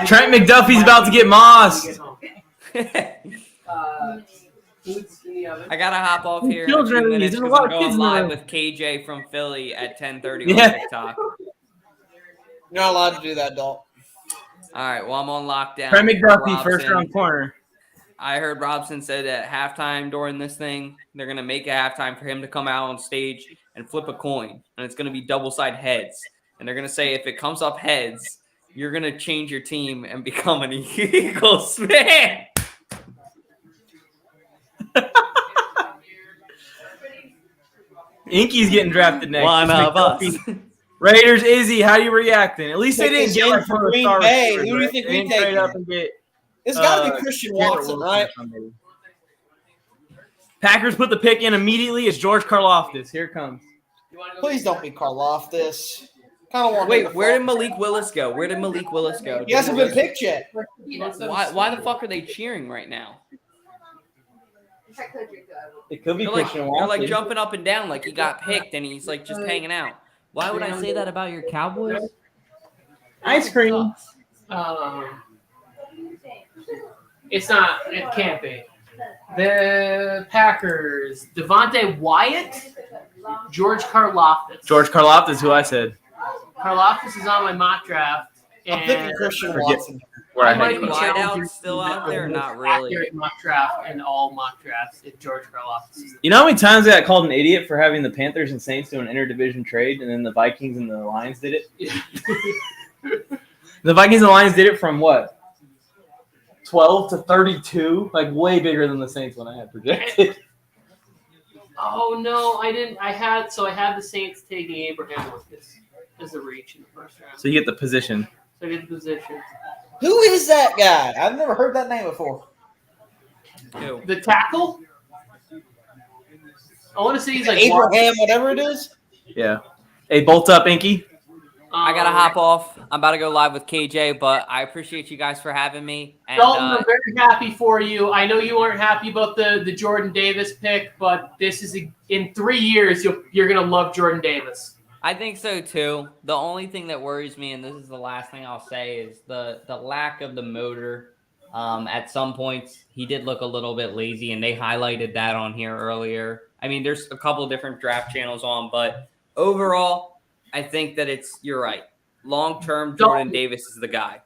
Trent McDuffie's about to get mossed. I gotta hop off here in a Children, few minutes there's a because lot I'm of kids going in the live room. with KJ from Philly at 10:30 Yeah. on TikTok. You're not allowed to do that, Dalton. All right, well I'm on lockdown. Trent McDuffie, Robson. first round corner. I heard Robson said at halftime during this thing, they're going to make a halftime for him to come out on stage and flip a coin. And it's going to be double-side heads. And they're going to say if it comes up heads, you're going to change your team and become an Eagles fan. Inky's getting drafted next. One It's of us. McDuffie. Raiders, Izzy, how you reacting? At least they didn't Taking get Jim from for Green star Bay. receivers, Who do you right? think They we didn't trade taking? up and get It's got to be Christian Garrett Watson, Wilson or right? somebody. Packers put the pick in immediately. It's George Karlaftis. Here it comes. Please don't be Karlaftis. Kind of want. Wait, where did Malik Willis go? Where did Malik Willis go? He hasn't been picked yet. Why the fuck are they cheering right now? It could be They're like, Christian they're Watson. like jumping up and down like he got picked and he's like just hanging out. Why would I say that about your Cowboys? Ice cream. It's not. It can't be. The Packers. Devontae Wyatt. George Karlaftis. George Karlaftis, who I said. Karlaftis is on my mock draft. I'm And thinking Christian Watson. Where I I had might be Wideout challenging still the out there? most Not really. accurate mock draft in all mock drafts. If George Karlaftis is You know how many times I got called an idiot for having the Panthers and Saints do an interdivision trade, and then the Vikings and the Lions did it? The Vikings and the Lions did it from what? 12 to 32? Like way bigger than the Saints one I had projected. Oh no, I didn't. I had the Saints taking Abraham Lucas as a reach in the first round. So you get the position. So I get the position. Who is that guy? I've never heard that name before. Ew. The tackle. I want to say he's like Abraham, whatever it is. Yeah. Hey, bolt up, Inky. I gotta hop off. I'm about to go live with KJ, but I appreciate you guys for having me. And Dalton, I'm very happy for you. I know you weren't happy about the Jordan Davis pick, but this is in 3 years you're gonna love Jordan Davis. I think so too. The only thing that worries me, and this is the last thing I'll say, is the lack of the motor. At some points, he did look a little bit lazy, and they highlighted that on here earlier. I mean, there's a couple different draft channels on, but overall, I think that you're right. Long-term, Jordan Davis is the guy.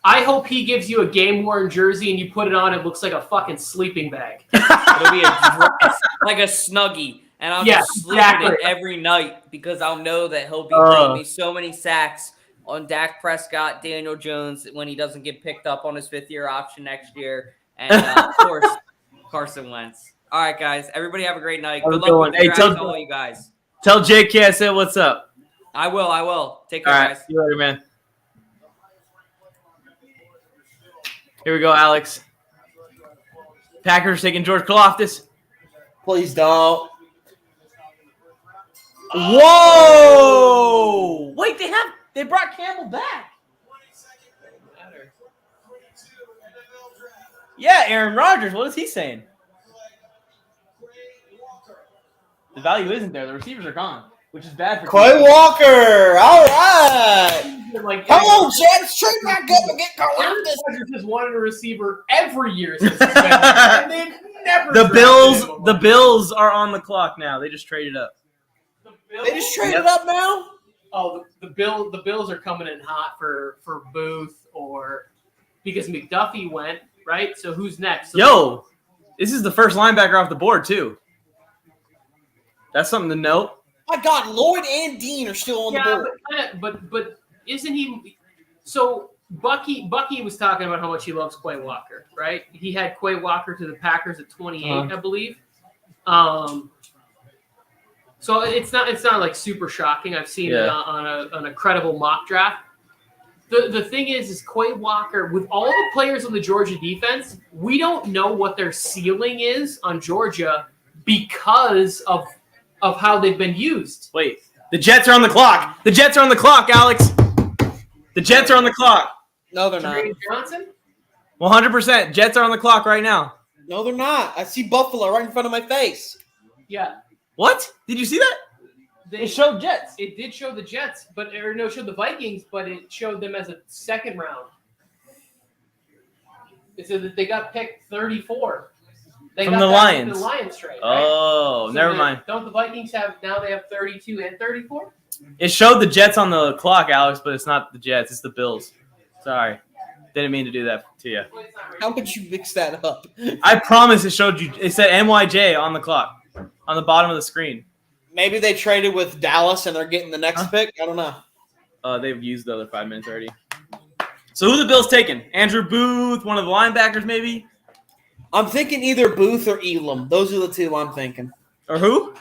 I hope he gives you a game-worn jersey and you put it on, it looks like a fucking sleeping bag. It'll be a dress, like a Snuggie. And I'll just sleep in it every night because I'll know that he'll be bringing me so many sacks on Dak Prescott, Daniel Jones when he doesn't get picked up on his 5th-year option next year, and of course Carson Wentz. All right, guys, everybody have a great night. Good luck with the draft to all you guys. Tell JK I said what's up. I will. Take care, All right, guys. see you later, man. Here we go, Alex. Packers taking George Karlaftis. Please don't. Whoa! Wait, they brought Campbell back. Yeah, Aaron Rodgers. What is he saying? The value isn't there. The receivers are gone. which is bad for Quay Walker. All right. Like, Come on, Jets. Trade back up and get Aaron going. Rodgers has wanted a receiver every year since he's been there, and they've never The drafted him. Bills are on the clock now. They just traded up. They just traded up now? Oh, the Bills are coming in hot for Booth or because McDuffie went, right? So who's next? So This is the first linebacker off the board too. That's something to note. My God, Lloyd and Dean are still on the board. But isn't he? So Bucky was talking about how much he loves Quay Walker, right? He had Quay Walker to the Packers at 28, I believe. So it's not like super shocking. I've seen it on a credible mock draft. The thing is Quay Walker, with all the players on the Georgia defense, we don't know what their ceiling is on Georgia because of how they've been used. Wait, the Jets are on the clock. The Jets are on the clock, Alex. The Jets are on the clock. No, they're not. Jermaine Johnson? 100%. Jets are on the clock right now. No, they're not. I see Buffalo right in front of my face. Yeah. What? Did you see that? It showed Jets. It did show the Jets, it showed the Vikings, but it showed them as a second round. It said that they got picked 34. From the Lions. The Lions trade. Oh, right? never mind. Don't the Vikings have 32 and 34? It showed the Jets on the clock, Alex, but it's not the Jets. It's the Bills. Sorry. Didn't mean to do that to you. How could you mix that up? I promise it showed you. It said NYJ on the clock, on the bottom of the screen. Maybe they traded with Dallas and they're getting the next pick. I don't know. They've used the other 5 minutes already. So who the Bills taking? Andrew Booth, one of the linebackers maybe? I'm thinking either Booth or Elam. Those are the two I'm thinking. Or who?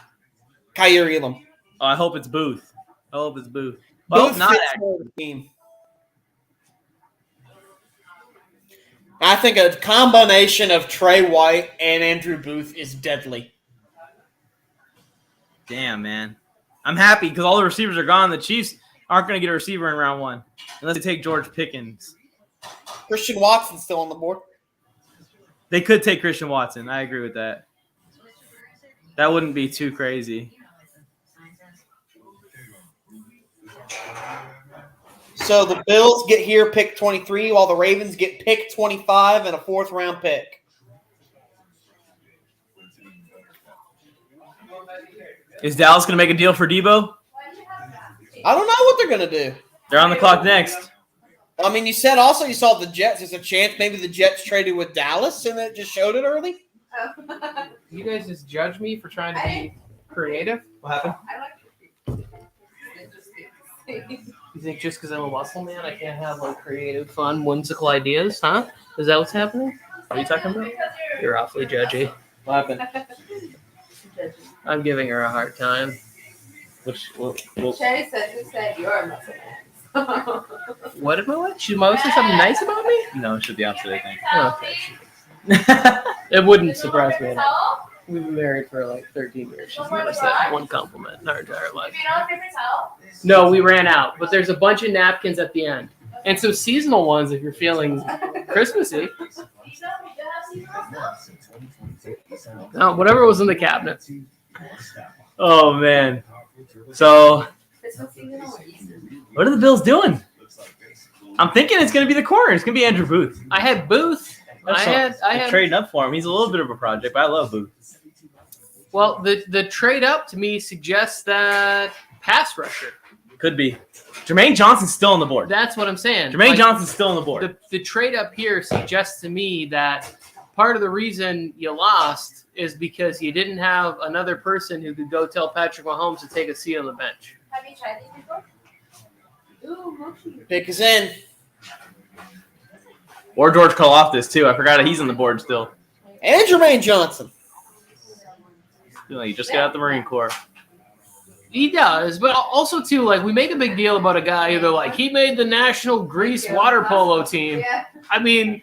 Kyer Elam. Oh, I hope it's Booth. Booth. Booth not fits actually. more the team. I think a combination of Trey White and Andrew Booth is deadly. Damn, man. I'm happy because all the receivers are gone. The Chiefs aren't going to get a receiver in round 1 unless they take George Pickens. Christian Watson's still on the board. They could take Christian Watson. I agree with that. That wouldn't be too crazy. So the Bills get here pick 23 while the Ravens get pick 25 and a 4th round pick. Is Dallas going to make a deal for Debo? I don't know what they're going to do. They're on the clock next. I mean, you saw the Jets. There's a chance maybe the Jets traded with Dallas and it just showed it early. You guys just judge me for trying to be creative? What happened? You think just because I'm a muscle man, I can't have like creative, fun, whimsical ideas, huh? Is that what's happening? What are you talking about? You're awfully judgy. What happened? I'm giving her a hard time. Sherry said you're a muscle man. What am I what? Should Mo say something nice about me? No, it should be opposite, I think. Okay. It wouldn't surprise me at all. We've been married for like 13 years. She's never said one compliment in our entire life. No, we ran out, but there's a bunch of napkins at the end. And some seasonal ones if you're feeling Christmassy. No, whatever was in the cabinet. Oh, man. So, what are the Bills doing? I'm thinking it's going to be the corner. It's going to be Andrew Booth. I had Booth. I had trading up for him. He's a little bit of a project, but I love Booth. Well, the trade up to me suggests that pass rusher. Could be. Jermaine Johnson's still on the board. That's what I'm saying. Jermaine Johnson's still on the board. The trade up here suggests to me that part of the reason you lost is because you didn't have another person who could go tell Patrick Mahomes to take a seat on the bench. Have you tried these before? Pick is in. Or George Karlaftis, too. I forgot he's on the board still. And Jermaine Johnson. He just got out the Marine Corps. He does, but also, too, like, we make a big deal about a guy who, like, he made the national Greece water polo team. Yeah. I mean,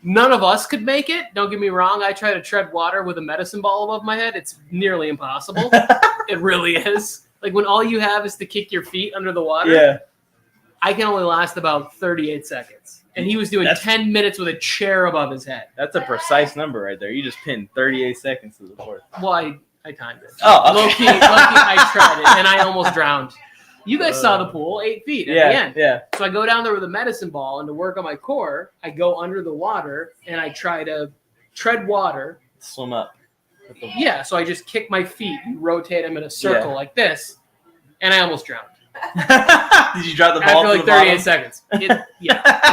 none of us could make it. Don't get me wrong. I try to tread water with a medicine ball above my head. It's nearly impossible. It really is. Like, when all you have is to kick your feet under the water. Yeah. I can only last about 38 seconds. And he was doing 10 minutes with a chair above his head. That's a precise number right there. You just pinned 38 seconds to the board. Well, I timed it. Oh, okay. Low-key, I tried it, and I almost drowned. You guys saw the pool, 8 feet at the end. Yeah. So I go down there with a medicine ball, and to work on my core, I go under the water, and I try to tread water. Swim up. Yeah, so I just kick my feet and rotate them in a circle like this, and I almost drowned. Did you drop the ball after like 38 seconds? It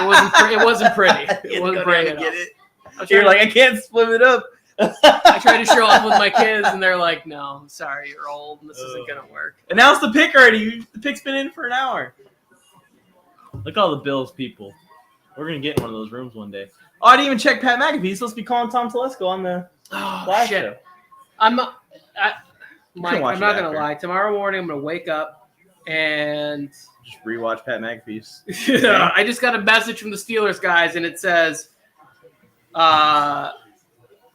wasn't pretty. It wasn't pretty at all. You're like, I can't swim it up. I tried to show off with my kids, and they're like, "No, I'm sorry, you're old, and this isn't gonna work." Announce the pick already. The pick's been in for an hour. Look at all the Bills people. We're gonna get in one of those rooms one day. Oh, I didn't even check Pat McAfee. He's supposed to be calling Tom Telesco on the live show. Mike, I'm not gonna lie. Tomorrow morning, I'm gonna wake up and just rewatch Pat McAfee's. I just got a message from the Steelers guys, and it says,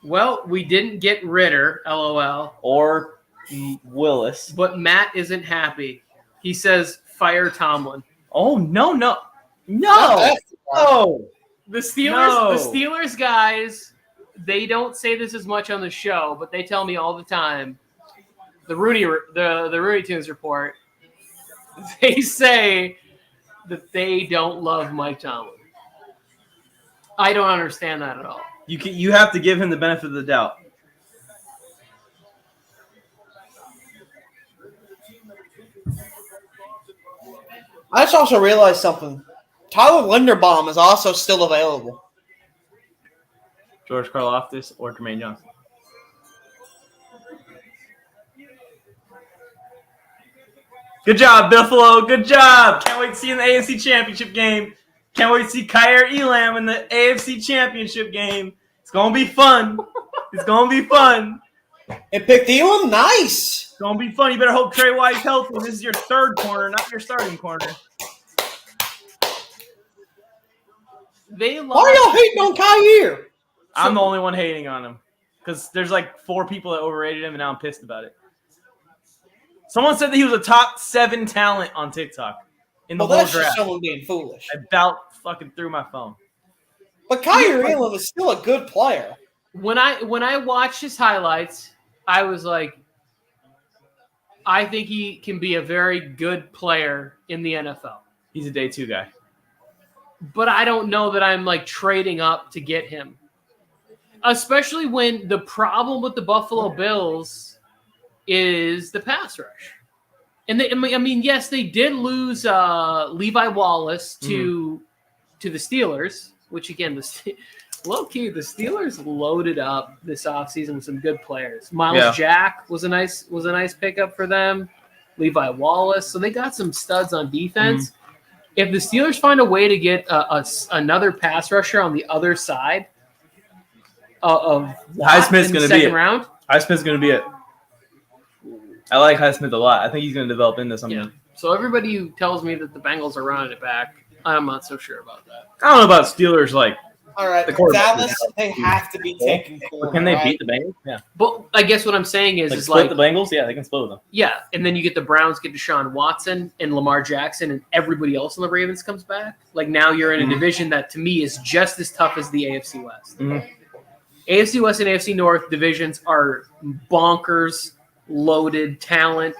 well, we didn't get Ritter, LOL. Or Willis. But Matt isn't happy. He says, fire Tomlin. Oh, no. The Steelers guys, they don't say this as much on the show, but they tell me all the time, the Rooney Tunes report, they say that they don't love Mike Tomlin. I don't understand that at all. You have to give him the benefit of the doubt. I just also realized something. Tyler Linderbaum is also still available. George Karlaftis or Jermaine Johnson. Good job, Buffalo. Good job. Can't wait to see you in the AFC Championship game. Can't wait to see Kyer Elam in the AFC Championship game. It's going to be fun. And picked Elam? Nice. It's going to be fun. You better hope Trey White's healthy. This is your third corner, not your starting corner. Why are y'all hating on Kyer? I'm the only one hating on him because there's like 4 people that overrated him, and now I'm pissed about it. Someone said that he was a top 7 talent on TikTok in the whole that's draft. Just someone being foolish. I about fucking threw my phone. But Kyer Elam is still a good player. When I watched his highlights, I was like, I think he can be a very good player in the NFL. He's a day 2 guy. But I don't know that I'm like trading up to get him. Especially when the problem with the Buffalo Bills is the pass rush. And yes, they did lose Levi Wallace to the Steelers, which again, low-key, the Steelers loaded up this offseason with some good players. Miles Jack was a nice pickup for them. Levi Wallace. So they got some studs on defense. If the Steelers find a way to get another pass rusher on the other side of Highsmith's going to be it. Round, Highsmith's going to be it. I like Highsmith a lot. I think he's going to develop into something. Yeah. So everybody who tells me that the Bengals are running it back, I'm not so sure about that. I don't know about Steelers. Like, all right, Dallas, they have to be taking corner. Can they beat the Bengals? Yeah. But I guess what I'm saying is split the Bengals? Yeah, they can split with them. Yeah, and then you get the Browns, get Deshaun Watson and Lamar Jackson, and everybody else on the Ravens comes back. Like now you're in a division that to me is just as tough as the AFC West. AFC West and AFC North divisions are bonkers, loaded talent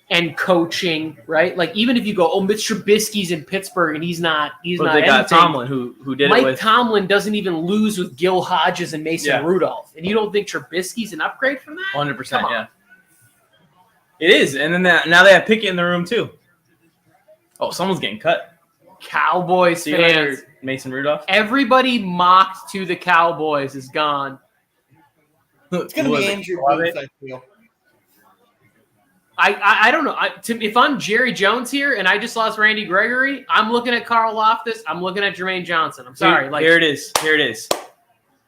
and coaching, right? Like even if you go, Mitch Trubisky's in Pittsburgh and he's not they got Tomlin who did Mike it with Tomlin doesn't even lose with Gil Hodges and Mason Rudolph. And you don't think Trubisky's an upgrade from that? 100%, yeah. It is. And then now they have Pickett in the room too. Oh, someone's getting cut. Cowboys See you fans. later, Mason Rudolph. Everybody mocked to the Cowboys is gone. It's going to be Andrew Booth, I feel. I don't know. If I'm Jerry Jones here and I just lost Randy Gregory, I'm looking at Carl Loftus. I'm looking at Jermaine Johnson. I'm sorry. Here it is.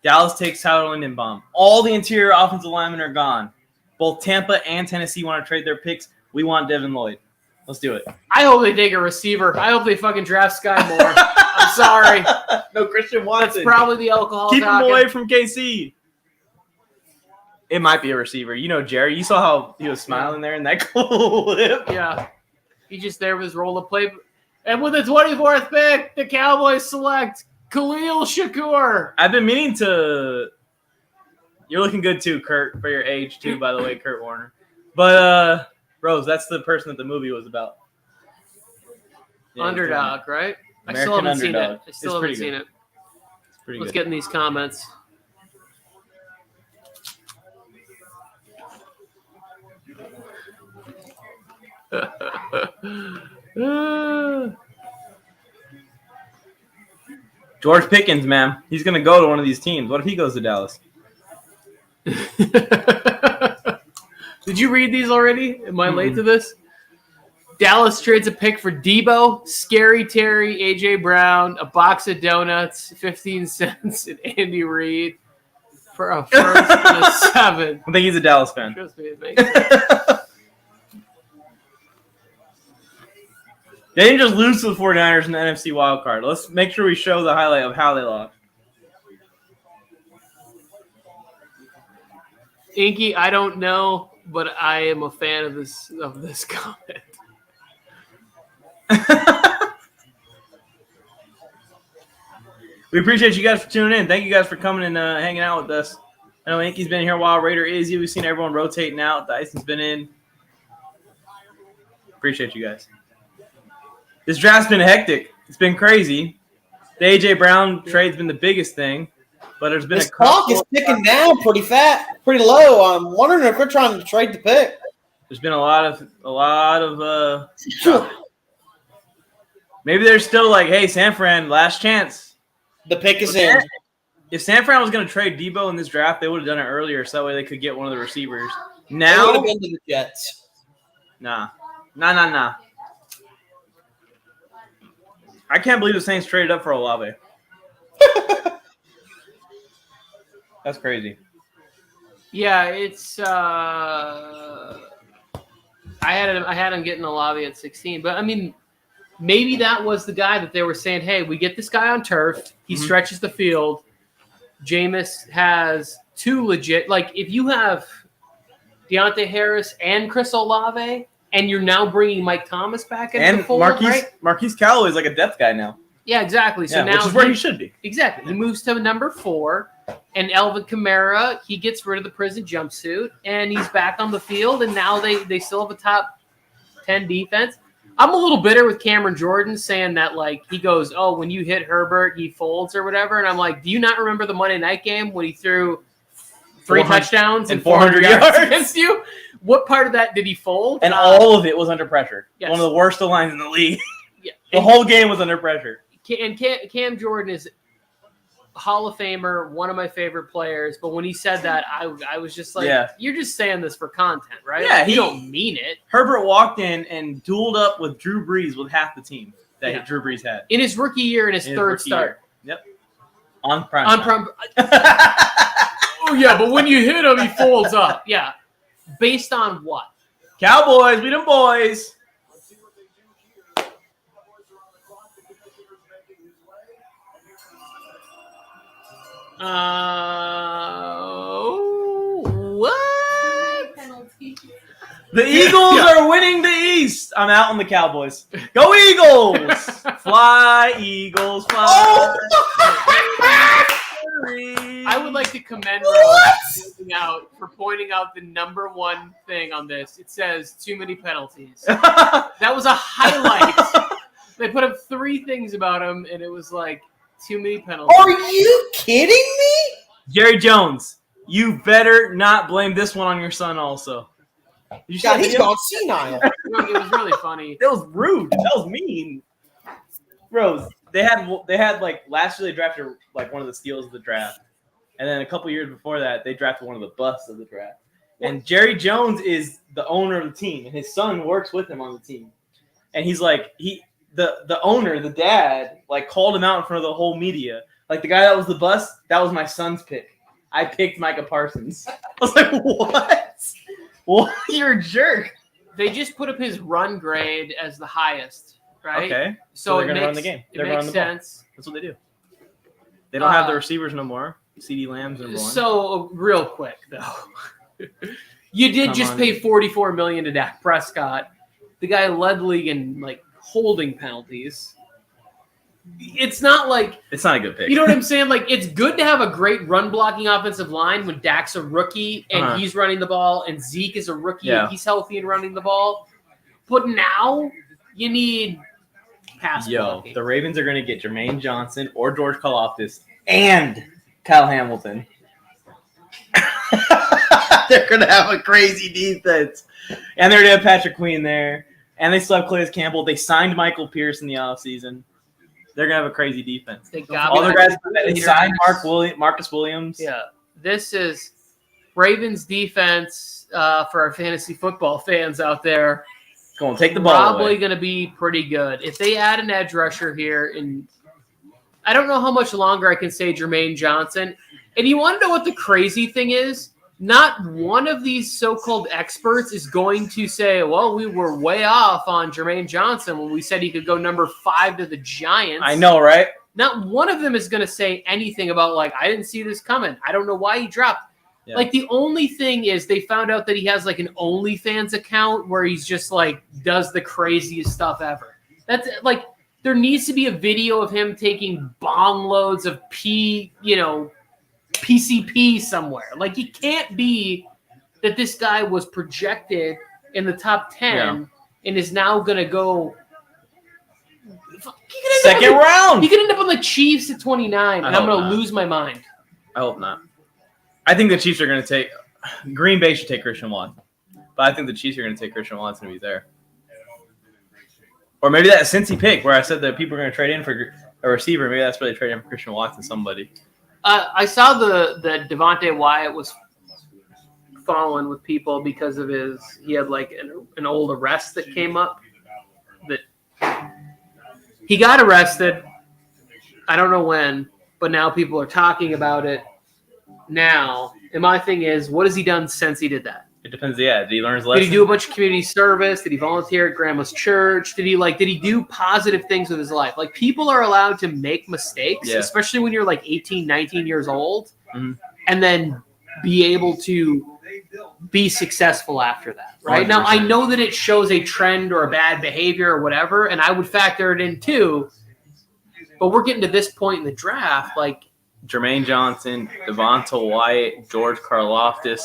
Dallas takes Tyler Linderbaum. All the interior offensive linemen are gone. Both Tampa and Tennessee want to trade their picks. We want Devin Lloyd. Let's do it. I hope they take a receiver. I hope they fucking draft Sky Moore. I'm sorry. No Christian Watson. That's probably the alcohol. Keep him away from KC. It might be a receiver. You know, Jerry, you saw how he was smiling there in that clip. Yeah. He just there with his role to play. And with the 24th pick, the Cowboys select Khalil Shakur. I've been meaning to You're looking good too, Kurt, for your age too, by the way, Kurt Warner. But Rose, that's the person that the movie was about. Yeah, Underdog, right? I American still haven't seen Underdog. it. I still haven't seen it. It's pretty Let's good. get in these comments. George Pickens, man. He's going to go to one of these teams. What if he goes to Dallas? Did you read these already? Am I late to this? Dallas trades a pick for Debo, Scary Terry, A.J. Brown, a box of donuts, 15 cents, and Andy Reid for a first and a 7. I think he's a Dallas fan. Trust me, it makes sense. They didn't just lose to the 49ers in the NFC wildcard. Let's make sure we show the highlight of how they lost. Inky, I don't know, but I am a fan of this comment. We appreciate you guys for tuning in. Thank you guys for coming and hanging out with us. I know Inky's been here a while. Raider Izzy, we've seen everyone rotating out. Dyson's been in. Appreciate you guys. This draft's been hectic. It's been crazy. The A.J. Brown trade's been the biggest thing, but there's been this clock is ticking down pretty low. I'm wondering if we're trying to trade the pick. There's been a lot of maybe they're still like, hey, San Fran, last chance. The pick is in. If San Fran was going to trade Debo in this draft, they would have done it earlier so that way they could get one of the receivers. Now, they would have been to the Jets. Nah. I can't believe the Saints traded up for Olave. That's crazy. Yeah, it's I had him getting Olave at 16, but I mean, maybe that was the guy that they were saying, hey, we get this guy on turf, he stretches the field. Jameis has 2 legit, like if you have Deontay Harris and Chris Olave, and you're now bringing Mike Thomas back into the fold, right? Marquise Callaway is like a depth guy now. Yeah, exactly. So now which is where he should be. Exactly. He moves to number 4, and Elvin Kamara, he gets rid of the prison jumpsuit, and he's back on the field, and now they still have a top 10 defense. I'm a little bitter with Cameron Jordan saying that, like, he goes, oh, when you hit Herbert, he folds or whatever. And I'm like, do you not remember the Monday night game when he threw 3 touchdowns and 400 yards against you? What part of that did he fold? And all of it was under pressure. Yes. One of the worst lines in the league. Yeah. The whole game was under pressure. And Cam Jordan is Hall of Famer, one of my favorite players. But when he said that, I was just like, you're just saying this for content, right? Yeah, like, you don't mean it. Herbert walked in and dueled up with Drew Brees with half the team that Drew Brees had. In his rookie year, in his third start. Yep. On prime. Oh, yeah, but when you hit him, he folds up. Yeah. Based on what? Cowboys, we them boys. What? The Eagles are winning the East. I'm out on the Cowboys. Go Eagles! Fly, Eagles, fly. Oh! I would like to commend Rose for pointing out the number 1 thing on this. It says too many penalties. That was a highlight. They put up 3 things about him, and it was like too many penalties. Are you kidding me? Jerry Jones, you better not blame this one on your son also. He's gone senile. It was really funny. That was rude. That was mean. Rose, they had like last year they drafted like one of the steals of the draft. And then a couple years before that, they drafted one of the busts of the draft. And Jerry Jones is the owner of the team, and his son works with him on the team. And he's like, the owner, the dad, like called him out in front of the whole media. Like the guy that was the bust, that was my son's pick. I picked Micah Parsons. I was like, what? Well, you're a jerk. They just put up his run grade as the highest, right? Okay. So they're going to run the game. They're going to run the ball. That's what they do. They don't have the receivers no more. CD Lamb's number 1. So, real quick, though. You did pay $44 million to Dak Prescott. The guy led the league in, like, holding penalties. it's not like it's not a good pick. You know what I'm saying? Like, it's good to have a great run blocking offensive line when Dak's a rookie and he's running the ball, and Zeke is a rookie and he's healthy and running the ball. But now you need pass blocking. The Ravens are going to get Jermaine Johnson or George Karlaftis and Kyle Hamilton. They're going to have a crazy defense. And they're going to have Patrick Queen there. And they still have Calais Campbell. They signed Michael Pierce in the offseason. They're going to have a crazy defense. All their guys, they signed Marcus Williams. Yeah. This is Ravens defense for our fantasy football fans out there. Going to take the ball Probably going to be pretty good. If they add an edge rusher here, and I don't know how much longer I can say Jermaine Johnson. And you want to know what the crazy thing is? Not one of these so-called experts is going to say, well, we were way off on Jermaine Johnson when we said he could go number 5 to the Giants. I know, right? Not one of them is going to say anything about, like, I didn't see this coming. I don't know why he dropped. Yeah. Like, the only thing is they found out that he has, like, an OnlyFans account where he's just, like, does the craziest stuff ever. That's, like, there needs to be a video of him taking bong loads of PCP somewhere. Like, it can't be that this guy was projected in the top 10 and is now going to go second round. He could end up on the Chiefs at 29, and I'm going to lose my mind. I hope not. I think the Chiefs are going to take – Green Bay should take Christian Watson. But I think the Chiefs are going to take Christian Watson to be there. Or maybe that Cincy pick where I said that people are going to trade in for a receiver. Maybe that's really trading in for Christian Watson, somebody. I saw that Devontae Wyatt was following with people because of he had like an old arrest that came up. That he got arrested. I don't know when, but now people are talking about it now. And my thing is, what has he done since he did that? It depends. Yeah. Did he learn his lesson? Did he do a bunch of community service? Did he volunteer at Grandma's church? Did he do positive things with his life? Like, people are allowed to make mistakes, especially when you're like 18, 19 years old, and then be able to be successful after that. Right? 100%. Now, I know that it shows a trend or a bad behavior or whatever, and I would factor it in too. But we're getting to this point in the draft, like Jermaine Johnson, Devonta Wyatt, George Karlaftis.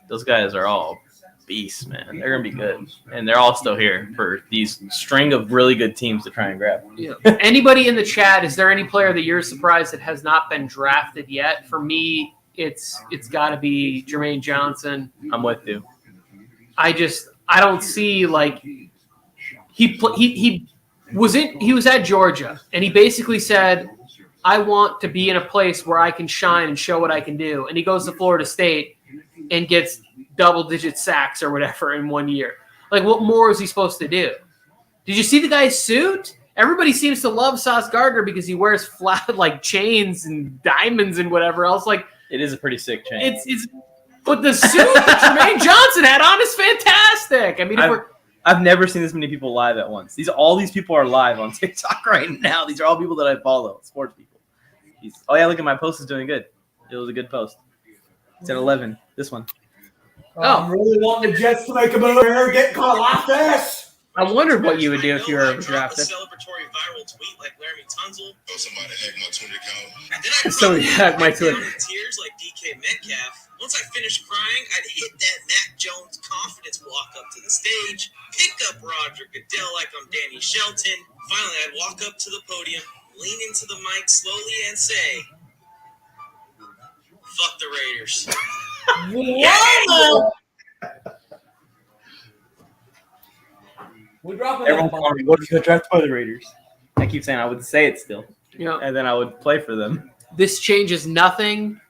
Those guys are all beasts, man. They're going to be good. And they're all still here for these string of really good teams to try and grab. Yeah. Anybody in the chat, is there any player that you're surprised that has not been drafted yet? For me, it's got to be Jermaine Johnson. I'm with you. I don't see, like, he was at Georgia, and he basically said, I want to be in a place where I can shine and show what I can do. And he goes to Florida State and gets double-digit sacks or whatever in 1 year. Like, what more is he supposed to do? Did you see the guy's suit? Everybody seems to love Sauce Gardner because he wears flat, like, chains and diamonds and whatever else. Like, it is a pretty sick chain. But the suit that Jermaine Johnson had on is fantastic. I mean, I've never seen this many people live at once. All these people are live on TikTok right now. These are all people that I follow, sports people. Oh, yeah, look at my post is doing good. It was a good post. It's at 11. This one. I'm really wanting the Jets to make a move here. Get caught like this. I wondered what you would do if you were drafted. Celebratory viral tweet like Laramie Tunzel. Somebody hacked my Twitter account. Somebody hacked my Twitter. Tears like DK Metcalf. Once I finished crying, I'd hit that Mac Jones confidence walk up to the stage, pick up Roger Goodell like I'm Danny Shelton. Finally, I'd walk up to the podium, lean into the mic slowly, and say, "Fuck the Raiders." Whoa! We're dropping everyone calling me, what if you got drafted by the Raiders? I keep saying I would say it still. Yeah. And then I would play for them. This changes nothing.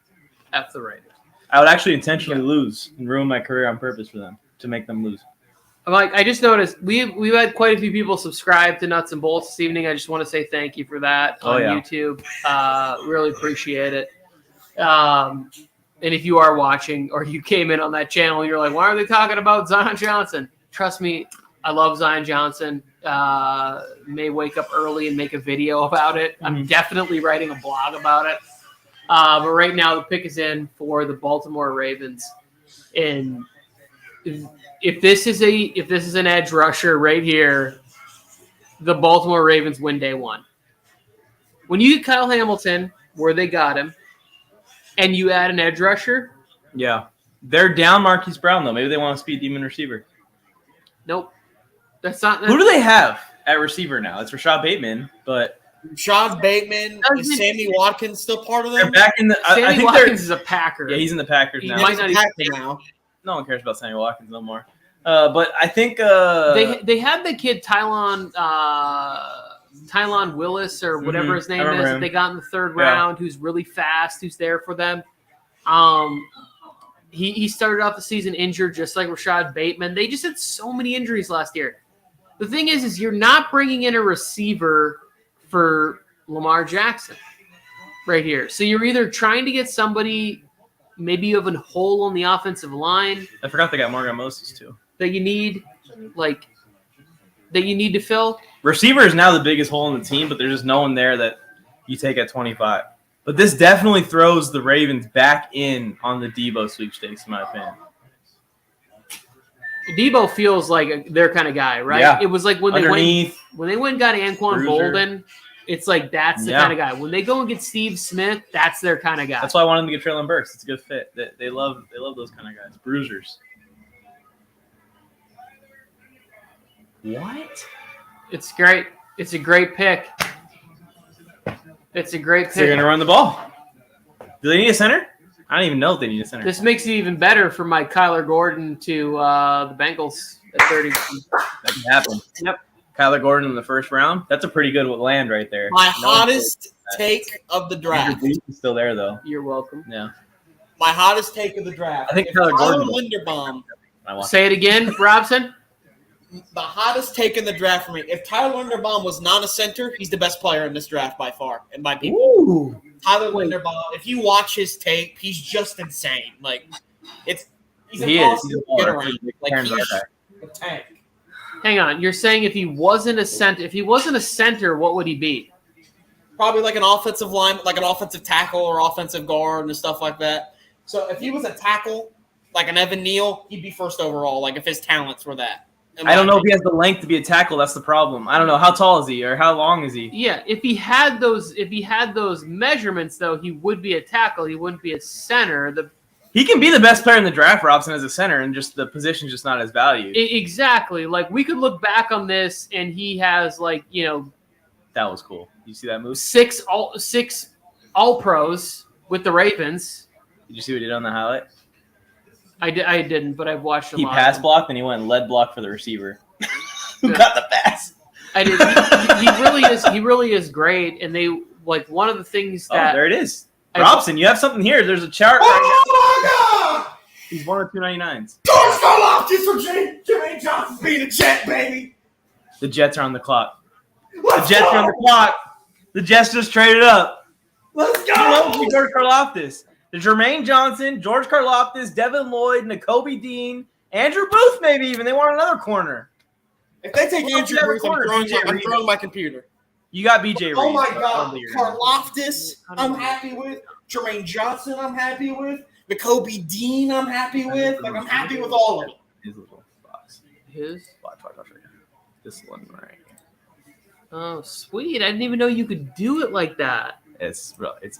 F the Raiders. I would actually intentionally lose and ruin my career on purpose for them to make them lose. Mike, I just noticed we've had quite a few people subscribe to Nuts and Bolts this evening. I just want to say thank you for that on YouTube. Really appreciate it. And if you are watching or you came in on that channel, you're like, why are they talking about Zion Johnson? Trust me, I love Zion Johnson. May wake up early and make a video about it. I'm definitely writing a blog about it. But right now the pick is in for the Baltimore Ravens. And if this is an edge rusher right here, the Baltimore Ravens win day one. When you get Kyle Hamilton where they got him, and you add an edge rusher, Yeah. They're down Marquise Brown, though. Maybe they want to speed demon receiver. nope. That's not. Who do they have at receiver now? It's Rashad Bateman, but Sean Bateman, is Sammy Watkins still part of they're them? back in the. I Sammy think Watkins is a Packer. Yeah, he's in the Packers He now. might not even now. No one cares about Sammy Watkins no more. But I think They had the kid Tylon Willis or whatever his name is that they got in the third round, who's really fast, who's there for them. He started off the season injured, just like Rashad Bateman. They just had so many injuries last year. The thing is you're not bringing in a receiver for Lamar Jackson right here. So you're either trying to get somebody, maybe you have a hole on the offensive line. I forgot they got Morgan Moses too. That you need to fill. Receiver is now the biggest hole in the team, but there's just no one there that you take at 25. But this definitely throws the Ravens back in on the Debo sweepstakes, in my opinion. Debo feels like their kind of guy, right? Yeah. It was like when they went and got Anquan Bruiser. Bolden, it's like that's the kind of guy. When they go and get Steve Smith, that's their kind of guy. That's why I wanted them to get Treylon Burks. It's a good fit. They love those kind of guys. Bruisers. What? It's great. It's a great pick. It's a great pick. So they're going to run the ball. Do they need a center? I don't even know if they need a center. This makes it even better for my Kyler Gordon to the Bengals at 30. That can happen. Yep. Kyler Gordon in the first round. That's a pretty good land right there. My hottest take of the draft. He's still there, though. You're welcome. Yeah. My hottest take of the draft. I think If Kyler Gordon. Linderbaum. Say it again, Robson. The hottest take in the draft for me. If Tyler Linderbaum was not a center, he's the best player in this draft by far, and by people. Ooh. Tyler Linderbaum. If you watch his tape, he's just insane. Like, he's He is. impossible He's a to get baller. around. Like, He's he's a tank. Hang on. You're saying if he wasn't a center, what would he be? Probably like an offensive line, like an offensive tackle or offensive guard and stuff like that. So if he was a tackle, like an Evan Neal, he'd be first overall. Like if his talents were that. I don't know if he has the length to be a tackle. That's the problem. I don't know. How tall is he or how long is he? Yeah, if he had those measurements, though, he would be a tackle. He wouldn't be a center. He can be the best player in the draft, Robson, as a center, and just the position's just not as valued. Exactly. Like, we could look back on this, and he has, That was cool. You see that move? six All-Pros with the Ravens. Did you see what he did on the highlight? I didn't, but I've watched a lot. He pass blocked, and he went lead block for the receiver. Who got the pass? I did. He really is great, and they one of the things that there it is. Robson, you have something here. There's a chart. Oh my God! He's one of 299s. George Karlaftis for Jermaine Johnson's being a Jet, baby. The Jets are on the clock. Let's The Jets go. are on the clock. The Jets just traded up. Let's go. Who else is George Karlaftis? The Jermaine Johnson, George Karlaftis, Devin Lloyd, Nakobe Dean, Andrew Booth, maybe even. They want another corner. If they take Well, Andrew you have a Booth, corner, I'm BJ throwing my computer. You got BJ Reed. Oh my so God. probably you're- Karlaftis, I'm happy with. Jermaine Johnson, I'm happy with. Nakobe Dean, I'm happy with. Like, I'm happy with all of them. His little box. his. Watch right here. This one right here. Oh, sweet! I didn't even know you could do it like that. It's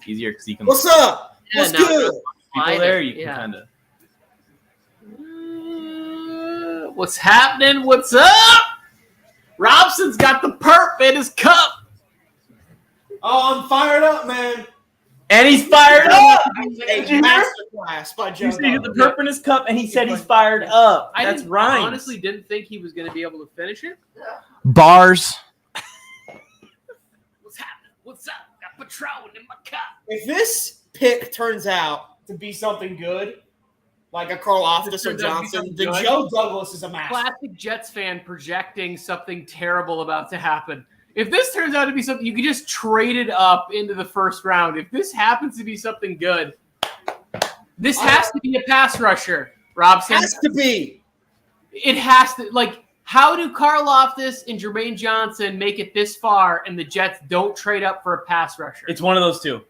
easier because you can. What's up? Yeah, What's no, good? people there, you can Yeah. kind of. What's happening? What's up? Robson's got the perp in his cup. Oh, I'm fired up, man. And he's fired up. A Did you hear? masterclass by Joe. You see the Douglas. perp in his cup, and he said he's fired up. That's right. I honestly didn't think he was going to be able to finish it. Bars. What's happening? What's up? Got Patron in my cup. If this pick turns out to be something good, like a Karlaftis or Turns out to be Johnson, something then good. Joe Douglas is a master. Classic Jets fan projecting something terrible about to happen. If this turns out to be something, you could just trade it up into the first round. If this happens to be something good, this has to be a pass rusher, Robson. Has to be. It has to. Like, how do Karlaftis and Jermaine Johnson make it this far and the Jets don't trade up for a pass rusher? It's one of those two.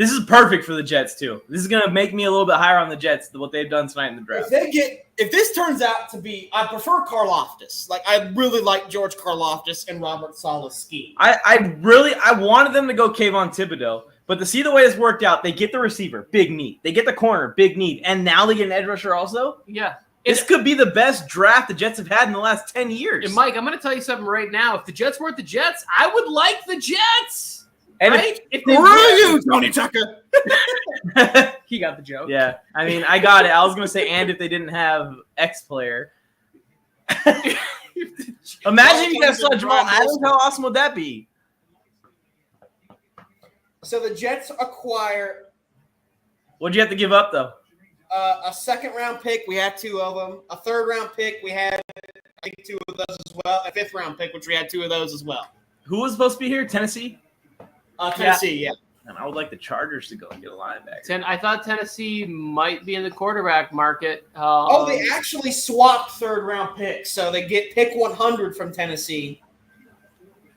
This is perfect for the Jets too. This is gonna make me a little bit higher on the Jets than what they've done tonight in the draft. If this turns out to be, I prefer Karlaftis. Like I really like George Karlaftis and Robert Saleh's scheme. I wanted them to go Kayvon Thibodeau, but to see the way this worked out, they get the receiver, big need. They get the corner, big need, and now they get an edge rusher also. Yeah. This could be the best draft the Jets have had in the last 10 years. And Mike, I'm going to tell you something right now. If the Jets weren't the Jets, I would like the Jets. And right? If they were you, Tony Tucker. He got the joke. Yeah. I mean, I got it. I was going to say, and if they didn't have X player. Imagine if you guys saw Jamal Adams. How awesome would that be? So the Jets acquire. What'd you have to give up, though? A second-round pick, we had 2 of them. A third-round pick, we had, I think, 2 of those as well. A fifth-round pick, which we had 2 of those as well. Who was supposed to be here? Tennessee? Tennessee, yeah. And I would like the Chargers to go and get a linebacker. I thought Tennessee might be in the quarterback market. They actually swapped third-round picks, so they get pick 100 from Tennessee.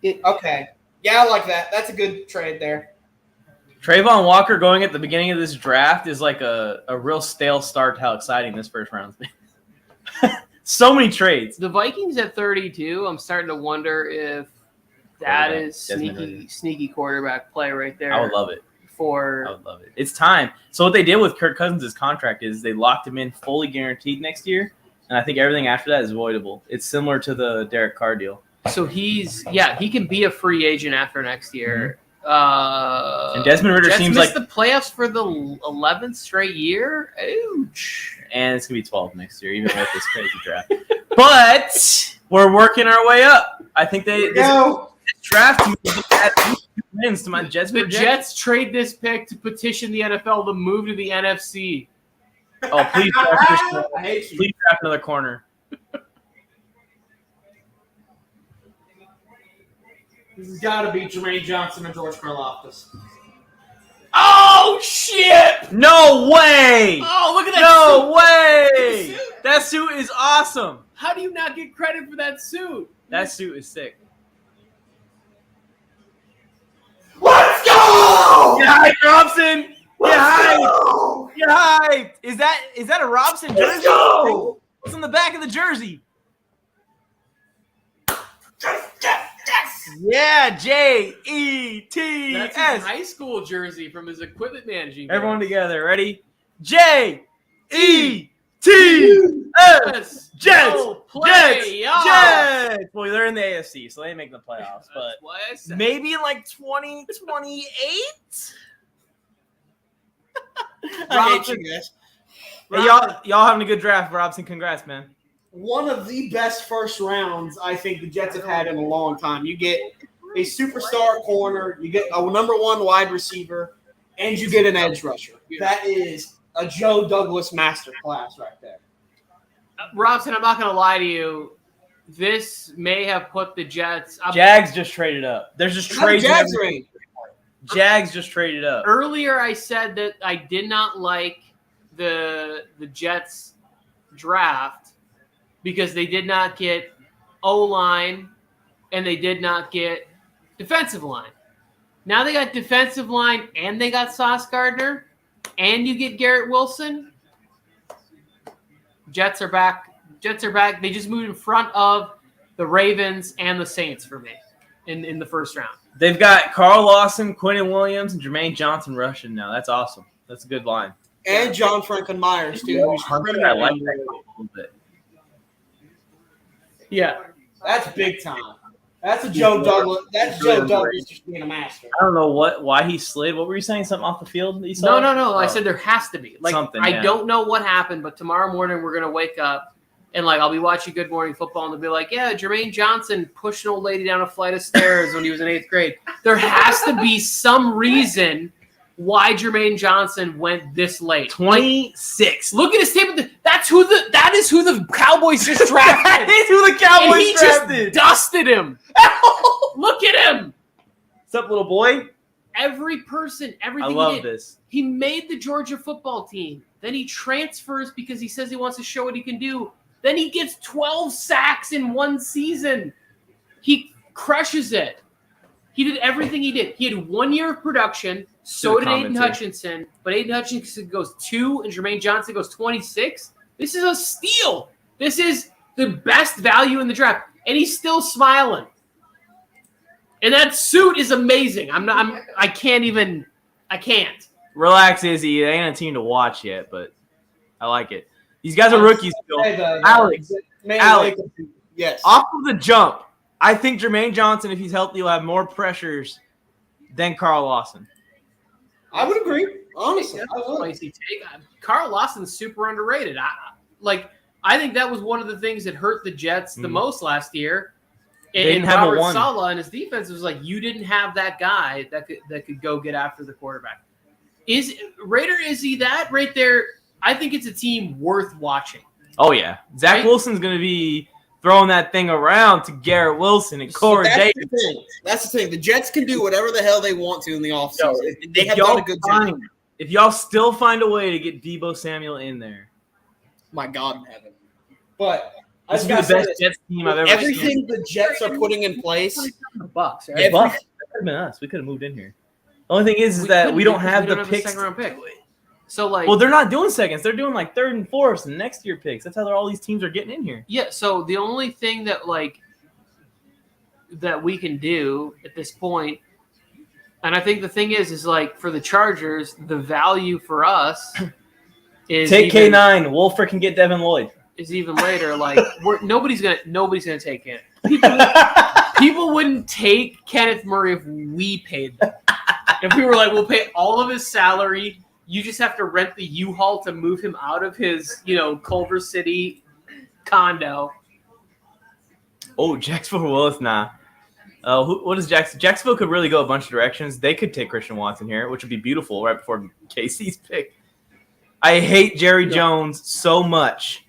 Okay. Yeah, I like that. That's a good trade there. Trayvon Walker going at the beginning of this draft is like a real stale start to how exciting this first round's been. So many trades. The Vikings at 32, I'm starting to wonder if that is sneaky quarterback play right there. I would love it. I would love it. It's time. So what they did with Kirk Cousins' contract is they locked him in fully guaranteed next year, and I think everything after that is avoidable. It's similar to the Derek Carr deal. So he can be a free agent after next year. Mm-hmm. And Desmond Ridder seems like the playoffs for the 11th straight year. Ouch! And it's gonna be 12 next year, even with this crazy draft. But we're working our way up. I think this draft wins to my Jets. The Jets trade this pick to petition the NFL to move to the NFC. Oh, please draft another corner. This has got to be Jermaine Johnson and George Karlaftis. Oh, shit! No way! Oh, look at that No way! That suit is awesome. How do you not get credit for that suit? That suit is sick. Let's go! Get hyped, Robson! Get hyped! Get hyped! Is that a Robson jersey? Let's go! What's on the back of the jersey? Yeah, J-E-T-S. That's his high school jersey from his equipment managing. Everyone together. Ready? J-E-T-S. Jets. Jets. Well, they're in the AFC, so they ain't making the playoffs. But maybe in like 2028? I hate you guys. Hey, y'all having a good draft, Robson. Congrats, man. One of the best first rounds I think the Jets have had in a long time. You get a superstar corner, you get a number 1 wide receiver, and you get an edge rusher. That is a Joe Douglas masterclass right there. Robson, I'm not going to lie to you. This may have put the Jets up. Jags just traded up. There's just trades. Jags just traded up. Earlier, I said that I did not like the Jets draft because they did not get O-line and they did not get defensive line. Now they got defensive line and they got Sauce Gardner and you get Garrett Wilson. Jets are back. They just moved in front of the Ravens and the Saints for me in the first round. They've got Carl Lawson, Quentin Williams, and Jermaine Johnson rushing now. That's awesome. That's a good line. And John Franklin Myers, too. I like that a little bit. Yeah, that's big time. That's a Joe Douglas. That's Joe Douglas just being a master. I don't know why he slid. What were you saying? Something off the field that you saw? No. I said there has to be. Something. I don't know what happened, but tomorrow morning we're gonna wake up and I'll be watching Good Morning Football and they'll be like, yeah, Jermaine Johnson pushed an old lady down a flight of stairs when he was in 8th grade. There has to be some reason why Jermaine Johnson went this late. 26. Look at his tape. That is who the Cowboys just drafted. That is who the Cowboys drafted. Just dusted him. Look at him. What's up, little boy? Everything I love this. He made the Georgia football team. Then he transfers because he says he wants to show what he can do. Then he gets 12 sacks in one season. He crushes it. He did everything he did. He had 1 year of production. So did Aiden Hutchinson. But Aiden Hutchinson goes 2 and Jermaine Johnson goes 26. This is a steal. This is the best value in the draft. And he's still smiling. And that suit is amazing. I can't. Relax, Izzy. It ain't a team to watch yet, but I like it. These guys are rookies still. Alex, yes. Off of the jump, I think Jermaine Johnson, if he's healthy, will have more pressures than Carl Lawson. I would agree. Honestly, I would. Spicy take. Carl Lawson's super underrated. I think that was one of the things that hurt the Jets the most last year. And Robert Saleh and his defense was like, you didn't have that guy that could go get after the quarterback. Is he that right there? I think it's a team worth watching. Oh yeah, Zach Wilson's going to be throwing that thing around to Garrett Wilson and Corey Davis. That's the thing. The Jets can do whatever the hell they want to in the offseason. They have done a good job. If y'all still find a way to get Deebo Samuel in there, my God in heaven. But this is the best Jets team I've ever seen. Everything the Jets are putting in place. Bucks, right? That could have been us. We could have moved in here. The only thing is that we don't have the picks. Second-round pick. So well, they're not doing seconds. They're doing like third and fourths and next year picks. That's how all these teams are getting in here. Yeah. So the only thing that that we can do at this point, and I think the thing is like for the Chargers, the value for us is take K9. Wolford can get Devin Lloyd. Is even later. Like nobody's gonna take it. People wouldn't take Kenneth Murray if we paid them. If we were like, we'll pay all of his salary. You just have to rent the U-Haul to move him out of his, Culver City condo. Oh, Jacksonville Willis, nah. What is Jacksonville? Jacksonville could really go a bunch of directions. They could take Christian Watson here, which would be beautiful right before KC's pick. I hate Jerry Jones so much.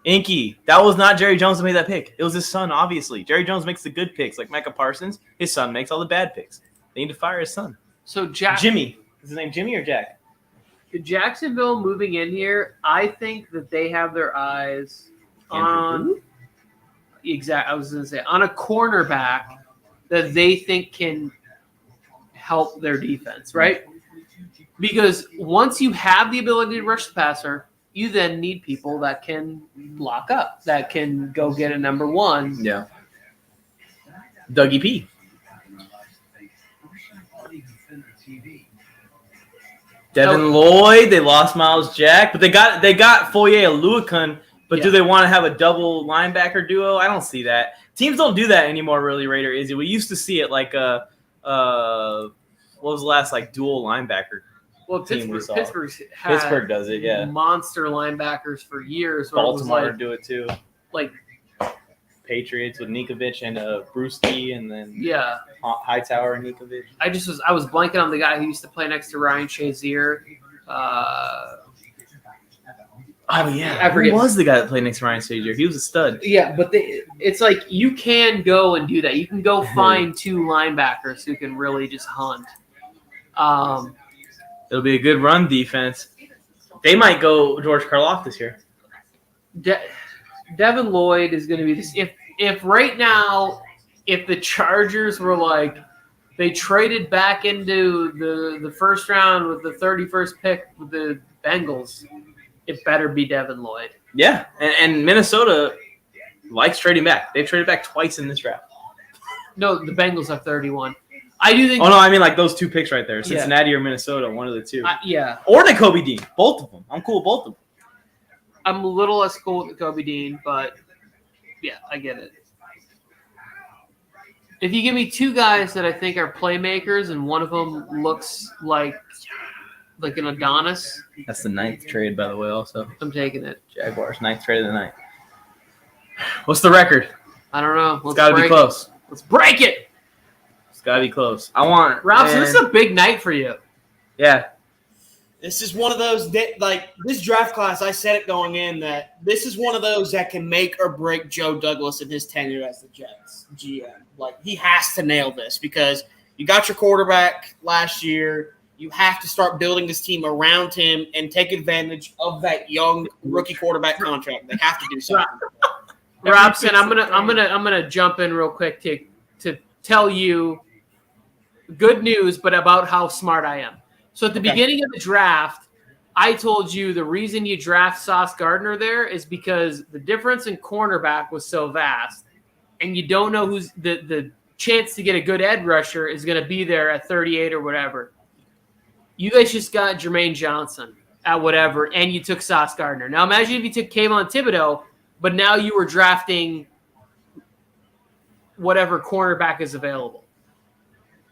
Inky, that was not Jerry Jones that made that pick. It was his son, obviously. Jerry Jones makes the good picks, like Micah Parsons. His son makes all the bad picks. They need to fire his son. So Jimmy. Is his name Jimmy or Jack? Jacksonville moving in here, I think that they have their eyes on on a cornerback that they think can help their defense, right? Because once you have the ability to rush the passer, you then need people that can block up, that can go get a number one. Yeah. Dougie P. Devin Lloyd, they lost Miles Jack, but they got Foye Aluakun. But do they want to have a double linebacker duo? I don't see that. Teams don't do that anymore, really. Raider Izzy. We used to see it like what was the last dual linebacker? Well, Pittsburgh does it, yeah. Monster linebackers for years. Baltimore do it too. Like Patriots with Nikovic and Brewski, and then Hightower and Nikovic. I was blanking on the guy who used to play next to Ryan Shazier. Who was the guy that played next to Ryan Shazier? He was a stud. Yeah, but it's like you can go and do that. You can go find two linebackers who can really just hunt. It'll be a good run defense. They might go George Karloff this year. Devin Lloyd is going to be this. If right now, if the Chargers were they traded back into the first round with the 31st pick with the Bengals, it better be Devin Lloyd. Yeah, and Minnesota likes trading back. They've traded back twice in this draft. No, the Bengals have 31. I do think. Oh no, I mean those two picks right there, Cincinnati or Minnesota, one of the two. Yeah. Or Nakobe Dean, both of them. I'm cool with both of them. I'm a little less cool with Nakobe Dean, but yeah, I get it. If you give me two guys that I think are playmakers and one of them looks like an Adonis. That's the 9th trade, by the way, also. I'm taking it. Jaguars, 9th trade of the night. What's the record? I don't know. It's got to be close. Let's break it. It's got to be close. I want Robson, this is a big night for you. Yeah. This is one of those, this draft class, I said it going in, that this is one of those that can make or break Joe Douglas in his tenure as the Jets GM. He has to nail this because you got your quarterback last year. You have to start building this team around him and take advantage of that young rookie quarterback contract. They have to do something. Robson, I'm gonna jump in real quick to tell you good news, but about how smart I am. So at the beginning of the draft, I told you the reason you draft Sauce Gardner there is because the difference in cornerback was so vast, and you don't know who's the chance to get a good edge rusher is going to be there at 38 or whatever. You guys just got Jermaine Johnson at whatever, and you took Sauce Gardner. Now imagine if you took Kayvon Thibodeau, but now you were drafting whatever cornerback is available.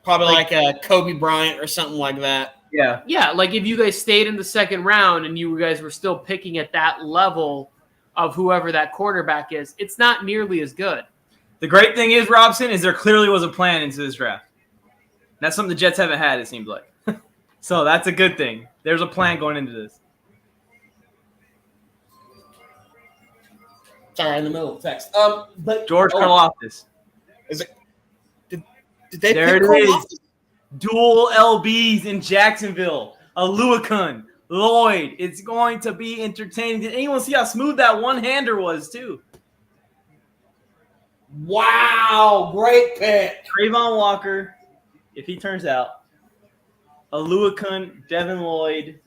Probably like a Kobe Bryant or something like that. Yeah. Yeah, like if you guys stayed in the second round and you guys were still picking at that level of whoever that cornerback is, it's not nearly as good. The great thing is, Robson, is there clearly was a plan into this draft. That's something the Jets haven't had, it seems like. So that's a good thing. There's a plan going into this. Sorry, in the middle of text. But George Karlaftis. Is it? Did they There pick it is. Karlaftis? Dual LBs in Jacksonville. Aluakun, Lloyd. It's going to be entertaining. Did anyone see how smooth that one-hander was, too? Wow, great pick. Trayvon Walker, if he turns out. Aluakun, Devin Lloyd.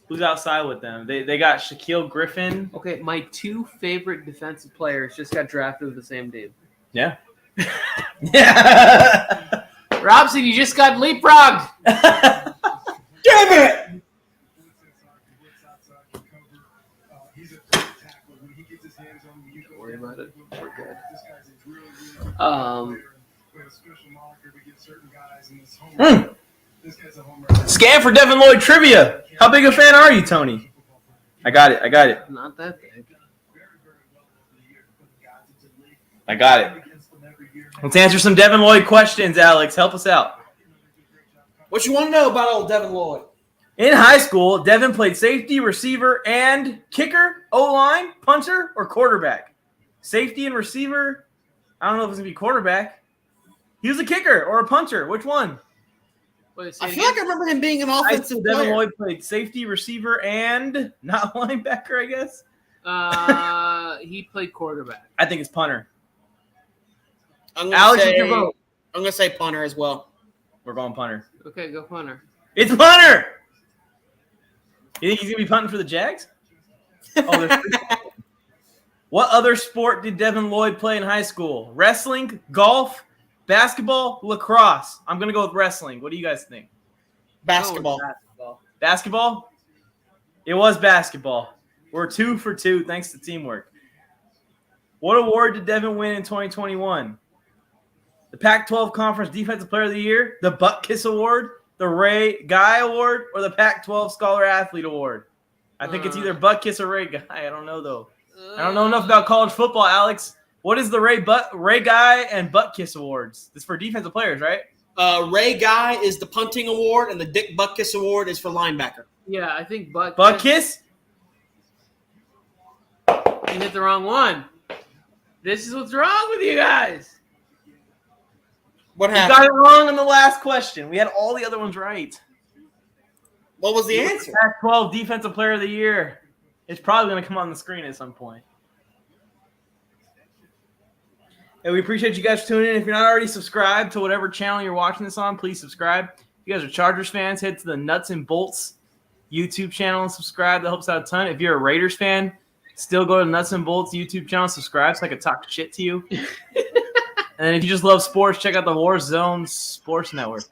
Who's outside with them? They got Shaquille Griffin. Okay, my two favorite defensive players just got drafted with the same team. Yeah. Yeah. Robson, you just got leapfrogged. Damn it! Don't worry about it. We're good. Scan for Devin Lloyd trivia. How big a fan are you, Tony? I got it. Not that big. I got it. Let's answer some Devin Lloyd questions, Alex. Help us out. What you want to know about old Devin Lloyd? In high school, Devin played safety, receiver, and kicker, O-line, punter, or quarterback. Safety and receiver. I don't know if it's going to be quarterback. He was a kicker or a punter. Which one? Wait, I feel like I remember him being an offensive Devin player. Lloyd played safety, receiver, and not linebacker, I guess. He played quarterback. I think it's punter. I'm Alex, gonna what's your vote? I'm going to say punter as well. We're going punter. Okay, go punter. It's punter! You think he's going to be punting for the Jags? Oh, there's What other sport did Devin Lloyd play in high school? Wrestling, golf, basketball, lacrosse. I'm going to go with wrestling. What do you guys think? Basketball. Basketball? It was basketball. We're 2 for 2 thanks to teamwork. What award did Devin win in 2021? The Pac-12 Conference Defensive Player of the Year, the Butt Kiss Award, the Ray Guy Award, or the Pac-12 Scholar Athlete Award? I think it's either Butt Kiss or Ray Guy. I don't know, though. I don't know enough about college football, Alex. What is the Ray Guy and Butt Kiss Awards? This is for defensive players, right? Ray Guy is the punting award, and the Dick Butkus Award is for linebacker. Yeah, I think Butt Kiss? You hit the wrong one. This is what's wrong with you guys. What You happened? got it wrong on the last question. We had all the other ones right. What was the answer? Pac-12 Defensive Player of the Year. It's probably going to come on the screen at some point. And we appreciate you guys tuning in. If you're not already subscribed to whatever channel you're watching this on, please subscribe. If you guys are Chargers fans, head to the Nuts and Bolts YouTube channel and subscribe. That helps out a ton. If you're a Raiders fan, still go to Nuts and Bolts YouTube channel, subscribe so I can talk shit to you. And if you just love sports, check out the War Zone Sports Network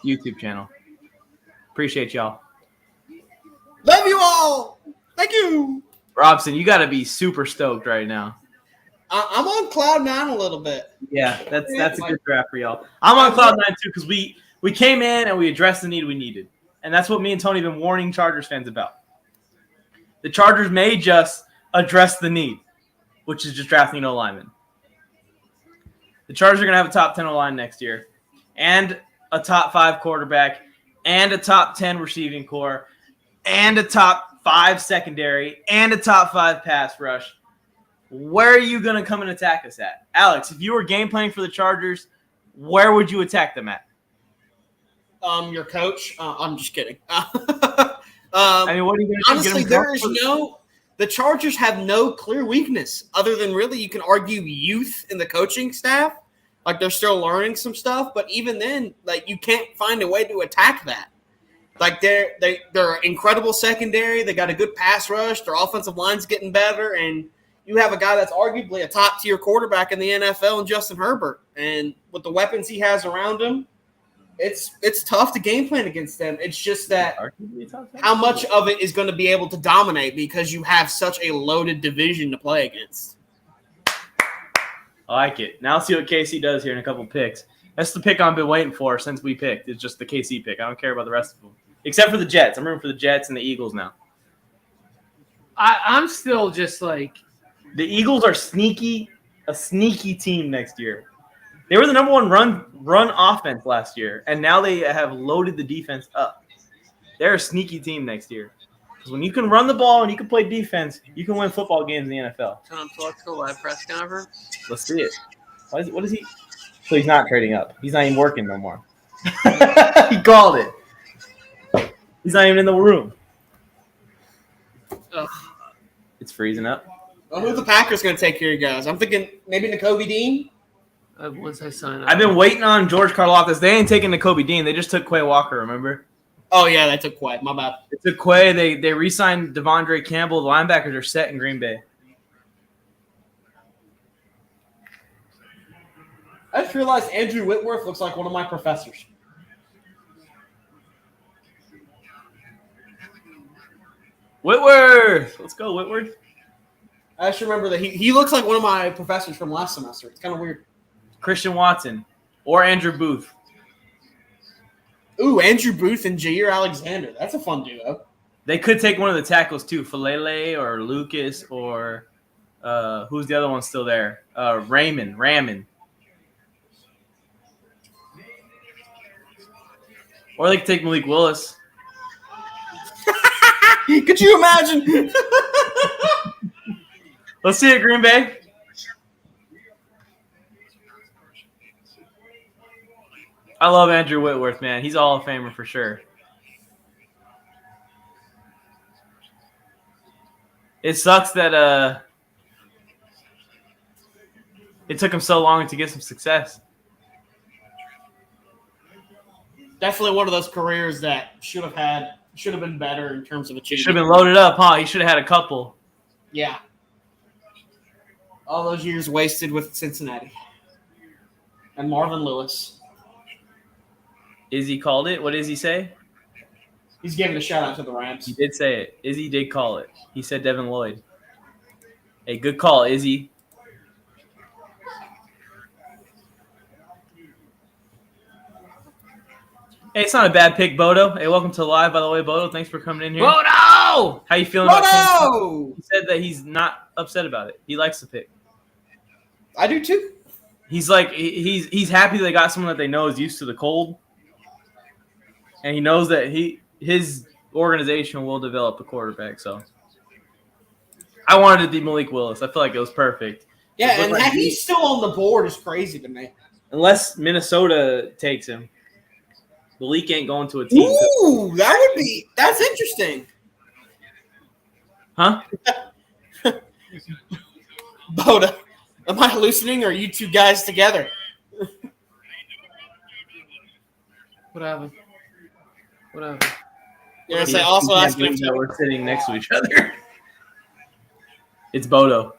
YouTube channel. Appreciate y'all. Love you all. Thank you. Robson, you got to be super stoked right now. I'm on cloud 9 a little bit. Yeah, that's a good draft for y'all. I'm on cloud 9 too because we came in and we addressed the need we needed. And that's what me and Tony have been warning Chargers fans about. The Chargers may just address the need, which is just drafting an O-lineman. The Chargers are going to have a top 10 O-line next year and a top 5 quarterback and a top 10 receiving core and a top 5 secondary and a top 5 pass rush. Where are you going to come and attack us at? Alex, if you were game planning for the Chargers, where would you attack them at? Your coach? I'm just kidding. I mean, what are you going to do? Honestly, the Chargers have no clear weakness other than really you can argue youth in the coaching staff. Like, they're still learning some stuff, but even then, like, you can't find a way to attack that. Like, they're incredible secondary. They got a good pass rush. Their offensive line's getting better, and you have a guy that's arguably a top-tier quarterback in the NFL in Justin Herbert. And with the weapons he has around him, it's tough to game plan against them. It's just that how much of it is going to be able to dominate because you have such a loaded division to play against. I like it. Now let's see what KC does here in a couple picks. That's the pick I've been waiting for since we picked. It's just the KC pick. I don't care about the rest of them. Except for the Jets. I'm rooting for the Jets and the Eagles now. I'm still just like... The Eagles are a sneaky team next year. They were the number one run offense last year, and now they have loaded the defense up. They're a sneaky team next year. Because when you can run the ball and you can play defense, you can win football games in the NFL. Tom, so let's go live press conference. Let's see it. What is he? So he's not trading up. He's not even working no more. He called it. He's not even in the room. Ugh. It's freezing up. Well, who are the Packers going to take care of you guys? I'm thinking maybe Nakobe Dean. Once I sign up. I've been waiting on George Karlaftis. They ain't taking Nakobe Dean. They just took Quay Walker, remember? Oh, yeah, they took Quay. My bad. They took Quay. They re-signed Devondre Campbell. The linebackers are set in Green Bay. I just realized Andrew Whitworth looks like one of my professors. Whitworth! Let's go, Whitworth. I just remember that he looks like one of my professors from last semester. It's kind of weird. Christian Watson or Andrew Booth. Ooh, Andrew Booth and Jair Alexander. That's a fun duo. They could take one of the tackles too, Falele or Lucas or who's the other one still there? Raymond. Or they could take Malik Willis. Could you imagine? Let's see it, Green Bay. I love Andrew Whitworth, man. He's a Hall of Famer for sure. It sucks that it took him so long to get some success. Definitely one of those careers that should have been better in terms of achievement. Should have been loaded up, huh? He should have had a couple. Yeah. All those years wasted with Cincinnati. And Marvin Lewis. Izzy called it. What does he say? He's giving a shout out to the Rams. He did say it. Izzy did call it. He said Devin Lloyd. Hey, good call, Izzy. Hey, it's not a bad pick, Bodo. Hey, welcome to the live, by the way, Bodo. Thanks for coming in here. Bodo! How you feeling about Bodo! He said that he's not upset about it. He likes the pick. I do too. He's like he's happy they got someone that they know is used to the cold, and he knows that his organization will develop a quarterback. So I wanted it to be Malik Willis. I feel like it was perfect. Yeah, and that he's still on the board is crazy to me. Unless Minnesota takes him, Malik ain't going to a team. Ooh, that's interesting. Huh? Boda, am I hallucinating or are you two guys together? What happened? You're going to say also asking if that we're sitting next to each other. It's Bodo.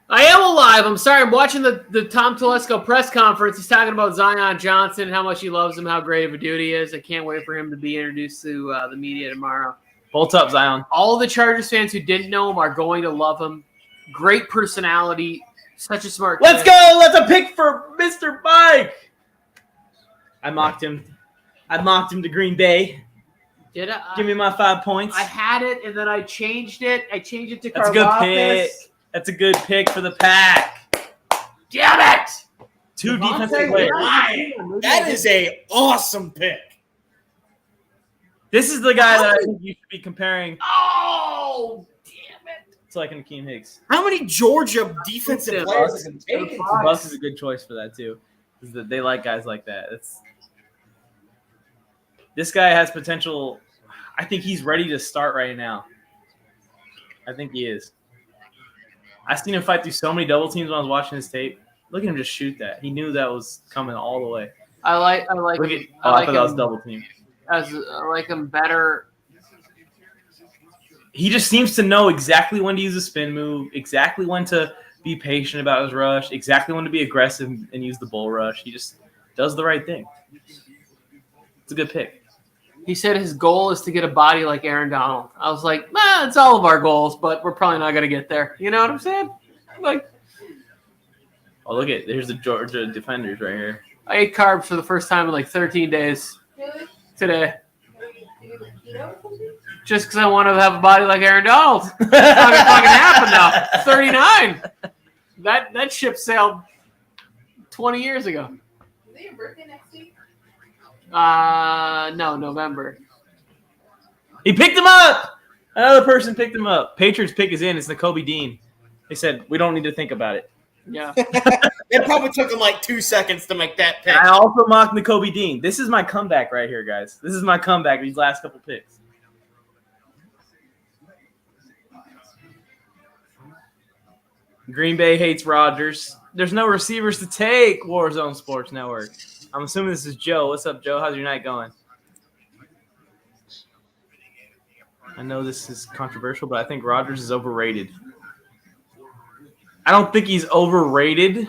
I am alive. I'm sorry. I'm watching the Tom Telesco press conference. He's talking about Zion Johnson and how much he loves him, how great of a dude he is. I can't wait for him to be introduced to the media tomorrow. Bolt up, Zion. All the Chargers fans who didn't know him are going to love him. Great personality. Such a smart Let's kid. go. Let's a pick for Mr. Mike. I mocked him to Green Bay. Did I? Give me my 5 points. I had it, and then I changed it. I changed it to That's a good Karlaftis. pick. That's a good pick for the Pack. Damn it! Two Devontae defensive players. That is a awesome pick. This is the guy that I think you should be comparing Oh, damn it. to like an Akeem Hicks. How many Georgia defensive players have been taken? The Bucs is a good choice for that too. Is that they like guys like that. This guy has potential. I think he's ready to start right now. I think he is. I've seen him fight through so many double teams when I was watching his tape. Look at him just shoot that. He knew that was coming all the way. I like Look him. at, I thought that was double team. I like him better. He just seems to know exactly when to use a spin move, exactly when to be patient about his rush, exactly when to be aggressive and use the bull rush. He just does the right thing. It's a good pick. He said his goal is to get a body like Aaron Donald. I was like, it's all of our goals, but we're probably not going to get there. You know what I'm saying? Like, oh, look at there's the Georgia defenders right here. I ate carbs for the first time in like 13 days today. Just because I want to have a body like Aaron Donald. It's not going to fucking happen now. 39. That ship sailed 20 years ago. Is it your birthday next week? No, November. He picked him up. Another person picked him up. Patriots pick is in. It's Nakobe Dean. They said, we don't need to think about it. Yeah. It probably took him like 2 seconds to make that pick. I also mocked Nakobe Dean. This is my comeback right here, guys. This is my comeback these last couple picks. Green Bay hates Rodgers. There's no receivers to take, Warzone Sports Network. I'm assuming this is Joe. What's up, Joe? How's your night going? I know this is controversial, but I think Rodgers is overrated. I don't think he's overrated,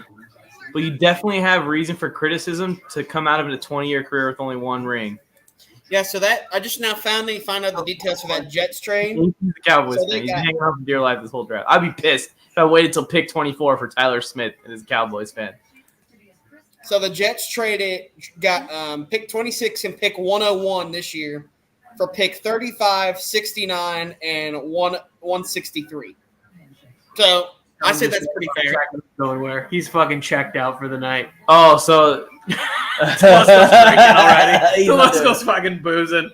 but you definitely have reason for criticism to come out of a 20-year career with only one ring. Yeah, so that I just now found out the details for that Jets trade. He's the Cowboys So thing. He's got- hanging on for dear life this whole draft. I'd be pissed if I waited till pick 24 for Tyler Smith and his Cowboys fan. So the Jets got pick 26 and pick 101 this year for pick 35, 69, and 163. So I said that's pretty fair. Going where? He's fucking checked out for the night. Oh, so Telescope's drinking already. Telescope's fucking boozing.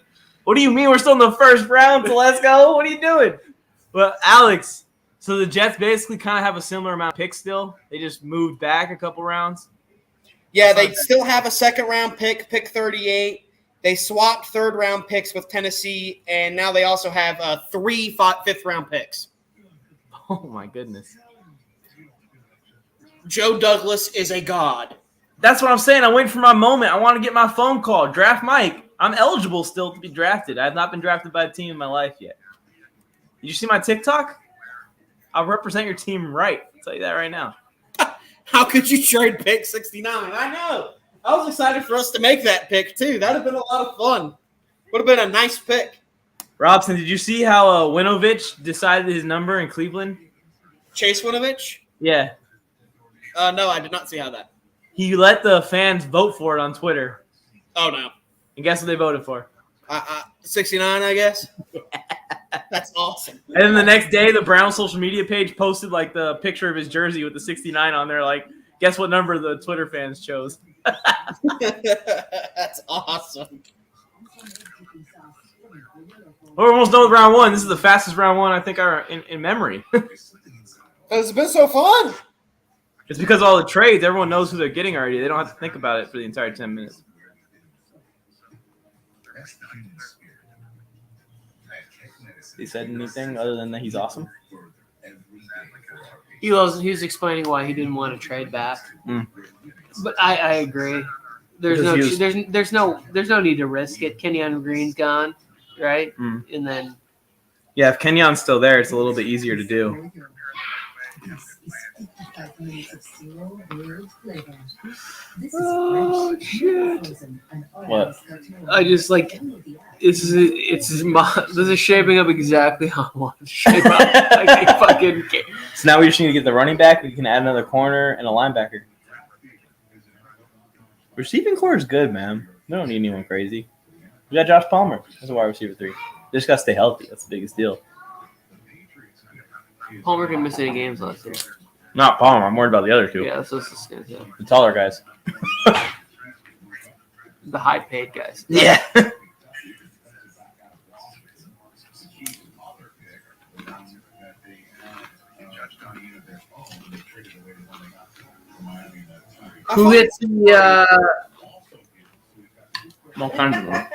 What do you mean? We're still in the first round, Telesco? What are you doing? Well, Alex, so the Jets basically kind of have a similar amount of picks still. They just moved back a couple rounds. Yeah, they still have a second-round pick 38. They swapped third-round picks with Tennessee, and now they also have 3 fifth-round picks. Oh, my goodness. Joe Douglas is a god. That's what I'm saying. I'm waiting for my moment. I want to get my phone call. Draft Mike. I'm eligible still to be drafted. I have not been drafted by a team in my life yet. Did you see my TikTok? I'll represent your team right. I'll tell you that right now. How could you trade pick 69? I know. I was excited for us to make that pick, too. That would have been a lot of fun. Would have been a nice pick. Robson, did you see how Winovich decided his number in Cleveland? Chase Winovich? Yeah. No, I did not see how that. He let the fans vote for it on Twitter. Oh, no. And guess what they voted for? 69, I guess. That's awesome. And then the next day, the Browns social media page posted like the picture of his jersey with the 69 on there. Like, guess what number the Twitter fans chose? That's awesome. We're almost done with round one. This is the fastest round one I think in memory. It's been so fun. It's because of all the trades. Everyone knows who they're getting already. They don't have to think about it for the entire 10 minutes. He said anything other than that he's awesome? He was explaining why he didn't want to trade back. But I agree. There's no need to risk it. Kenyon Green's gone, right? And then yeah, if Kenyon's still there, it's a little bit easier to do. Oh shit! What? I just like this is shaping up exactly how I want it to shape up. Like, fucking. So now we just need to get the running back. We can add another corner and a linebacker. Receiving core is good, man. We don't need anyone crazy. We got Josh Palmer as a wide receiver 3. They just got to stay healthy. That's the biggest deal. Palmer didn't miss any games last year. Not Palmer. I'm worried about the other two. Yeah, that's what I was gonna say. The taller guys. The high-paid guys. Yeah. Who hits the All kinds of them.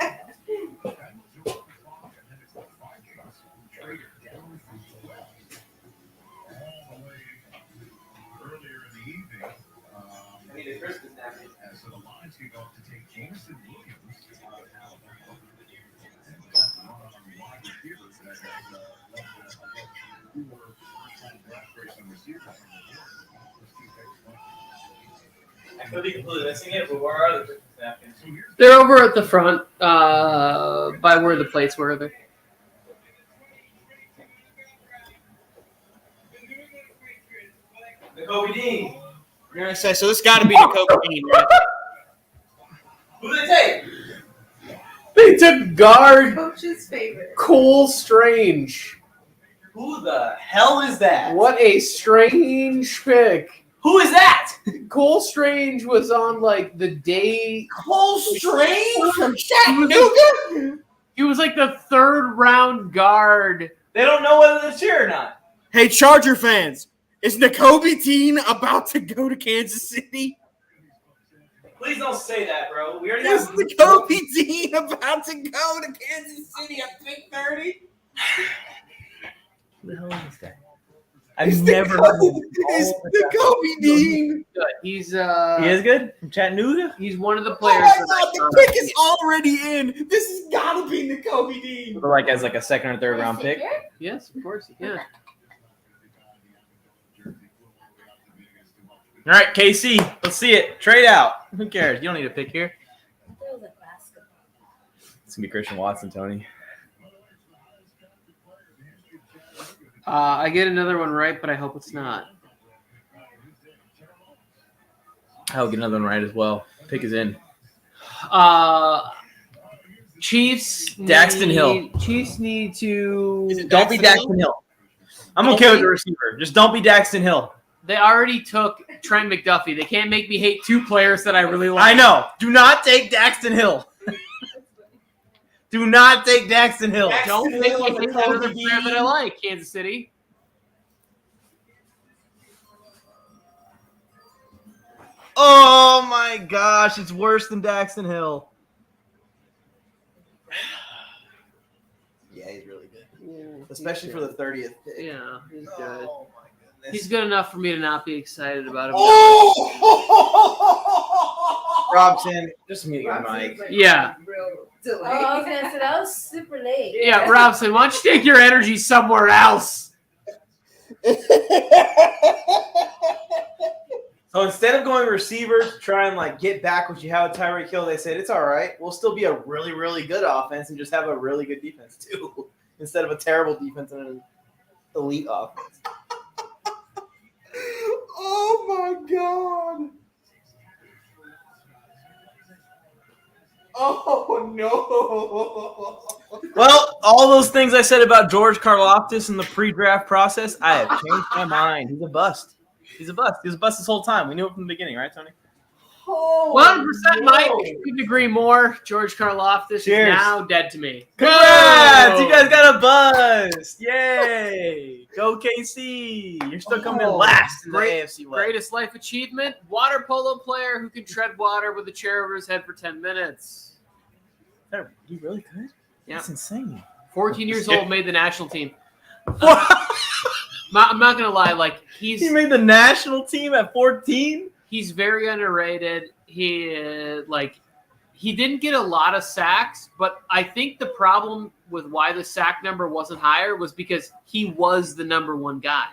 I could be completely missing it, but where are the napkins? They're over at the front, by where the plates were. There. Kobe Dean. You're gonna say so. This got to be Jacoby Dean, right? Who did they take? They took guard Coach's favorite. Cole Strange. Who the hell is that? What a strange pick. Who is that? Cole Strange was on like the day. Cole Strange from Chattanooga. He was like the 3rd round guard. They don't know whether it's here or not. Hey, Charger fans, is Nakobe Dean about to go to Kansas City? Please don't say that, bro. We already Is have Nakobe Dean about to go to Kansas City at pick 30? Who the hell is this guy? I've never heard of him. Is Nakobe Dean? Good. He's He is good? From Chattanooga? he's one of the Oh players. my that God, I- the pick is already in. This has got to be Nakobe Dean. Like as like a 2nd or 3rd round pick. Yes, of course. Yeah. All right, KC, let's see it. Trade out. Who cares? You don't need a pick here. It's gonna be Christian Watson, Tony. I get another one right, but I hope it's not. I'll get another one right as well. Pick is in. Chiefs. Daxton Hill. Chiefs need to. Don't be Daxton Hill. I'm okay with the receiver. Just don't be Daxton Hill. They already took Trent McDuffie. They can't make me hate 2 players that I really like. I know. Do not take Daxton Hill. Do not take Daxton Hill. Don't make me hate that other player that I like, Kansas City. Oh my gosh, it's worse than Daxton Hill. Yeah, he's really good. Especially for the 30th pick. Yeah, he's good. Oh my goodness. He's good enough for me to not be excited about him. Oh! Robson, just mute your mic. Yeah. Oh, I was gonna say that was super late. Yeah, Robson, why don't you take your energy somewhere else? So instead of going receiver to try and like get back what you have with Tyreek Hill, they said it's all right. We'll still be a really, really good offense and just have a really good defense too, instead of a terrible defense and an elite offense. Oh my God! Oh no! Well, all those things I said about George Karlaftis in the pre-draft process, I have changed my mind. He's a bust. He's a bust. He was a bust this whole time. We knew it from the beginning, right, Tony? 100% Mike. Couldn't agree more. George Karlaftis is Cheers. now dead to me. Congrats! You guys got a bust. Yay! Go KC. You're still coming in last in the AFC West. Greatest life achievement, water polo player who can tread water with a chair over his head for 10 minutes. You really could? Yeah. That's insane. 14 years old, made the national team. I'm not going to lie. Like He made the national team at 14? He's very underrated. He didn't get a lot of sacks, but I think the problem with why the sack number wasn't higher was because he was the number 1 guy.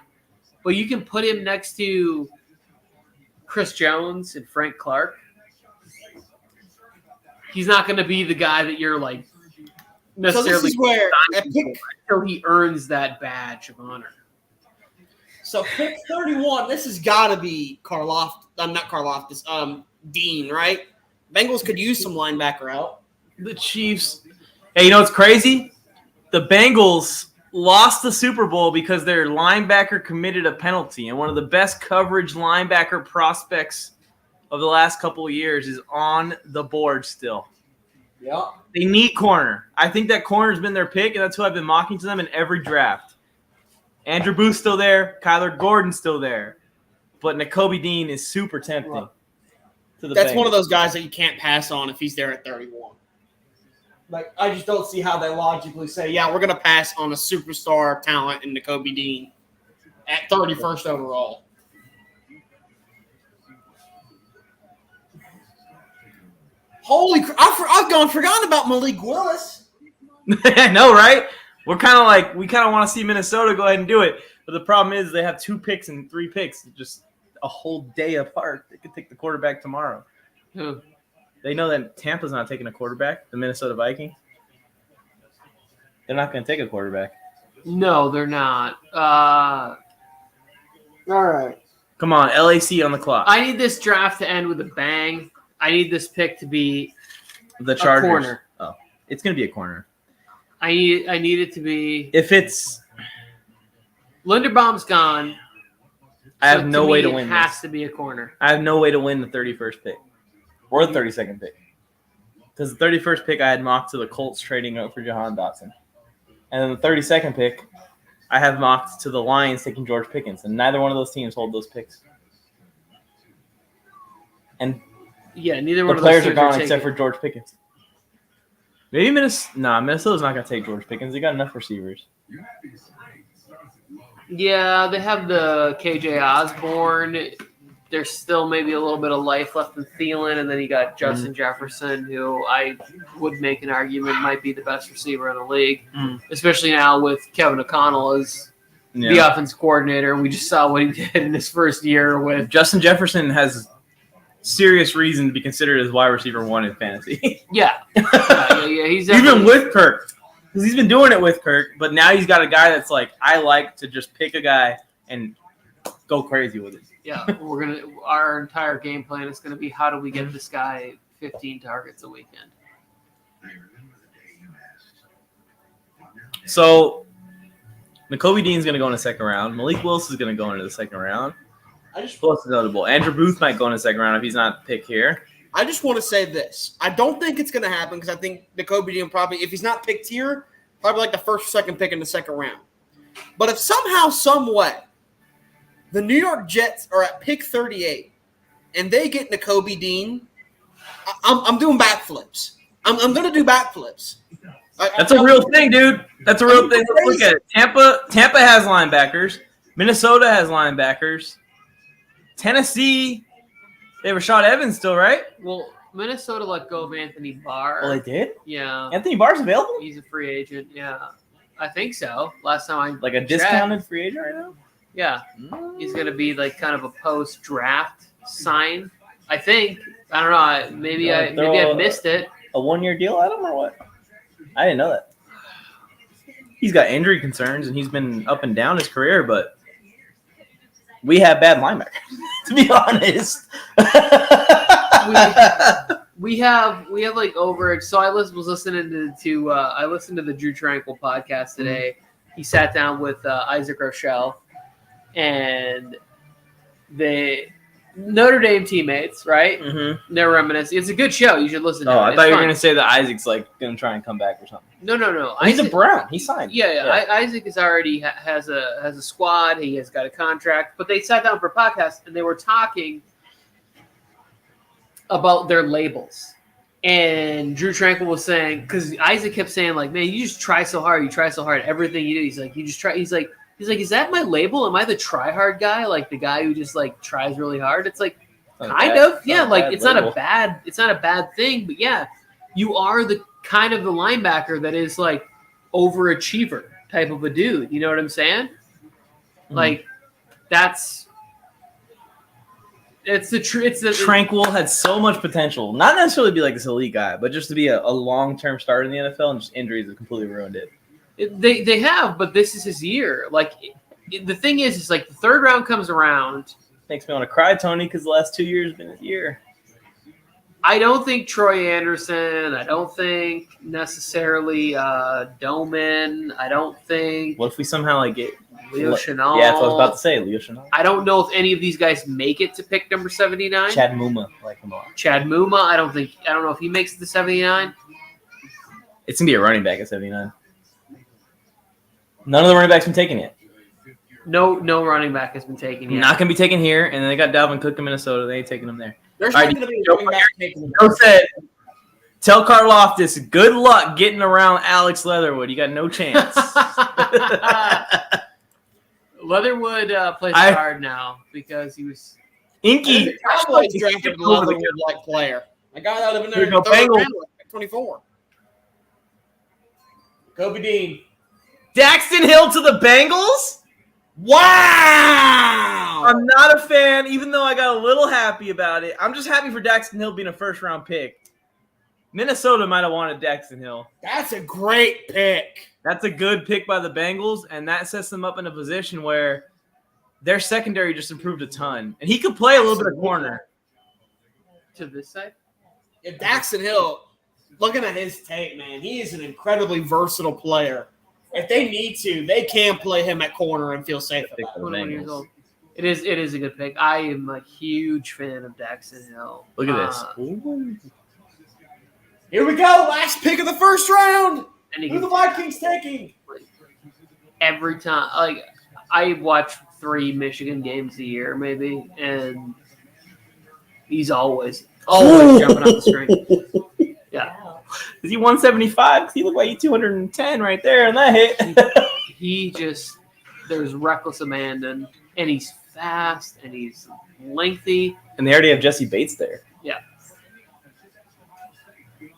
But you can put him next to Chris Jones and Frank Clark. He's not going to be the guy that you're like necessarily So this is where until he earns that badge of honor. So pick 31. This has got to be Dean, right? Bengals could use some linebacker out. The Chiefs. Hey, you know what's crazy? The Bengals lost the Super Bowl because their linebacker committed a penalty, and one of the best coverage linebacker prospects of the last couple of years is on the board still. Yeah. They need corner. I think that corner's been their pick, and that's who I've been mocking to them in every draft. Andrew Booth's still there. Kyler Gordon's still there. But Nakobe Dean is super tempting. Right. To the That's Bengals. one of those guys that you can't pass on if he's there at 31. Like, I just don't see how they logically say, yeah, we're going to pass on a superstar talent in Nakobe Dean at 31st overall. Holy crap. I've forgotten about Malik Willis. I know, right? We kind of want to see Minnesota go ahead and do it. But the problem is they have 2 picks and 3 picks, just a whole day apart. They could take the quarterback tomorrow. Who? They know that Tampa's not taking a quarterback, the Minnesota Vikings. They're not going to take a quarterback. No, they're not. All right. Come on, LAC on the clock. I need this draft to end with a bang. I need this pick to be The Chargers. a corner. Oh, it's going to be a corner. I need it to be. If it's Linderbaum's gone. I have no way to win It this. has to be a corner. I have no way to win the 31st pick or the 32nd pick. Because the 31st pick I had mocked to the Colts trading out for Jahan Dotson. And then the 32nd pick I have mocked to the Lions taking George Pickens. And neither one of those teams hold those picks. And Yeah, neither the one of those players are teams gone taking except it. for George Pickens. Maybe Minnesota's not going to take George Pickens. They got enough receivers. Yeah, they have the KJ Osborne. There's still maybe a little bit of life left in Thielen, and then you got Justin Jefferson, who I would make an argument might be the best receiver in the league, especially now with Kevin O'Connell as the offense coordinator. We just saw what he did in his first year with Justin Jefferson has serious reason to be considered as wide receiver 1 in fantasy. yeah. He's Even definitely- with Kirk. Because he's been doing it with Kirk, but now he's got a guy that's like, I like to just pick a guy and go crazy with it. Yeah, our entire game plan is gonna be how do we get this guy 15 targets a weekend. So, Nakobe Dean's going to go in the second round. Malik Willis is going to go into the second round. Plus notable. Andrew Booth might go in the second round if he's not picked here. I just want to say this. I don't think it's going to happen because I think Nakobe Dean probably, if he's not picked here, probably like the first or second pick in the second round. But if somehow, some way, the New York Jets are at pick 38 and they get Nakobe Dean, I'm doing backflips. I'm going to do backflips. That's a real thing, dude. That's a real thing. Let's look at it. Tampa has linebackers. Minnesota has linebackers. Tennessee, they have Rashad Evans still, right? Well, Minnesota let go of Anthony Barr. Oh, they did? Yeah. Anthony Barr's available? He's a free agent, yeah. I think so. Last time I Like a discounted free agent right now? Yeah. He's going to be like kind of a post-draft sign, I think. I don't know. Maybe I missed it. A 1-year deal at him or what? I didn't know that. He's got injury concerns and he's been up and down his career, but we have bad linebackers, to be honest. we have like overage. So I was listening to I listened to the Drew Tranquil podcast today. He sat down with Isaac Rochelle, and they Notre Dame teammates, right? Mm-hmm. They're reminiscing. It's a good show. You should listen to it. I It's thought you were fun. going to say that Isaac's like going to try and come back or something. No. He's a Brown. He signed. Yeah. Isaac is already has a squad. He has got a contract. But they sat down for a podcast and they were talking about their labels. And Drew Tranquil was saying, because Isaac kept saying, like, man, you just try so hard. You try so hard. Everything you do. He's like, you just try. He's like, is that my label? Am I the try hard guy? Like the guy who just like tries really hard? It's like kind of. Yeah. Like it's not a bad thing. But yeah, you are the kind of the linebacker that is like overachiever type of a dude. You know what I'm saying? Mm-hmm. Like Tranquil had so much potential. Not necessarily be like this elite guy, but just to be a long-term starter in the NFL, and just injuries have completely ruined it. They have, but this is his year. Like the thing is like the third round comes around. Makes me want to cry, Tony, because the last 2 years have been his year. I don't think Troy Anderson. I don't think necessarily Doman. I don't think. What if we somehow like get Leo Chenal? Yeah, that's what I was about to say. Leo Chenal. I don't know if any of these guys make it to pick number 79. Chad Muma, like him a lot. Chad Muma. I don't know if he makes it to 79. It's gonna be a running back at 79. None of the running backs been taken yet. No running back has been taken yet. Not gonna be taken here, and then they got Dalvin Cook in Minnesota. They ain't taking him there. There's All not right, going to be a running back taken. Joe said, tell Karlaftis, good luck getting around Alex Leatherwood. You got no chance. Leatherwood plays hard now because he was Inky. The Cowboys drafted a Leatherwood-like player. A guy that would have been there in the third round, like 24. Kobe Dean. Daxton Hill to the Bengals? Wow! I'm not a fan, even though I got a little happy about it. I'm just happy for Daxton Hill being a first-round pick. Minnesota might have wanted Daxton Hill. That's a great pick. That's a good pick by the Bengals, and that sets them up in a position where their secondary just improved a ton. And he could play a little bit of corner. To this side? If Daxton Hill, looking at his tape, man, he is an incredibly versatile player. If they need to, they can play him at corner and feel safe about it. 21 years old. It is a good pick. I am a huge fan of Daxton Hill. Look at this. Here we go. Last pick of the first round. And Who the Vikings taking? Every time, like, I watch 3 Michigan games a year, maybe, and he's always jumping off the screen. Yeah. Is he 175? Because he looked like he's 210 right there in that hit. He just, there's reckless abandon, and he's fast, and he's lengthy. And they already have Jesse Bates there. Yeah.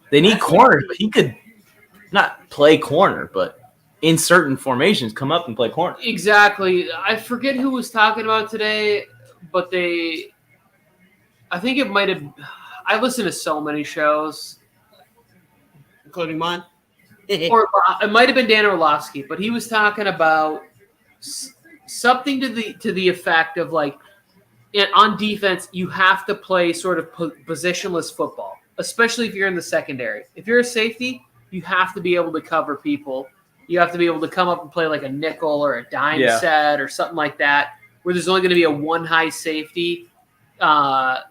They need corners. He could not play corner, but in certain formations, come up and play corner. Exactly. I forget who was talking about today, but I think it might have, I listen to so many shows. Including mine. Or it might have been Dan Orlovsky, but he was talking about something to the effect of, like, on defense, you have to play sort of positionless football, especially if you're in the secondary. If you're a safety, you have to be able to cover people. You have to be able to come up and play like a nickel or a dime set or something like that, where there's only going to be a one high safety. And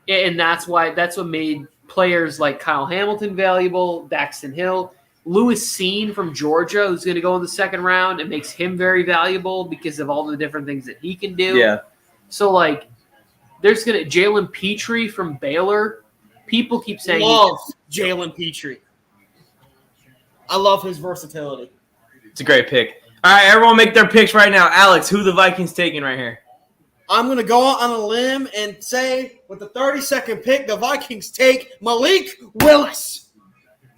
that's what made players like Kyle Hamilton valuable, Daxton Hill, Lewis Seen from Georgia, who's going to go in the second round. It makes him very valuable because of all the different things that he can do. Yeah. So, like, there's going to Jalen Petrie from Baylor. People keep saying love Jalen Petrie. I love his versatility. It's a great pick. All right, everyone make their picks right now. Alex, who the Vikings taking right here? I'm going to go out on a limb and say, with the 32nd pick, the Vikings take Malik Willis.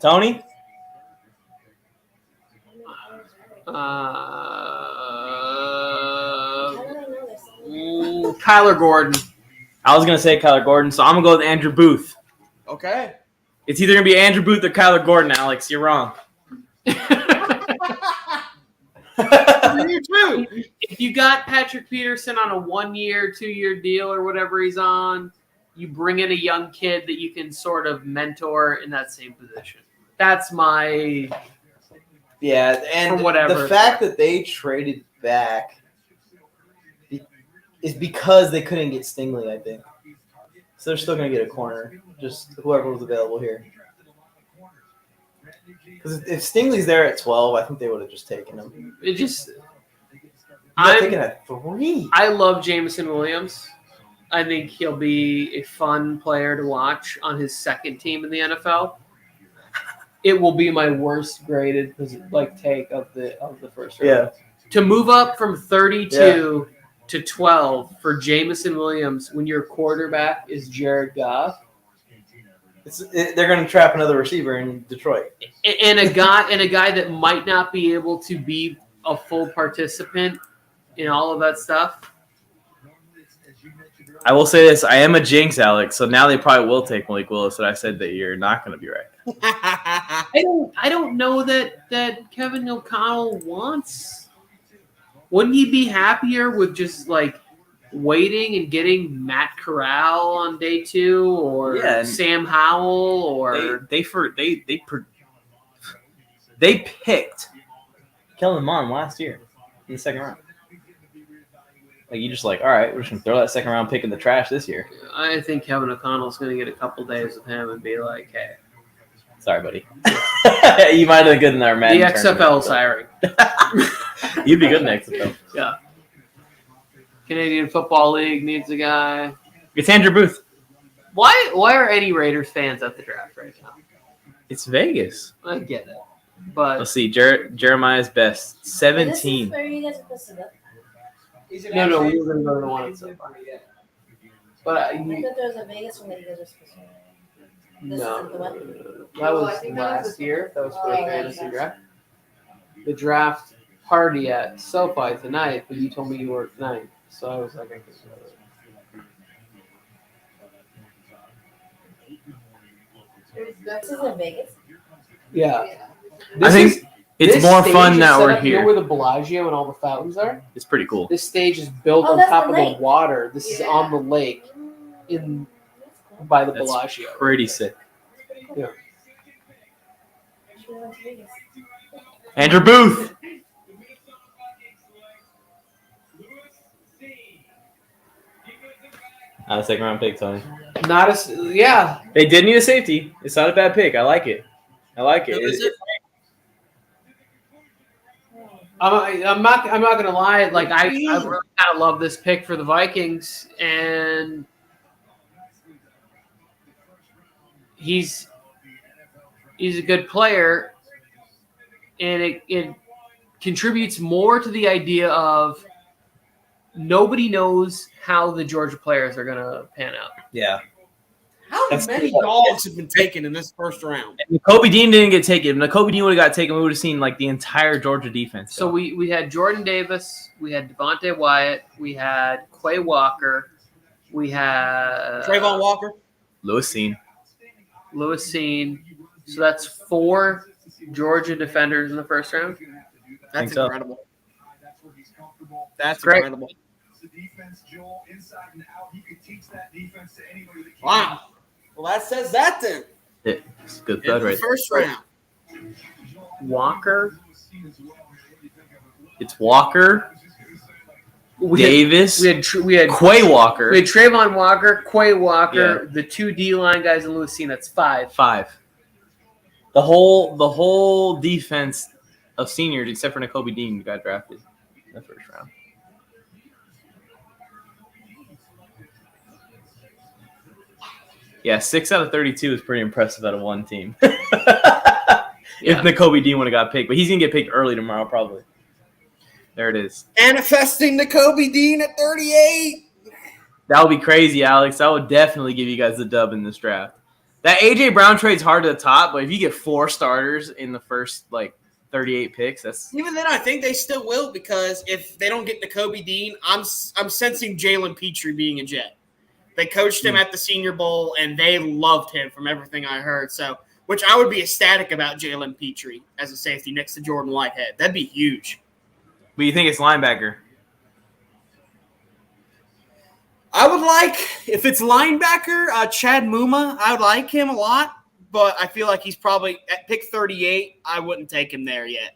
Tony? Kyler Gordon. I was going to say Kyler Gordon, so I'm going to go with Andrew Booth. Okay. It's either going to be Andrew Booth or Kyler Gordon, Alex. You're wrong. You too. If you got Patrick Peterson on a 1-year, 2-year deal or whatever he's on, you bring in a young kid that you can sort of mentor in that same position. That's my and whatever. The fact that they traded back is because they couldn't get Stingley, I think. So they're still going to get a corner, just whoever was available here. Because if Stingley's there at 12, I think they would have just taken him. I'm taking at 3. I love Jameson Williams. I think he'll be a fun player to watch on his second team in the NFL. It will be my worst graded take of the first round. Yeah. To move up from 32 to 12 for Jameson Williams when your quarterback is Jared Goff. They're going to trap another receiver in Detroit. And a guy that might not be able to be a full participant in all of that stuff. I will say this. I am a jinx, Alex, so now they probably will take Malik Willis, and I said that you're not going to be right. I don't know that Kevin O'Connell wants. Wouldn't he be happier with just like waiting and getting Matt Corral on day 2 or Sam Howell or they picked Kellen Mond last year in the second round. Like, you just all right, we're just going to throw that second round pick in the trash this year. I think Kevin O'Connell's going to get a couple days with him and be like, hey. Sorry, buddy. You might have good in our Madden. The XFL's hiring. You'd be good in the XFL. Yeah. Canadian Football League needs a guy. It's Andrew Booth. Why are any Raiders fans at the draft right now? It's Vegas. I get it. But let's see. Jeremiah's best. 17. This is where you guys are supposed to go. No, we were going to go to the one so far. But I thought there was a Vegas one that you guys are supposed to go. That was last year. That was for the fantasy draft. The draft party at SoFi tonight, but you told me you worked tonight, so I was like, I guess. This is in Vegas. Yeah. I think it's more fun now we're here. You know where the Bellagio and all the fountains are? It's pretty cool. This stage is built on top of the water. This is on the lake by the Bellagio. Pretty sick. Yeah. Andrew Booth. Not a second round pick, Tony. Yeah. They did need a safety. It's not a bad pick. I like it. I'm not gonna lie. Like I really kind of love this pick for the Vikings, and he's a good player, and it contributes more to the idea of nobody knows how the Georgia players are gonna pan out. Yeah. How many dogs have been taken in this first round? And Nakobe Dean didn't get taken. If Nakobe Dean would have got taken, we would have seen like the entire Georgia defense. So we had Jordan Davis, we had Devontae Wyatt, we had Quay Walker, we had Trayvon Walker, Lewis Cine. So that's 4 Georgia defenders in the first round. That's incredible. That's great. Incredible. Wow. Well, that says that then. It's a good thud right First round. Walker. It's Walker. Davis. We had Quay Walker. We had Trayvon Walker, Quay Walker, the 2 D-line guys in Lewis Cine. That's 5. 5. The whole defense of seniors, except for Nakobe Dean, got drafted in the first round. Yeah, 6 out of 32 is pretty impressive out of one team. If Nakobe Dean would have got picked. But he's going to get picked early tomorrow, probably. There it is. Manifesting Nakobe Dean at 38. That would be crazy, Alex. That would definitely give you guys the dub in this draft. That A.J. Brown trade's hard to the top, but if you get 4 starters in the first, 38 picks, that's... Even then, I think they still will, because if they don't get Nakobe Dean, I'm sensing Jalen Petrie being a Jet. They coached him at the Senior Bowl, and they loved him from everything I heard. So, which I would be ecstatic about Jalen Petrie as a safety next to Jordan Whitehead. That'd be huge. But you think it's linebacker? I would like, if it's linebacker, Chad Muma, I would like him a lot, but I feel like he's probably at pick 38. I wouldn't take him there yet.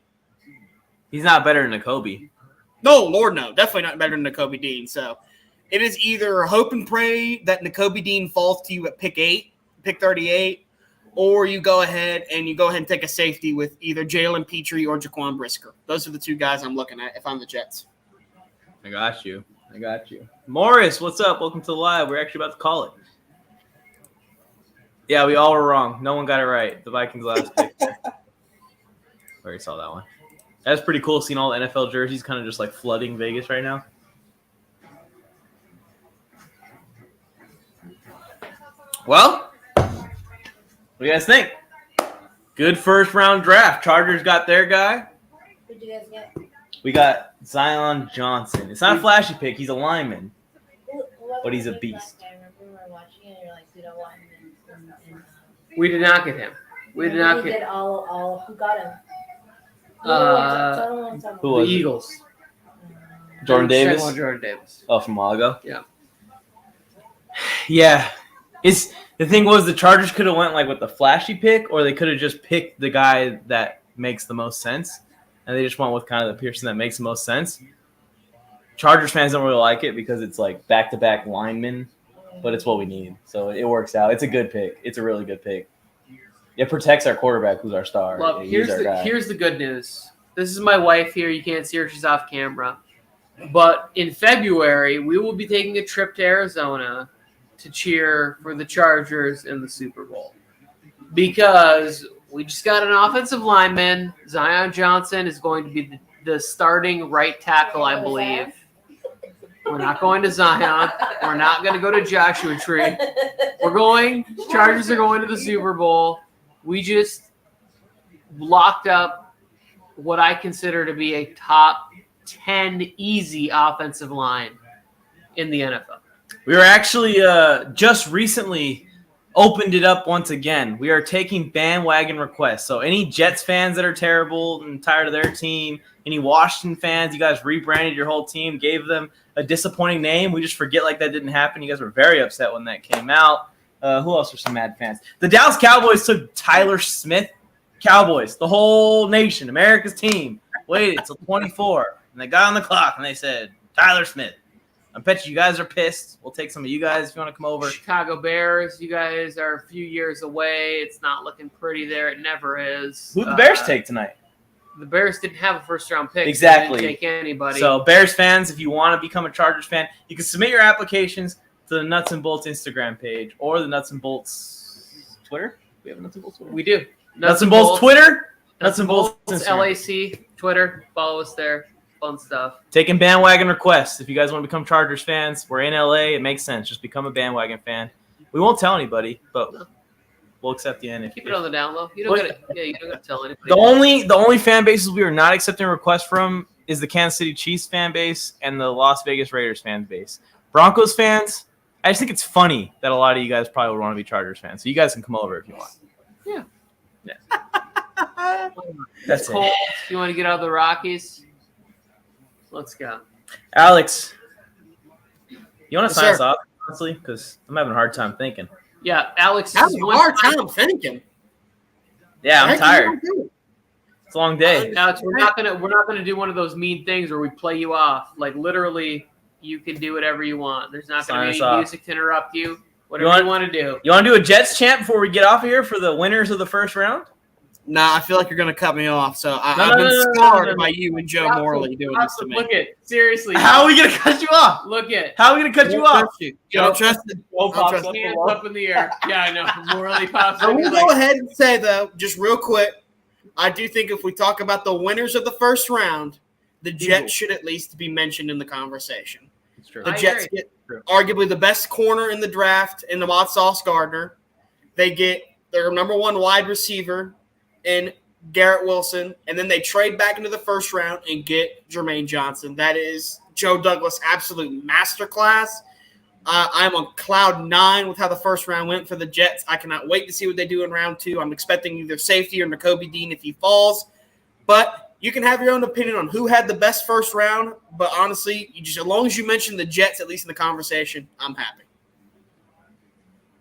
He's not better than Nakobe. No, Lord, no. Definitely not better than Nakobe Dean. So it is either hope and pray that Nakobe Dean falls to you at pick 38, or you go ahead and take a safety with either Jalen Petrie or Jaquan Brisker. Those are the 2 guys I'm looking at if I'm the Jets. I got you. Morris, what's up? Welcome to the live. We're actually about to call it. Yeah, we all were wrong. No one got it right. The Vikings last pick. Already saw that one. That's pretty cool seeing all the NFL jerseys kind of just flooding Vegas right now. Well, what do you guys think? Good first round draft. Chargers got their guy. Who did you guys get? We got Zion Johnson. It's not a flashy pick. He's a lineman. But he's a beast. I remember we were watching it and you're like, dude, I want him in We did not get him. We did not get him. Who got him? Who was the it? Eagles. Jordan Davis? Jordan Davis. Oh, from a while ago? Yeah. Yeah. The thing was the Chargers could have went with the flashy pick, or they could have just picked the guy that makes the most sense. And they just went with kind of the person that makes the most sense. Chargers fans don't really like it because it's back-to-back linemen, but it's what we need. So it works out. It's a good pick. It's a really good pick. It protects our quarterback, who's our star. Well, here's the good news. This is my wife here. You can't see her. She's off camera. But in February, we will be taking a trip to Arizona to cheer for the Chargers in the Super Bowl. Because we just got an offensive lineman. Zion Johnson is going to be the starting right tackle, I believe. We're not going to Zion. We're not going to go to Joshua Tree. Chargers are going to the Super Bowl. We just locked up what I consider to be a top 10 easy offensive line in the NFL. We were actually just recently opened it up once again. We are taking bandwagon requests. So any Jets fans that are terrible and tired of their team, any Washington fans, you guys rebranded your whole team, gave them a disappointing name. We just forget like that didn't happen. You guys were very upset when that came out. Who else are some mad fans? The Dallas Cowboys took Tyler Smith. Cowboys, the whole nation, America's team, waited until 24. And they got on the clock and they said, Tyler Smith. I bet you guys are pissed. We'll take some of you guys if you want to come over. Chicago Bears, you guys are a few years away. It's not looking pretty there. It never is. Who'd the Bears take tonight? The Bears didn't have a first-round pick. Exactly. So they didn't take anybody. So Bears fans, if you want to become a Chargers fan, you can submit your applications to the Nuts and Bolts Instagram page or the Nuts and Bolts Twitter. We have a Nuts and Bolts Twitter? We do. Nuts and Bolts Twitter. Nuts and Bolts Instagram. LAC Twitter. Follow us there. Fun stuff. Taking bandwagon requests. If you guys want to become Chargers fans, we're in LA. It makes sense. Just become a bandwagon fan. We won't tell anybody, but we'll accept you in. Keep it on the down low. You don't gotta tell anybody. The only fan bases we are not accepting requests from is the Kansas City Chiefs fan base and the Las Vegas Raiders fan base. Broncos fans, I just think it's funny that a lot of you guys probably would want to be Chargers fans. So you guys can come over if you want. Yeah. That's Colts, it. you want to get out of the Rockies? Let's go. Alex, you want to sign sir. us off, honestly? Because I'm having a hard time thinking. Yeah, Alex. Having a hard time thinking. Yeah, I'm Heck, tired. you don't do It's a long day. Alex, we're not gonna do one of those mean things where we play you off. Like literally, you can do whatever you want. There's not gonna be any music to interrupt you. Whatever you want to do. You want to do a Jets chant before we get off of here for the winners of the first round? Nah, I feel like you're going to cut me off. So I've been scarred by you and Joe Morley doing this to me. Look at seriously. How are we going to cut you off? Look at. How are we going to cut you off? Don't trust it. Hands up in the air. Yeah, I know. Morley pops. I will go ahead and say though, just real quick, I do think if we talk about the winners of the first round, the Jets should at least be mentioned in the conversation. It's true. The Jets get arguably the best corner in the draft in the Sauce Gardner. They get their number one wide receiver in Garrett Wilson, and then they trade back into the first round and get Jermaine Johnson. That is Joe Douglas' absolute masterclass. I'm on cloud 9 with how the first round went for the Jets. I cannot wait to see what they do in round 2. I'm expecting either safety or Nakobe Dean if he falls. But you can have your own opinion on who had the best first round. But honestly, as long as you mention the Jets, at least in the conversation, I'm happy.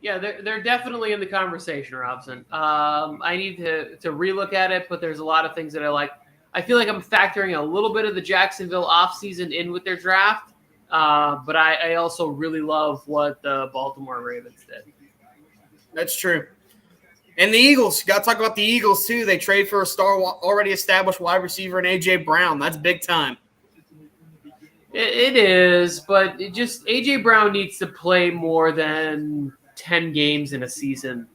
Yeah, they're definitely in the conversation, Robson. I need to relook at it, but there's a lot of things that I like. I feel like I'm factoring a little bit of the Jacksonville offseason in with their draft, but I also really love what the Baltimore Ravens did. That's true. And the Eagles, you got to talk about the Eagles too. They trade for a star already established wide receiver in A.J. Brown. That's big time. It is, but A.J. Brown needs to play more than 10 games in a season.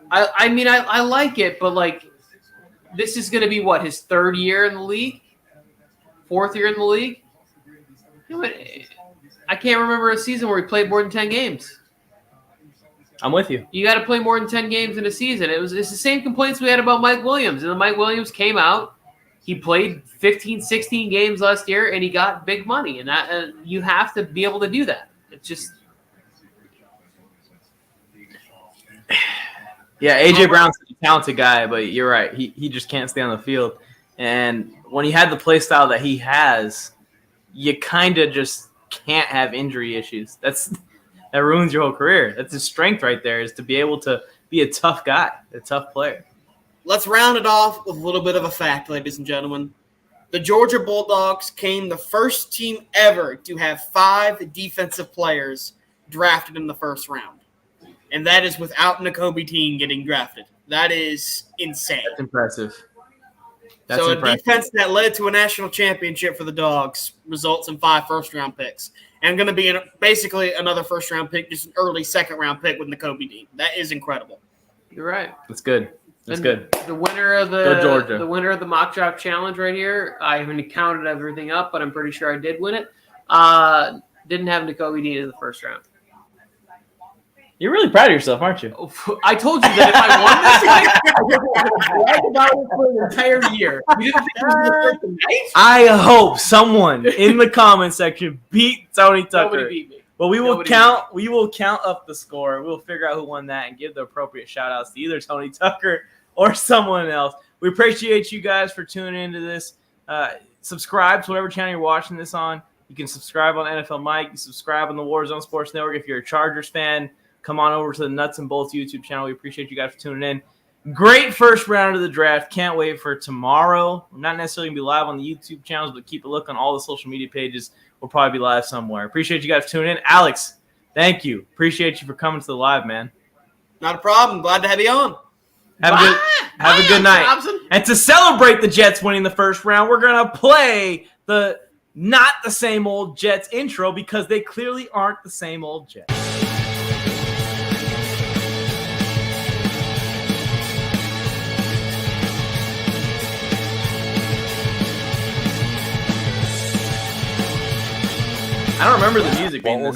I mean, I like it, but like this is going to be what, his 3rd year in the league? 4th year in the league? You know, I can't remember a season where he played more than 10 games. I'm with you. You got to play more than 10 games in a season. It's the same complaints we had about Mike Williams. And then Mike Williams came out. He played 15, 16 games last year, and he got big money. And you have to be able to do that. It's just – yeah, A.J. Brown's a talented guy, but you're right. He just can't stay on the field. And when he had the play style that he has, you kind of just can't have injury issues. That ruins your whole career. That's his strength right there, is to be able to be a tough guy, a tough player. Let's round it off with a little bit of a fact, ladies and gentlemen. The Georgia Bulldogs came the first team ever to have 5 defensive players drafted in the first round. And that is without Nakobe Dean getting drafted. That is insane. That's impressive. A defense that led to a national championship for the Dogs results in 5 first-round picks. And going to be basically another first-round pick, just an early second-round pick with Nakobe Dean. That is incredible. You're right. That's good. That's good. The winner of the mock draft challenge right here, I haven't counted everything up, but I'm pretty sure I did win it. Didn't have Nakobe Dean in the first round. You're really proud of yourself, aren't you? I told you that if I won this week, I was brag about it for an entire year. You didn't think it was the first night? I hope someone in the comment section beat Tony Tucker. Nobody beat me. Well, we will Nobody count. We will count up the score. We'll figure out who won that and give the appropriate shout outs to either Tony Tucker or someone else. We appreciate you guys for tuning into this. Subscribe to whatever channel you're watching this on. You can subscribe on NFLMike. You can subscribe on the Warzone Sports Network. If you're a Chargers fan, come on over to the Nuts and Bolts YouTube channel. We appreciate you guys for tuning in. Great first round of the draft. Can't wait for tomorrow. We're not necessarily going to be live on the YouTube channels, but keep a look on all the social media pages. We'll probably be live somewhere. Appreciate you guys for tuning in. Alex, thank you. Appreciate you for coming to the live, man. Not a problem. Glad to have you on. Have a good night. Thompson. And to celebrate the Jets winning the first round, we're going to play the not the same old Jets intro because they clearly aren't the same old Jets. I don't remember the music being this